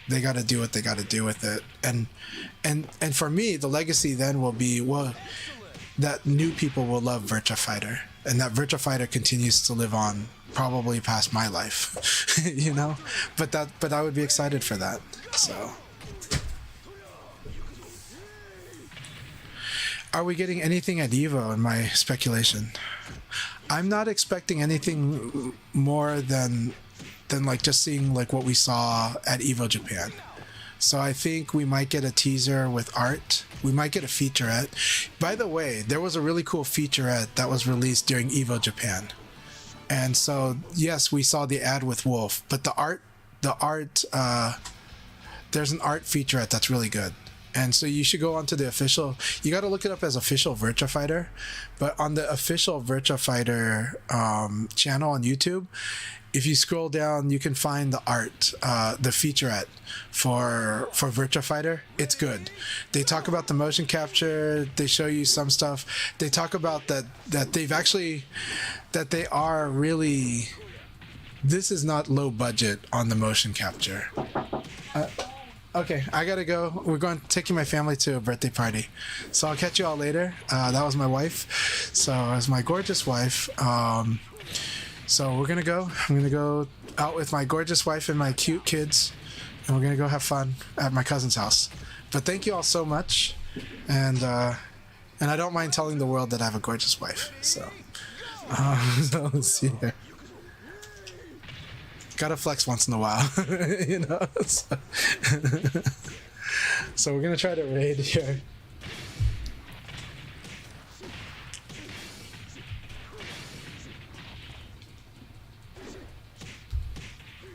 they got to do what they got to do with it. And for me, the legacy then will be that new people will love Virtua Fighter, and that Virtua Fighter continues to live on probably past my life, you know. But I would be excited for that. So, are we getting anything at Evo? In my speculation, I'm not expecting anything more than like just seeing like what we saw at Evo Japan. So I think we might get a teaser with art. We might get a featurette. By the way, there was a really cool featurette that was released during Evo Japan. And so yes, we saw the ad with Wolf, but the art, there's an art featurette that's really good. And so you should go onto the official. You got to look it up as official Virtua Fighter, but on the official Virtua Fighter channel on YouTube, if you scroll down, you can find the art, the featurette for Virtua Fighter. It's good. They talk about the motion capture. They show you some stuff. They talk about that they are really. This is not low budget on the motion capture. Okay, I gotta go. We're taking my family to a birthday party, so I'll catch you all later. That was my wife, so it was my gorgeous wife. So we're gonna go. I'm gonna go out with my gorgeous wife and my cute kids, and we're gonna go have fun at my cousin's house. But thank you all so much, and I don't mind telling the world that I have a gorgeous wife. So, so let's see here. Gotta flex once in a while, you know. So we're gonna try to raid here.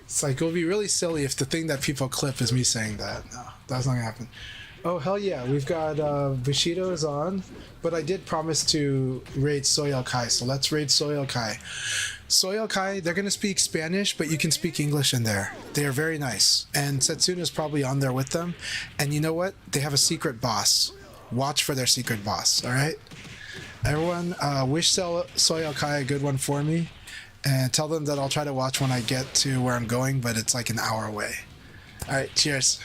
It's like, it'll be really silly if the thing that people clip is me saying that. No, that's not gonna happen. Oh, hell yeah, we've got Bushido is on, but I did promise to raid Soyal Kai, so let's raid Soyal Kai. Soyal Kai, they're gonna speak Spanish, but you can speak English in there. They are very nice, and Setsuna's probably on there with them. And you know what? They have a secret boss. Watch for their secret boss, alright? Everyone, wish Soyal Kai a good one for me, and tell them that I'll try to watch when I get to where I'm going, but it's like an hour away. Alright, cheers.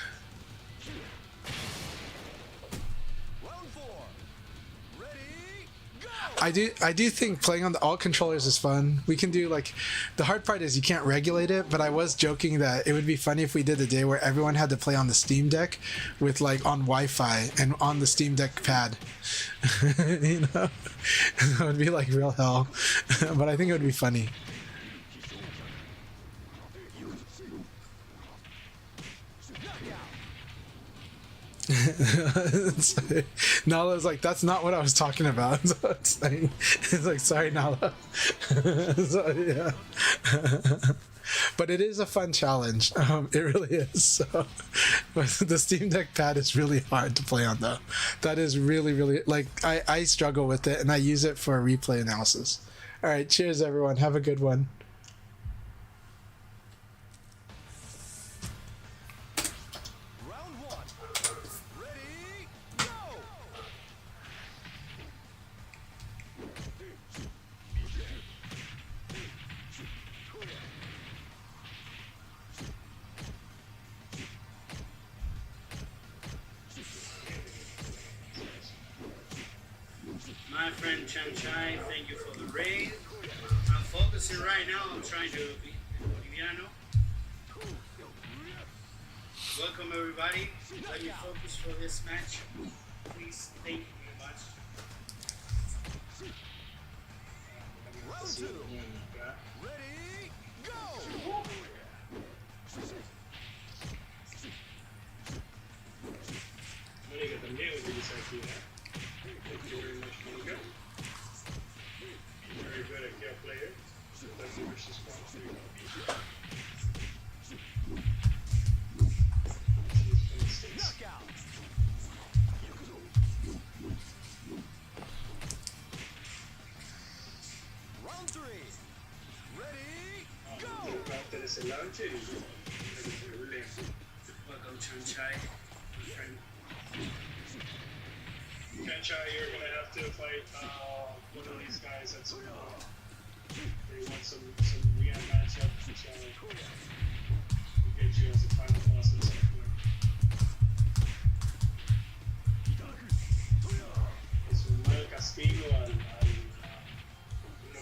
I do think playing on the alt controllers is fun. We can do like, the hard part is you can't regulate it, but I was joking that it would be funny if we did a day where everyone had to play on the Steam Deck with like on Wi-Fi and on the Steam Deck pad. You know, it would be like real hell, but I think it would be funny. Nala's like, that's not what I was talking about. So it's like, sorry, Nala. So, yeah. But it is a fun challenge. It really is. So, but the Steam Deck pad is really hard to play on, though. That is really, really, like, I struggle with it, and I use it for replay analysis. All right, cheers, everyone. Have a good one. My friend Chan Chai, thank you for the raid. I'm focusing right now. I'm trying to be Boliviano. Welcome everybody. Let me focus for this match. Please, thank you very much. Round two. Ready, go! Mónica también utiliza aquí, ¿eh? Thank you very much, Monica. Very good at kill player. So let's versus 1-3. Knockout. Round three. Ready, go! Parte de ese launcher y welcome Chan Chai, my friend. Kencha, you're gonna have to fight one of these guys at some point. They want some real matchup, so we'll get you as a final boss at some point. Es un mal castigo al